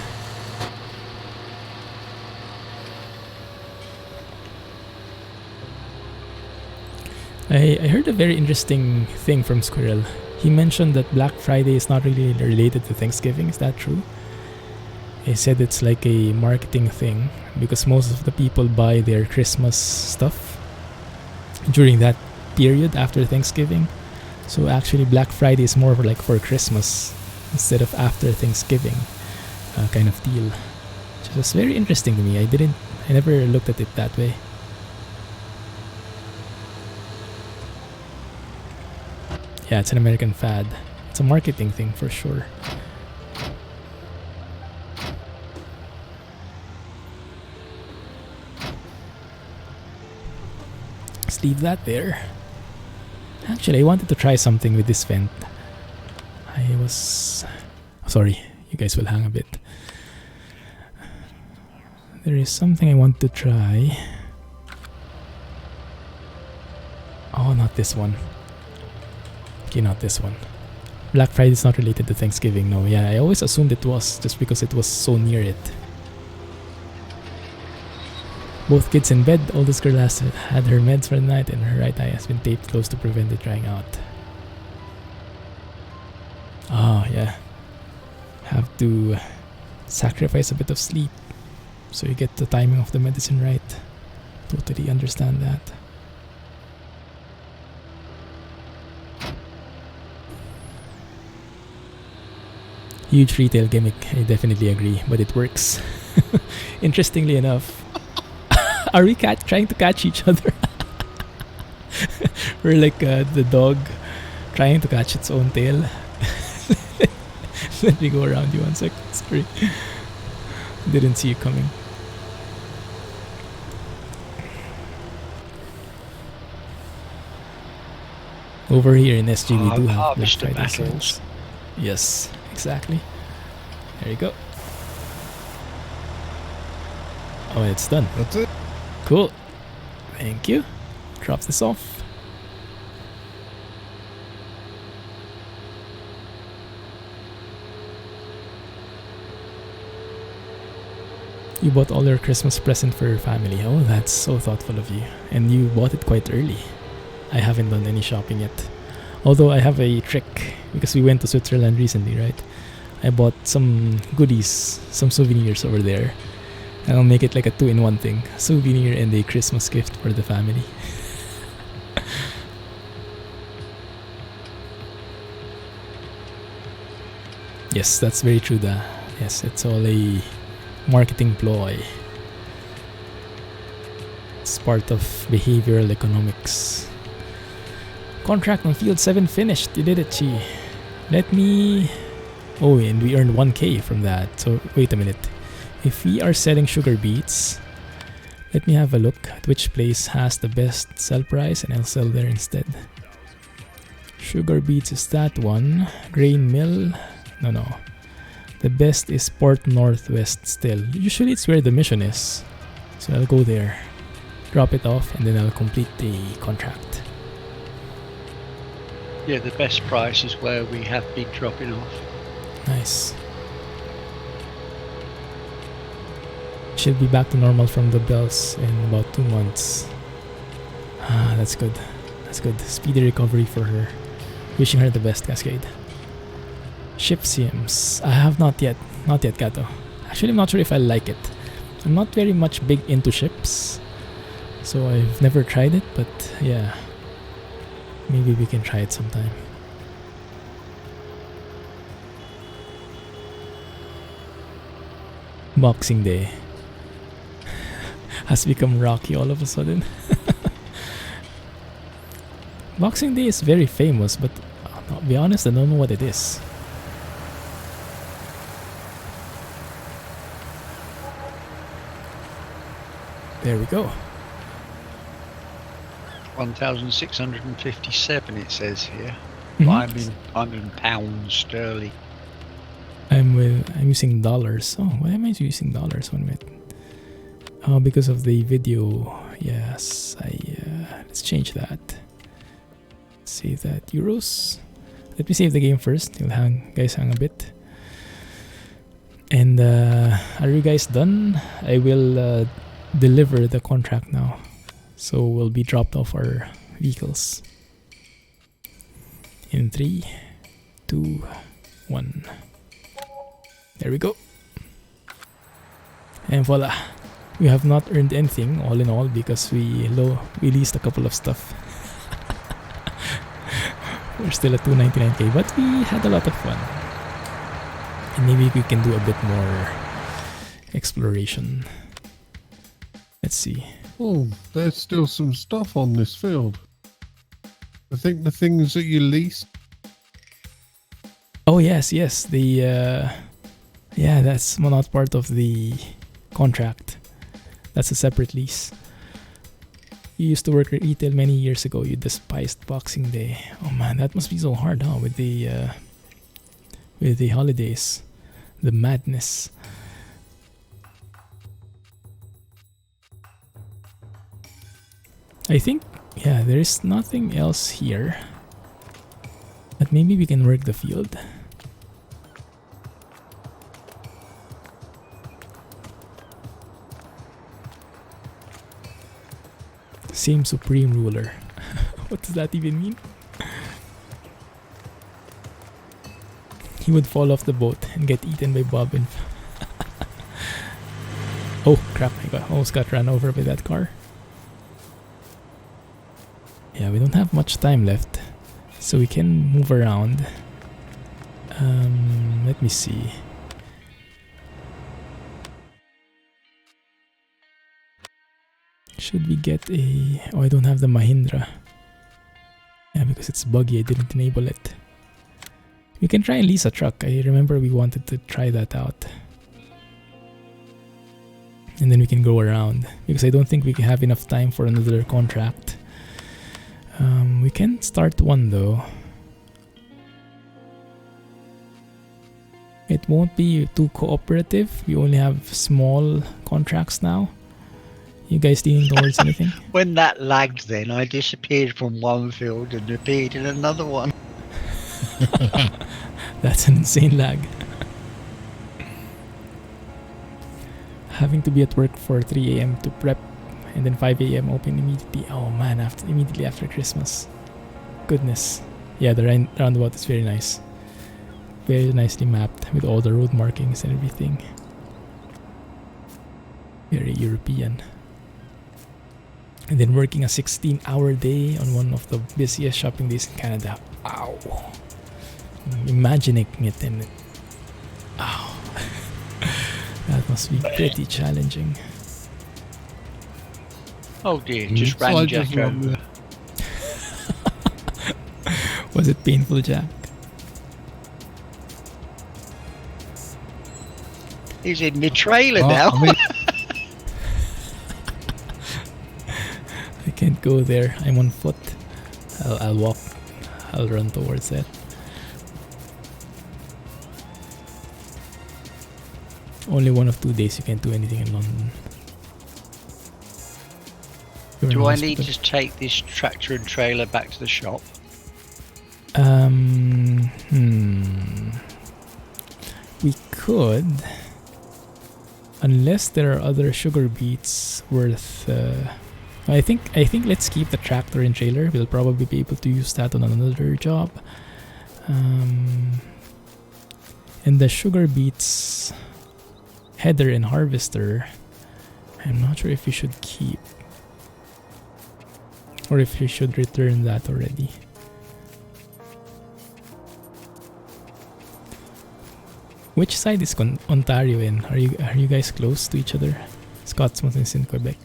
I heard a very interesting thing from Squirrel. He mentioned that Black Friday is not really related to Thanksgiving. Is that true? He said it's like a marketing thing because most of the people buy their Christmas stuff during that period after Thanksgiving. So actually Black Friday is more for Christmas instead of after Thanksgiving kind of deal. Which was very interesting to me. I never looked at it that way. Yeah, it's an American fad. It's a marketing thing for sure. Let's leave that there. Actually, I wanted to try something with this Fendt. Sorry, you guys will hang a bit. There is something I want to try. Oh, not this one. Okay, not this one. Black Friday is not related to Thanksgiving, no. Yeah, I always assumed it was, just because it was so near it. Both kids in bed. Oldest girl has had her meds for the night and her right eye has been taped close to prevent it drying out. Oh, yeah. Have to sacrifice a bit of sleep so you get the timing of the medicine right. Totally understand that. Huge retail gimmick, I definitely agree, but it works. Interestingly enough, are we trying to catch each other? We're like the dog trying to catch its own tail. Let me go around you 1 second. Sorry. Didn't see you coming. Over here in SG we do have Black Friday sales. Yes, exactly. There you go. Oh, it's done. That's it. Cool. Thank you. Drop this off. You bought all your Christmas present for your family. Oh, that's so thoughtful of you. And you bought it quite early. I haven't done any shopping yet. Although I have a trick, because we went to Switzerland recently, right? I bought some goodies, some souvenirs over there. And I'll make it like a 2-in-1 thing. A souvenir and a Christmas gift for the family. Yes, that's very true, Da. Yes, it's all a marketing ploy. It's part of behavioral economics. Contract on field 7 finished. You did it, Chi. Let me... Oh, and we earned 1k from that. So, wait a minute. If we are selling sugar beets, let me have a look at which place has the best sell price and I'll sell there instead. Sugar beets is that one. Grain mill. No. The best is Port Northwest still. Usually it's where the mission is. So I'll go there. Drop it off and then I'll complete the contract. Yeah, the best price is where we have been dropping off. Nice. She'll be back to normal from the bells in about 2 months. Ah, that's good. That's good. Speedy recovery for her. Wishing her the best, Cascade. Ship sims. I have not yet. Not yet, Kato. Actually, I'm not sure if I like it. I'm not very much big into ships. So I've never tried it, but yeah. Maybe we can try it sometime. Boxing Day has become rocky all of a sudden. Boxing Day is very famous, but I'll be honest, I don't know what it is. There we go. 1,657 it says here. Mm-hmm. I'm in pounds sterling. I'm using dollars. Oh, why am I using dollars? 1 minute. Oh, because of the video. Yes, let's change that. Save that euros. Let me save the game first. You'll guys hang a bit. And are you guys done? I will deliver the contract now. So we'll be dropped off our vehicles. In 3, 2, 1. There we go. And voila. We have not earned anything all in all because we leased a couple of stuff. We're still at 299k, but we had a lot of fun. And maybe we can do a bit more exploration. Let's see. Oh, there's still some stuff on this field. I think the things that you leased. Oh yes, the yeah, that's not part of the contract. That's a separate lease. You used to work at retail many years ago. You despised Boxing Day. Oh man, that must be so hard, huh? With the holidays, the madness. I think, yeah, there is nothing else here. But maybe we can work the field. Same supreme ruler. What does that even mean? He would fall off the boat and get eaten by Bobbin. Oh crap, I almost got run over by that car. Yeah, we don't have much time left, so we can move around. Let me see. Should we get a... Oh, I don't have the Mahindra. Yeah, because it's buggy, I didn't enable it. We can try and lease a truck. I remember we wanted to try that out. And then we can go around, because I don't think we have enough time for another contract. We can start one though. It won't be too cooperative. We only have small contracts now. You guys leaning towards anything? When that lagged then, I disappeared from one field and appeared in another one. That's an insane lag. Having to be at work for 3 AM to prep and then 5 AM open immediately. Oh man, immediately after Christmas. Goodness. Yeah, the roundabout is very nice. Very nicely mapped with all the road markings and everything. Very European. And then working a 16-hour day on one of the busiest shopping days in Canada. Ow. Imagining it and... Ow. That must be pretty challenging. Oh dear, just ran Jack over. Was it painful, Jack? He's in the trailer now. I mean, I can't go there. I'm on foot. I'll walk. I'll run towards it. Only one of 2 days you can't do anything in London. Do I need to take this tractor and trailer back to the shop? We could, unless there are other sugar beets worth. I think let's keep the tractor and trailer. We'll probably be able to use that on another job. And the sugar beets header and harvester, I'm not sure if we should keep or if we should return that already. Which side is Ontario in? Are you guys close to each other? Scotsman is in Quebec.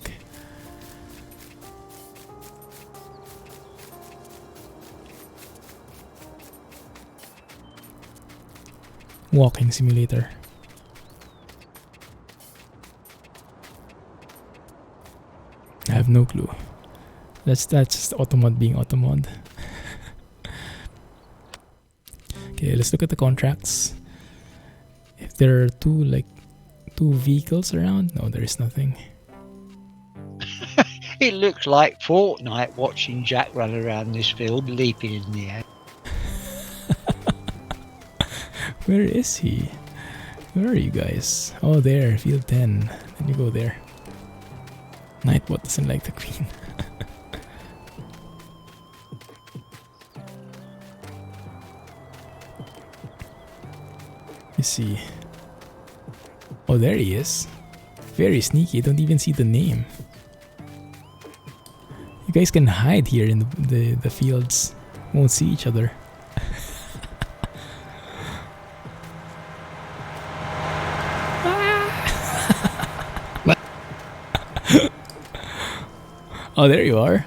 Walking simulator. I have no clue. That's just Automod being Automod. Okay, let's look at the contracts. If there are two vehicles around, no, there is nothing. It looks like Fortnite watching Jack run around this field, leaping in the air. Where is he? Where are you guys? Oh, there, field 10. Then you go there. Nightbot doesn't like the queen. me see. Oh, there he is. Very sneaky. Don't even see the name. You guys can hide here in the fields. Won't see each other. Oh, there you are.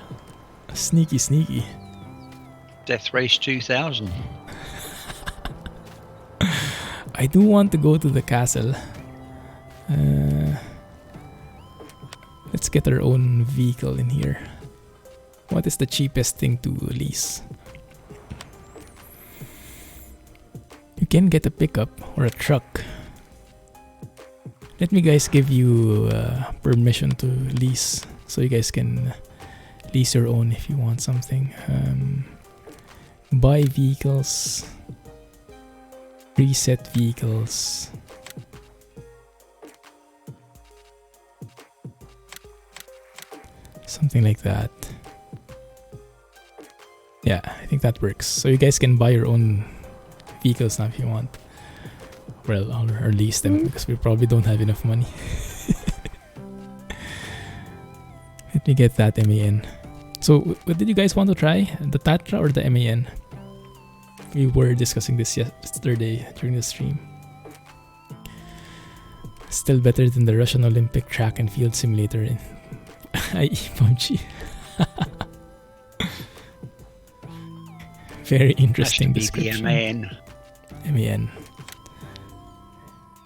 Sneaky, sneaky. Death Race 2000. I do want to go to the castle. Let's get our own vehicle in here. What is the cheapest thing to lease? You can get a pickup or a truck. Let me guys give you permission to lease, so you guys can lease your own if you want something. Buy vehicles, reset vehicles. Something like that. Yeah, I think that works. So you guys can buy your own vehicles now if you want. Well, or lease them, because we probably don't have enough money. Let me get that MAN. So, what did you guys want to try? The Tatra or the MAN? We were discussing this yesterday during the stream. Still better than the Russian Olympic track and field simulator in i.e. PUBG. Very interesting description. MAN.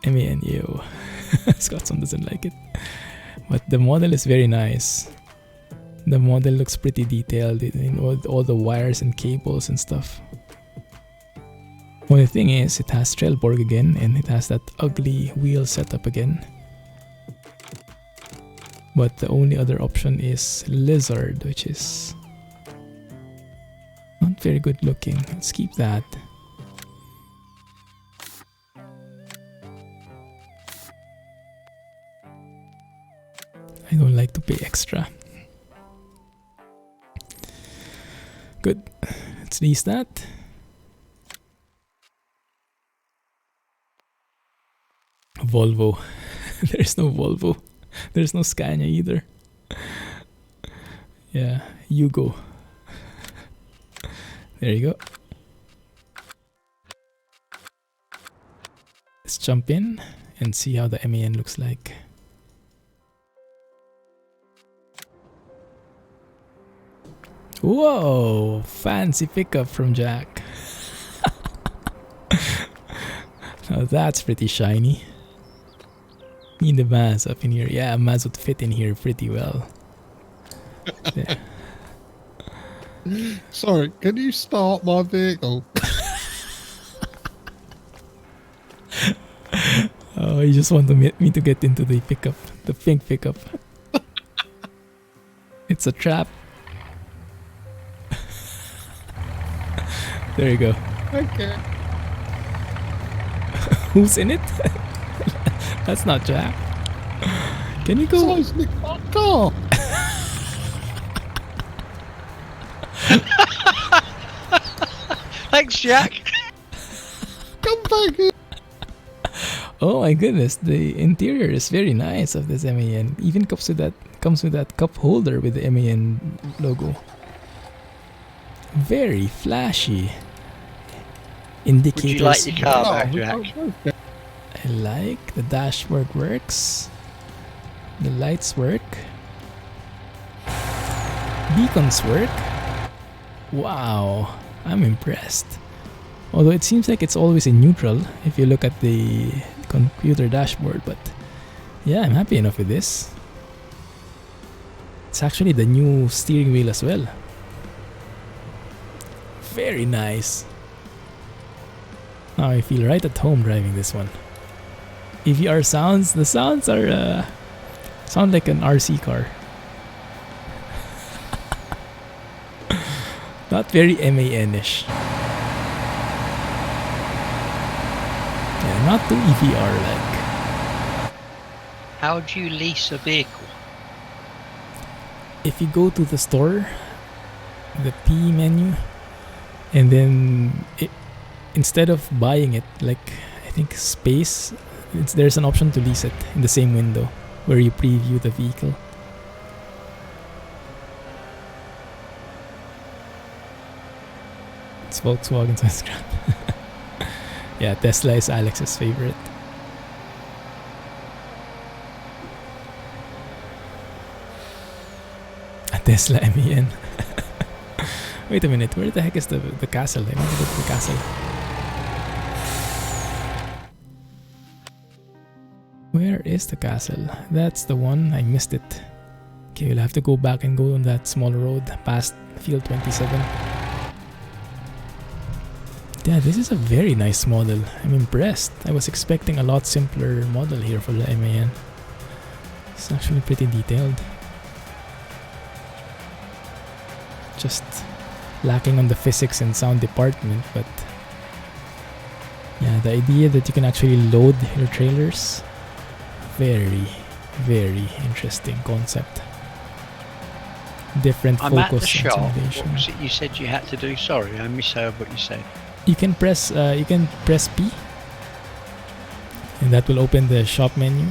MAN, yo. Scottson doesn't like it. But the model is very nice. The model looks pretty detailed in all the wires and cables and stuff. Only thing is, it has Trelleborg again, and it has that ugly wheel setup again. But the only other option is Lizard, which is not very good looking. Let's keep that. I don't like to pay extra. Good. Let's lease that. Volvo. There's no Volvo. There's no Scania either. Yeah, Yugo. There you go. Let's jump in and see how the MAN looks like. Whoa! Fancy pickup from Jack. Now that's pretty shiny. Need the Maz up in here. Yeah, Maz would fit in here pretty well. Sorry, can you start my vehicle? Oh, you just want me to get into the pickup, the pink pickup. It's a trap. There you go. Okay. Who's in it? That's not Jack. Can you go? Someone's nicked my car. Thanks, Jack. Come back here. Oh my goodness, the interior is very nice of this MAN. Even comes with that cup holder with the MAN logo. Very flashy. Indicators. Would you like your car back, Jack? I like the dashboard works. The lights work. Beacons work. Wow, I'm impressed. Although it seems like it's always in neutral if you look at the computer dashboard, but yeah, I'm happy enough with this. It's actually the new steering wheel as well. Very nice. Now I feel right at home driving this one. EVR sounds, the sounds are sound like an RC car. Not very MAN-ish. Yeah, not too EVR like. How do you lease a vehicle? If you go to the store, the P menu, and then instead of buying it, like I think space, there's an option to lease it in the same window where you preview the vehicle. It's Volkswagen's Instagram. Yeah, Tesla is Alex's favorite. A Tesla MEN. Wait a minute, where the heck is the castle? I want to go to the castle. Where is the castle? That's the one. I missed it. Okay, we'll have to go back and go on that small road past Field 27. Yeah, this is a very nice model. I'm impressed. I was expecting a lot simpler model here for the MAN. It's actually pretty detailed. Just lacking on the physics and sound department, but yeah, the idea that you can actually load your trailers, very, very interesting concept. Different I'm focus at the shop. What consolidation. was it you said you had to do? Sorry, I misheard what you said. You can press P, and that will open the shop menu,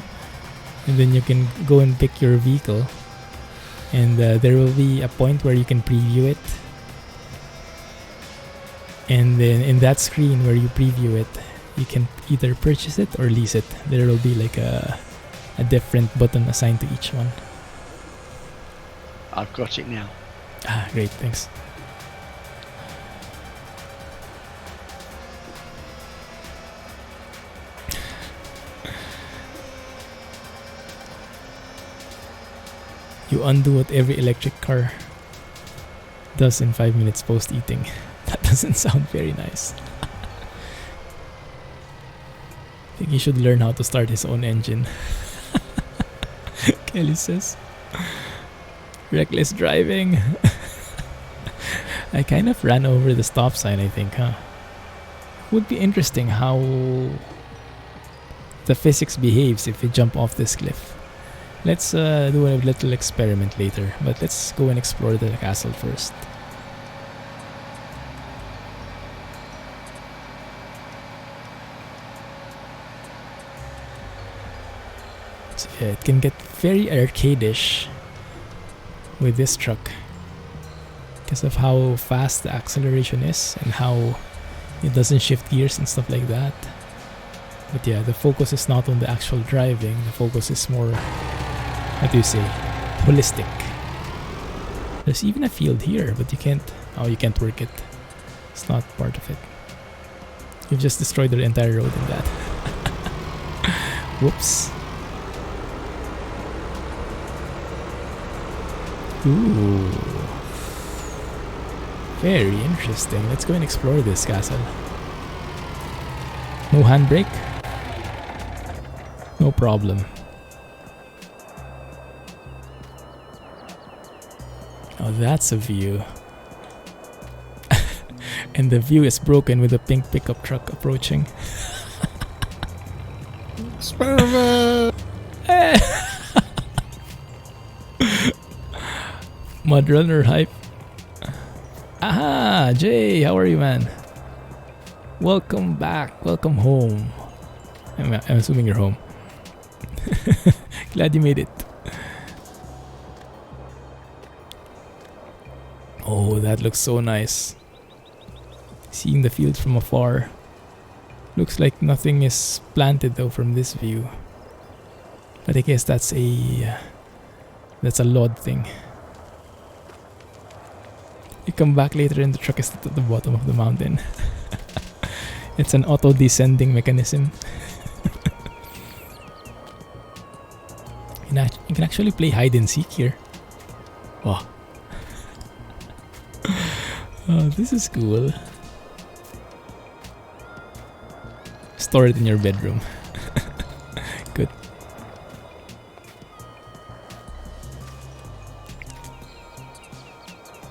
and then you can go and pick your vehicle, and there will be a point where you can preview it, and then in that screen where you preview it, you can either purchase it or lease it. There will be like a different button assigned to each one. I've got it now. Ah, great, thanks. You undo what every electric car does in 5 minutes post-eating. That doesn't sound very nice. I think he should learn how to start his own engine. Kelly says. Reckless driving. I kind of ran over the stop sign, I think, huh? Would be interesting how the physics behaves if you jump off this cliff. Let's do a little experiment later, but let's go and explore the castle first. So yeah, it can get very arcadish with this truck because of how fast the acceleration is and how it doesn't shift gears and stuff like that. But yeah, the focus is not on the actual driving. The focus is more, how do you say, holistic. There's even a field here, but you can't work it. It's not part of it. You've just destroyed the entire road in that. Whoops. Ooh. Very interesting. Let's go and explore this castle. No handbrake? No problem. Oh, that's a view. And the view is broken with a pink pickup truck approaching. Experiment! Mudrunner hype. Aha! Jay, how are you, man? Welcome back. Welcome home. I'm assuming you're home. Glad you made it. Oh, that looks so nice. Seeing the fields from afar. Looks like nothing is planted though from this view. But I guess that's a LOD thing. You come back later and the truck is at the bottom of the mountain. It's an auto-descending mechanism. You can actually play hide and seek here. Wow. Oh, this is cool. Store it in your bedroom. Good.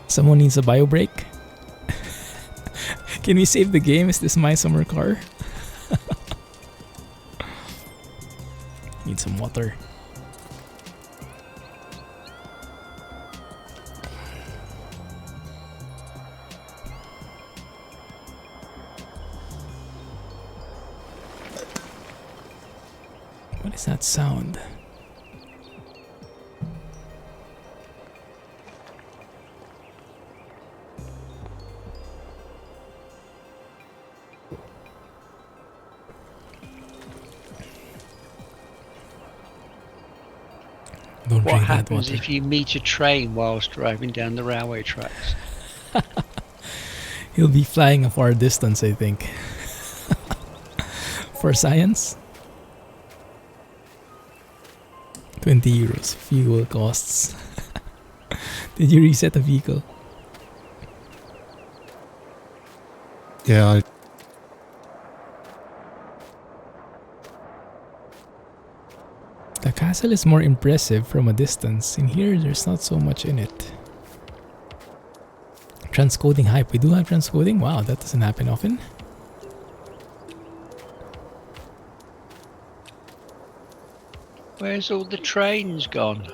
Someone needs a bio break. Can we save the game? Is this my summer car? Need some water. is that sound? Don't What drink that happens water. if you meet a train whilst driving down the railway tracks? He'll be flying a far distance, I think. For science? 20 euros fuel costs. Did you reset the vehicle? Yeah, The castle is more impressive from a distance. In here, there's not so much in it. Transcoding hype. We do have transcoding? Wow, that doesn't happen often. Where's all the trains gone?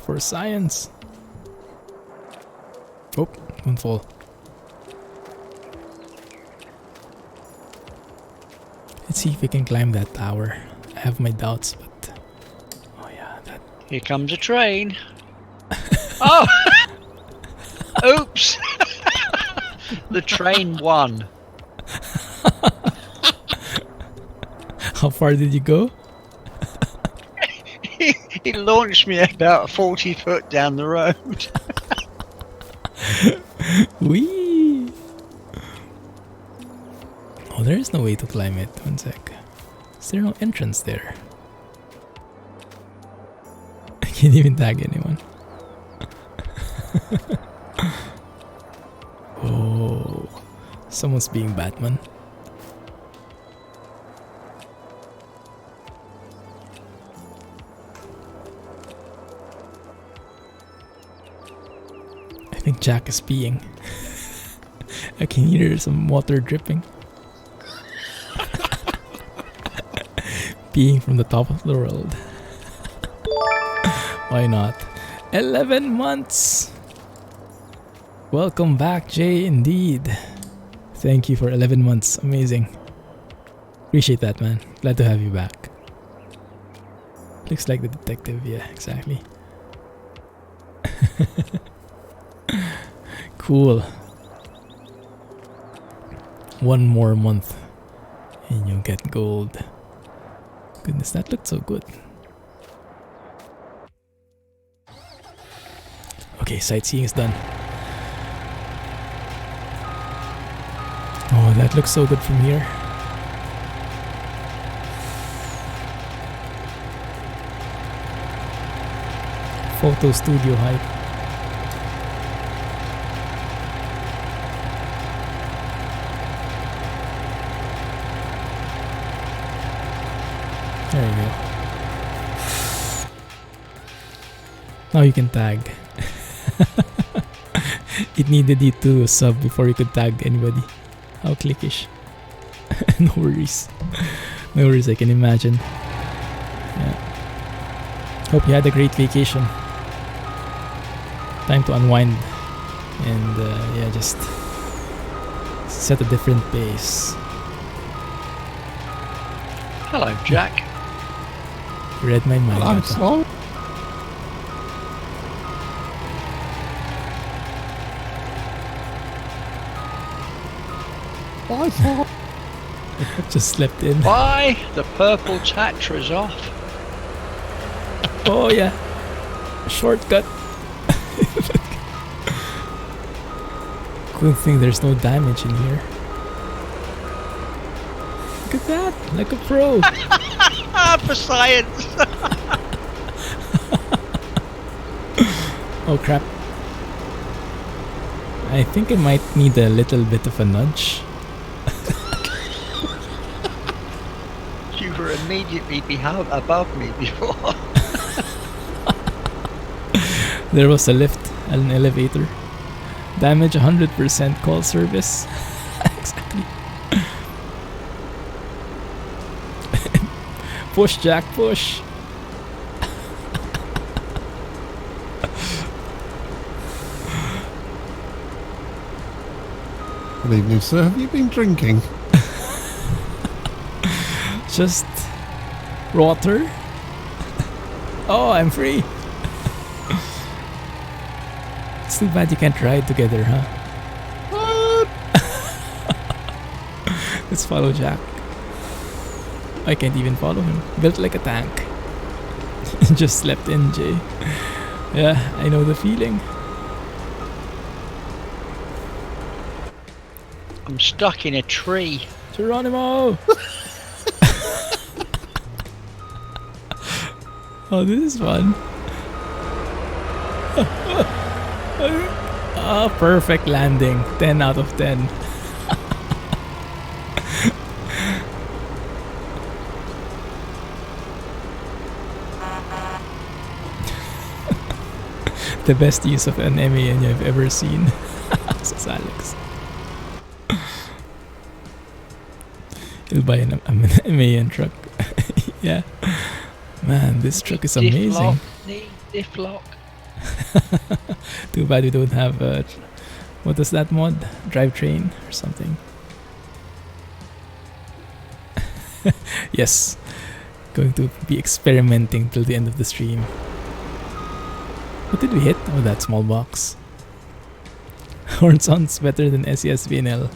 For science. Oh, don't fall. Let's see if we can climb that tower. I have my doubts, but... Oh yeah, that... Here comes a train. Oh! Oops! The train won. How far did you go? He launched me about 40 foot down the road. Whee! Oh, there is no way to climb it. One sec. Is there no entrance there? I can't even tag anyone. Oh, someone's being Batman. I think Jack is peeing. I can hear some water dripping. Peeing from the top of the world. Why not? 11 months! Welcome back, Jay, indeed. Thank you for 11 months. Amazing. Appreciate that, man. Glad to have you back. Looks like the detective. Yeah, exactly. Cool. One more month and you'll get gold. Goodness, that looked so good. Okay, sightseeing is done. Oh, that looks so good from here. Photo studio hype. There you go. Now you can tag. It needed you to sub before you could tag anybody. How clickish. No worries. No worries, I can imagine. Yeah. Hope you had a great vacation. Time to unwind and yeah, just set a different pace. Hello, Jack. You read my mind. I'm Gata. sorry. I thought Just slept in. Why? The purple Tatra's off. Oh yeah. Shortcut. Good thing there's no damage in here. Look at that, like a pro. For science. Oh crap. I think I might need a little bit of a nudge. You were immediately above me before. There was a lift, an elevator. Damage 100% call service. Exactly. Push, Jack, push. Good evening, sir. Have you been drinking? just water. Oh, I'm free. It's too bad you can't ride together, huh? What? Let's follow Jack. I can't even follow him. Built like a tank. Just slept in, Jay. Yeah, I know the feeling. I'm stuck in a tree. Geronimo! Oh, this is fun. Oh, perfect landing. 10 out of 10. The best use of an MAN I've ever seen. Says Alex. He'll buy an MAN truck. Yeah. Man, this truck is amazing. Diff lock. Too bad we don't have what is that mod? Drivetrain or something. Yes. Going to be experimenting till the end of the stream. What did we hit? Oh, that small box. Horn sounds better than SES VNL.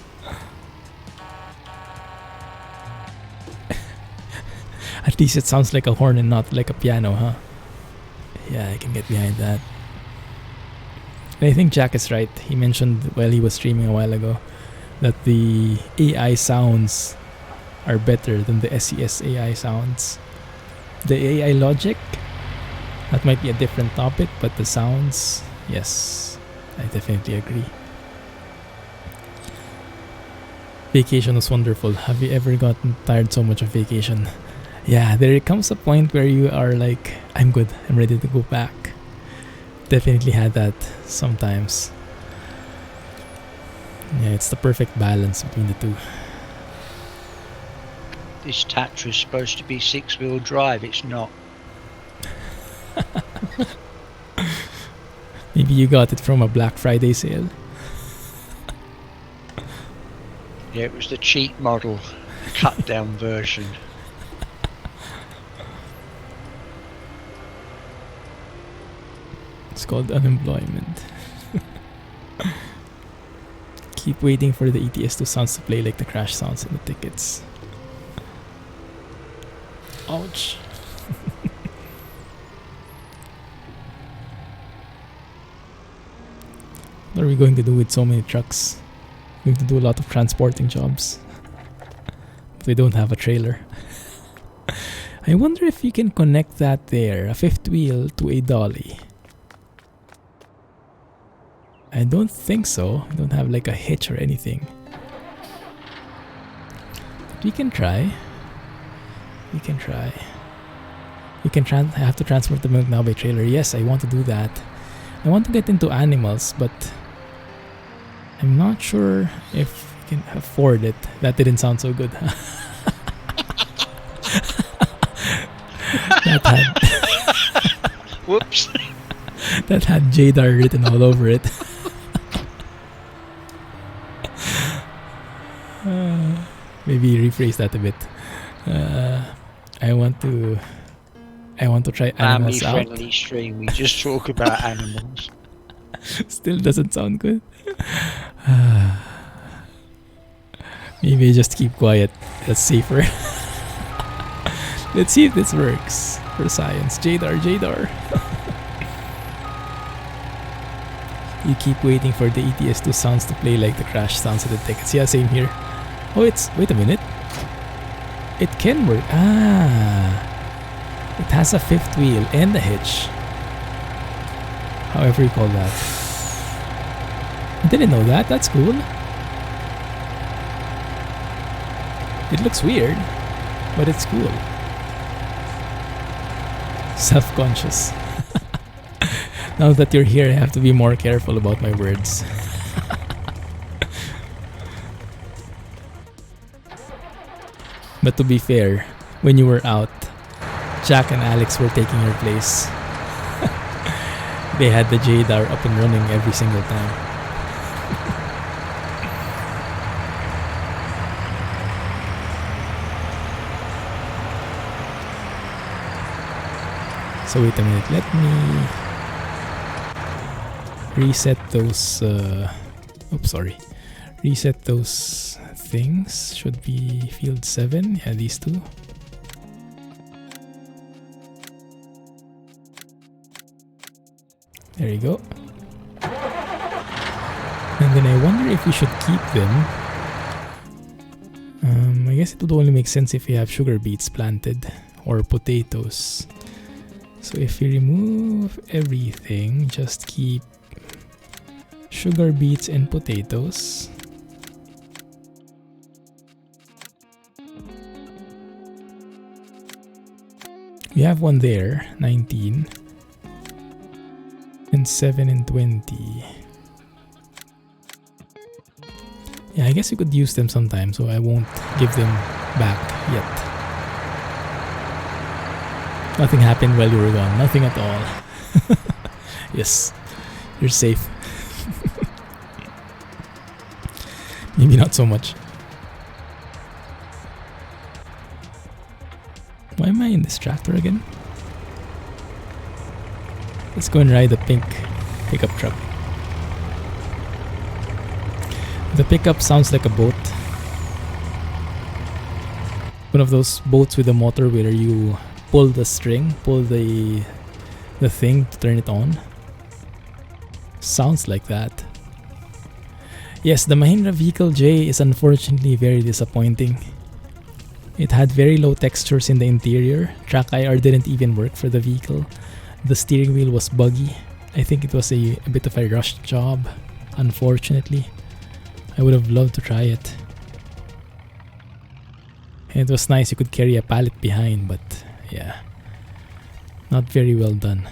At least it sounds like a horn and not like a piano, huh? Yeah, I can get behind that. And I think Jack is right. He mentioned while he was streaming a while ago that the AI sounds are better than the SES AI sounds. The AI logic, that might be a different topic, but the sounds, yes, I definitely agree. Vacation was wonderful. Have you ever gotten tired so much of vacation? Yeah, there comes a point where you are like, I'm good, I'm ready to go back. Definitely had that sometimes. Yeah, it's the perfect balance between the two. This Tatra is supposed to be 6-wheel drive, it's not. Maybe you got it from a Black Friday sale. Yeah, it was the cheap model, the cut down version. It's called unemployment. Keep waiting for the ETS2 sounds to play like the crash sounds in the tickets. Ouch. What are we going to do with so many trucks? We're going to do a lot of transporting jobs. But we don't have a trailer. I wonder if you can connect that there, a fifth wheel, to a dolly. I don't think so. I don't have like a hitch or anything. But we can try. We can try. You can I have to transport the milk now by trailer. Yes, I want to do that. I want to get into animals, but I'm not sure if you can afford it. That didn't sound so good. That had Whoops. that had JDAR written all over it. Maybe rephrase that a bit. I want to try animals out. Family-friendly stream. We just talk about animals. Still doesn't sound good. Maybe just keep quiet. That's safer. Let's see if this works for science. JDAR. You keep waiting for the ETS2 sounds to play like the crash sounds of the tickets. Yeah, same here. Oh, wait a minute. It can work. It has a fifth wheel and a hitch. However you call that. I didn't know that. That's cool. It looks weird, but it's cool. Self-conscious. Now that you're here, I have to be more careful about my words. But to be fair, when you were out, Jack and Alex were taking your place. They had the JDAR up and running every single time. So wait a minute, let me reset those reset those things. Should be field 7. Yeah, these two. There you go. And then I wonder if we should keep them. I guess it would only make sense if we have sugar beets planted or potatoes. So if we remove everything, just keep sugar beets and potatoes. We have one there, 19. And 7 and 20. Yeah, I guess we could use them sometime, so I won't give them back yet. Nothing happened while you were gone. Nothing at all. Yes, you're safe. Maybe not so much. Why am I in this tractor again? Let's go and ride the pink pickup truck. The pickup sounds like a boat. One of those boats with a motor where you pull the string, pull the thing to turn it on. Sounds like that. Yes, the Mahindra Vehicle J is unfortunately very disappointing. It had very low textures in the interior. TrackIR didn't even work for the vehicle. The steering wheel was buggy. I think it was a bit of a rushed job, unfortunately. I would have loved to try it. And it was nice you could carry a pallet behind, but yeah, not very well done.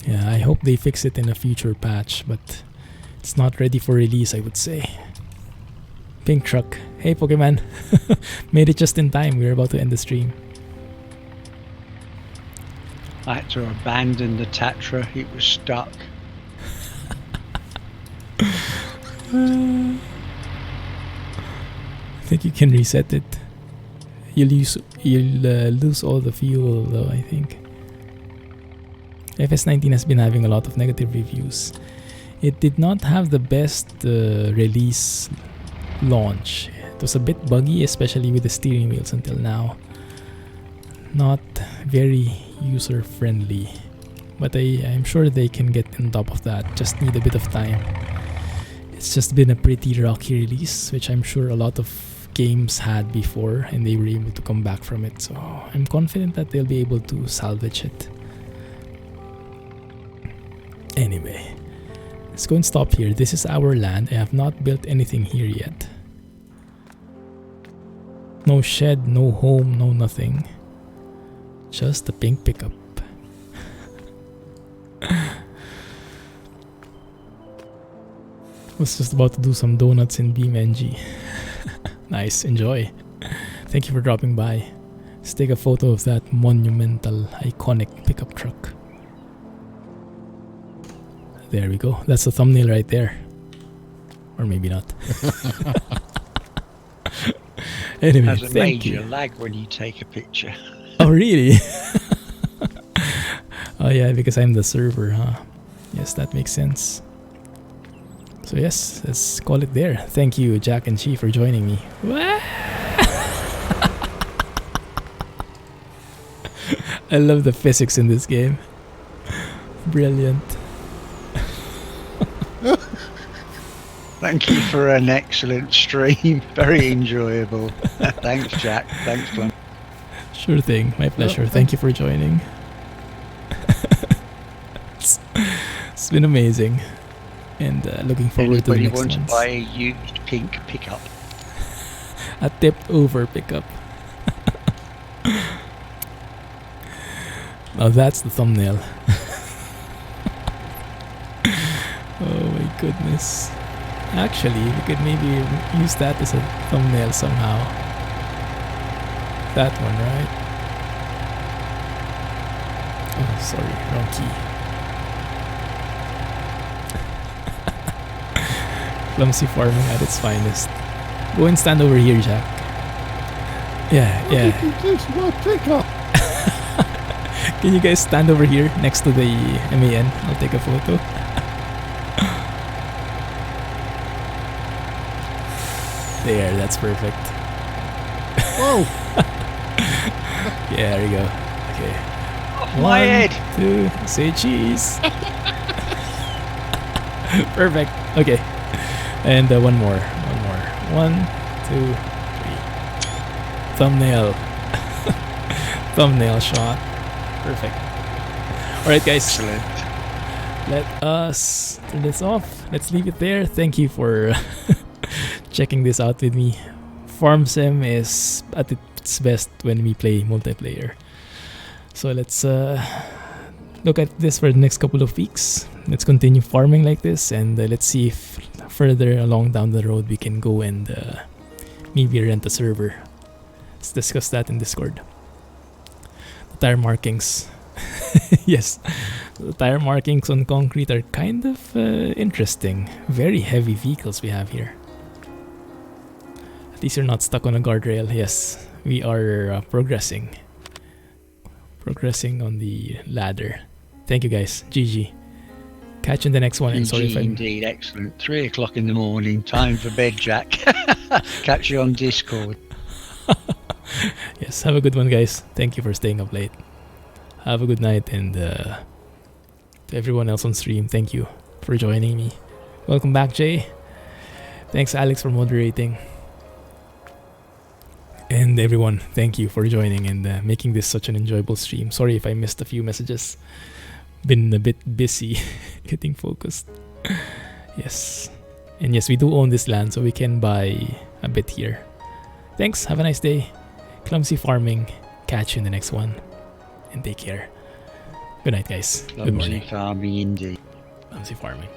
Yeah, I hope they fix it in a future patch, but it's not ready for release, I would say. Pink truck. Hey Pokemon. Made it just in time. We were about to end the stream. I had to abandon the Tatra. It was stuck. I think you can reset it. You'll lose all the fuel though, I think. FS19 has been having a lot of negative reviews. It did not have the best release launch. It was a bit buggy, especially with the steering wheels until now. Not very user friendly, but I'm sure they can get on top of that. Just need a bit of time. It's just been a pretty rocky release, which I'm sure a lot of games had before and they were able to come back from it, so I'm confident that they'll be able to salvage it. Anyway, let's go and stop here. This is our land. I have not built anything here yet. No shed, no home, no nothing. Just the pink pickup. Was just about to do some donuts in BeamNG. Nice, enjoy. Thank you for dropping by. Let's take a photo of that monumental, iconic pickup truck. There we go. That's the thumbnail right there. Or maybe not. Anyway, has a thank major you. lag when you take a picture. Oh, really? Oh, yeah, because I'm the server, huh? Yes, that makes sense. So yes, let's call it there. Thank you, Jack and Chi, for joining me. I love the physics in this game. Brilliant. Thank you for an excellent stream. Very enjoyable. Thanks, Jack. Thanks, Clumsy. Sure thing. My pleasure. Thank you for joining. It's been amazing. And looking forward to the next ones. Anybody want to buy a used pink pickup? A tipped over pickup. Now that's the thumbnail. Oh my goodness. Actually, we could maybe use that as a thumbnail somehow. That one, right? Oh, sorry, wrong key. Clumsy farming at its finest. Go and stand over here, Jack. Yeah, yeah. This is my pickup. Can you guys stand over here next to the MAN? I'll take a photo. There, that's perfect. Whoa. Yeah, there you go. Okay. Off my head. 2, say cheese. Perfect. Okay. And one more. 1, 2, 3. Thumbnail. Thumbnail shot. Perfect. Alright, guys. Excellent. Let us turn this off. Let's leave it there. Thank you for checking this out with me. Farm Sim is at its best when we play multiplayer. So let's look at this for the next couple of weeks. Let's continue farming like this, and let's see if further along down the road we can go and maybe rent a server. Let's discuss that in Discord. The tire markings. Yes, the tire markings on concrete are kind of interesting. Very heavy vehicles we have here. At least you're not stuck on a guardrail. Yes, we are progressing. Progressing on the ladder. Thank you, guys. GG. Catch you in the next one. And sorry if I'm... Indeed, excellent. 3 o'clock in the morning. Time for bed, Jack. Catch you on Discord. Yes, have a good one, guys. Thank you for staying up late. Have a good night, and to everyone else on stream, thank you for joining me. Welcome back, Jay. Thanks, Alex, for moderating. And everyone, thank you for joining and making this such an enjoyable stream. Sorry if I missed a few messages. Been a bit busy getting focused. Yes. And yes, we do own this land, so we can buy a bit here. Thanks. Have a nice day. Clumsy farming. Catch you in the next one. And take care. Good night, guys. Good morning. Clumsy farming indeed. Clumsy farming.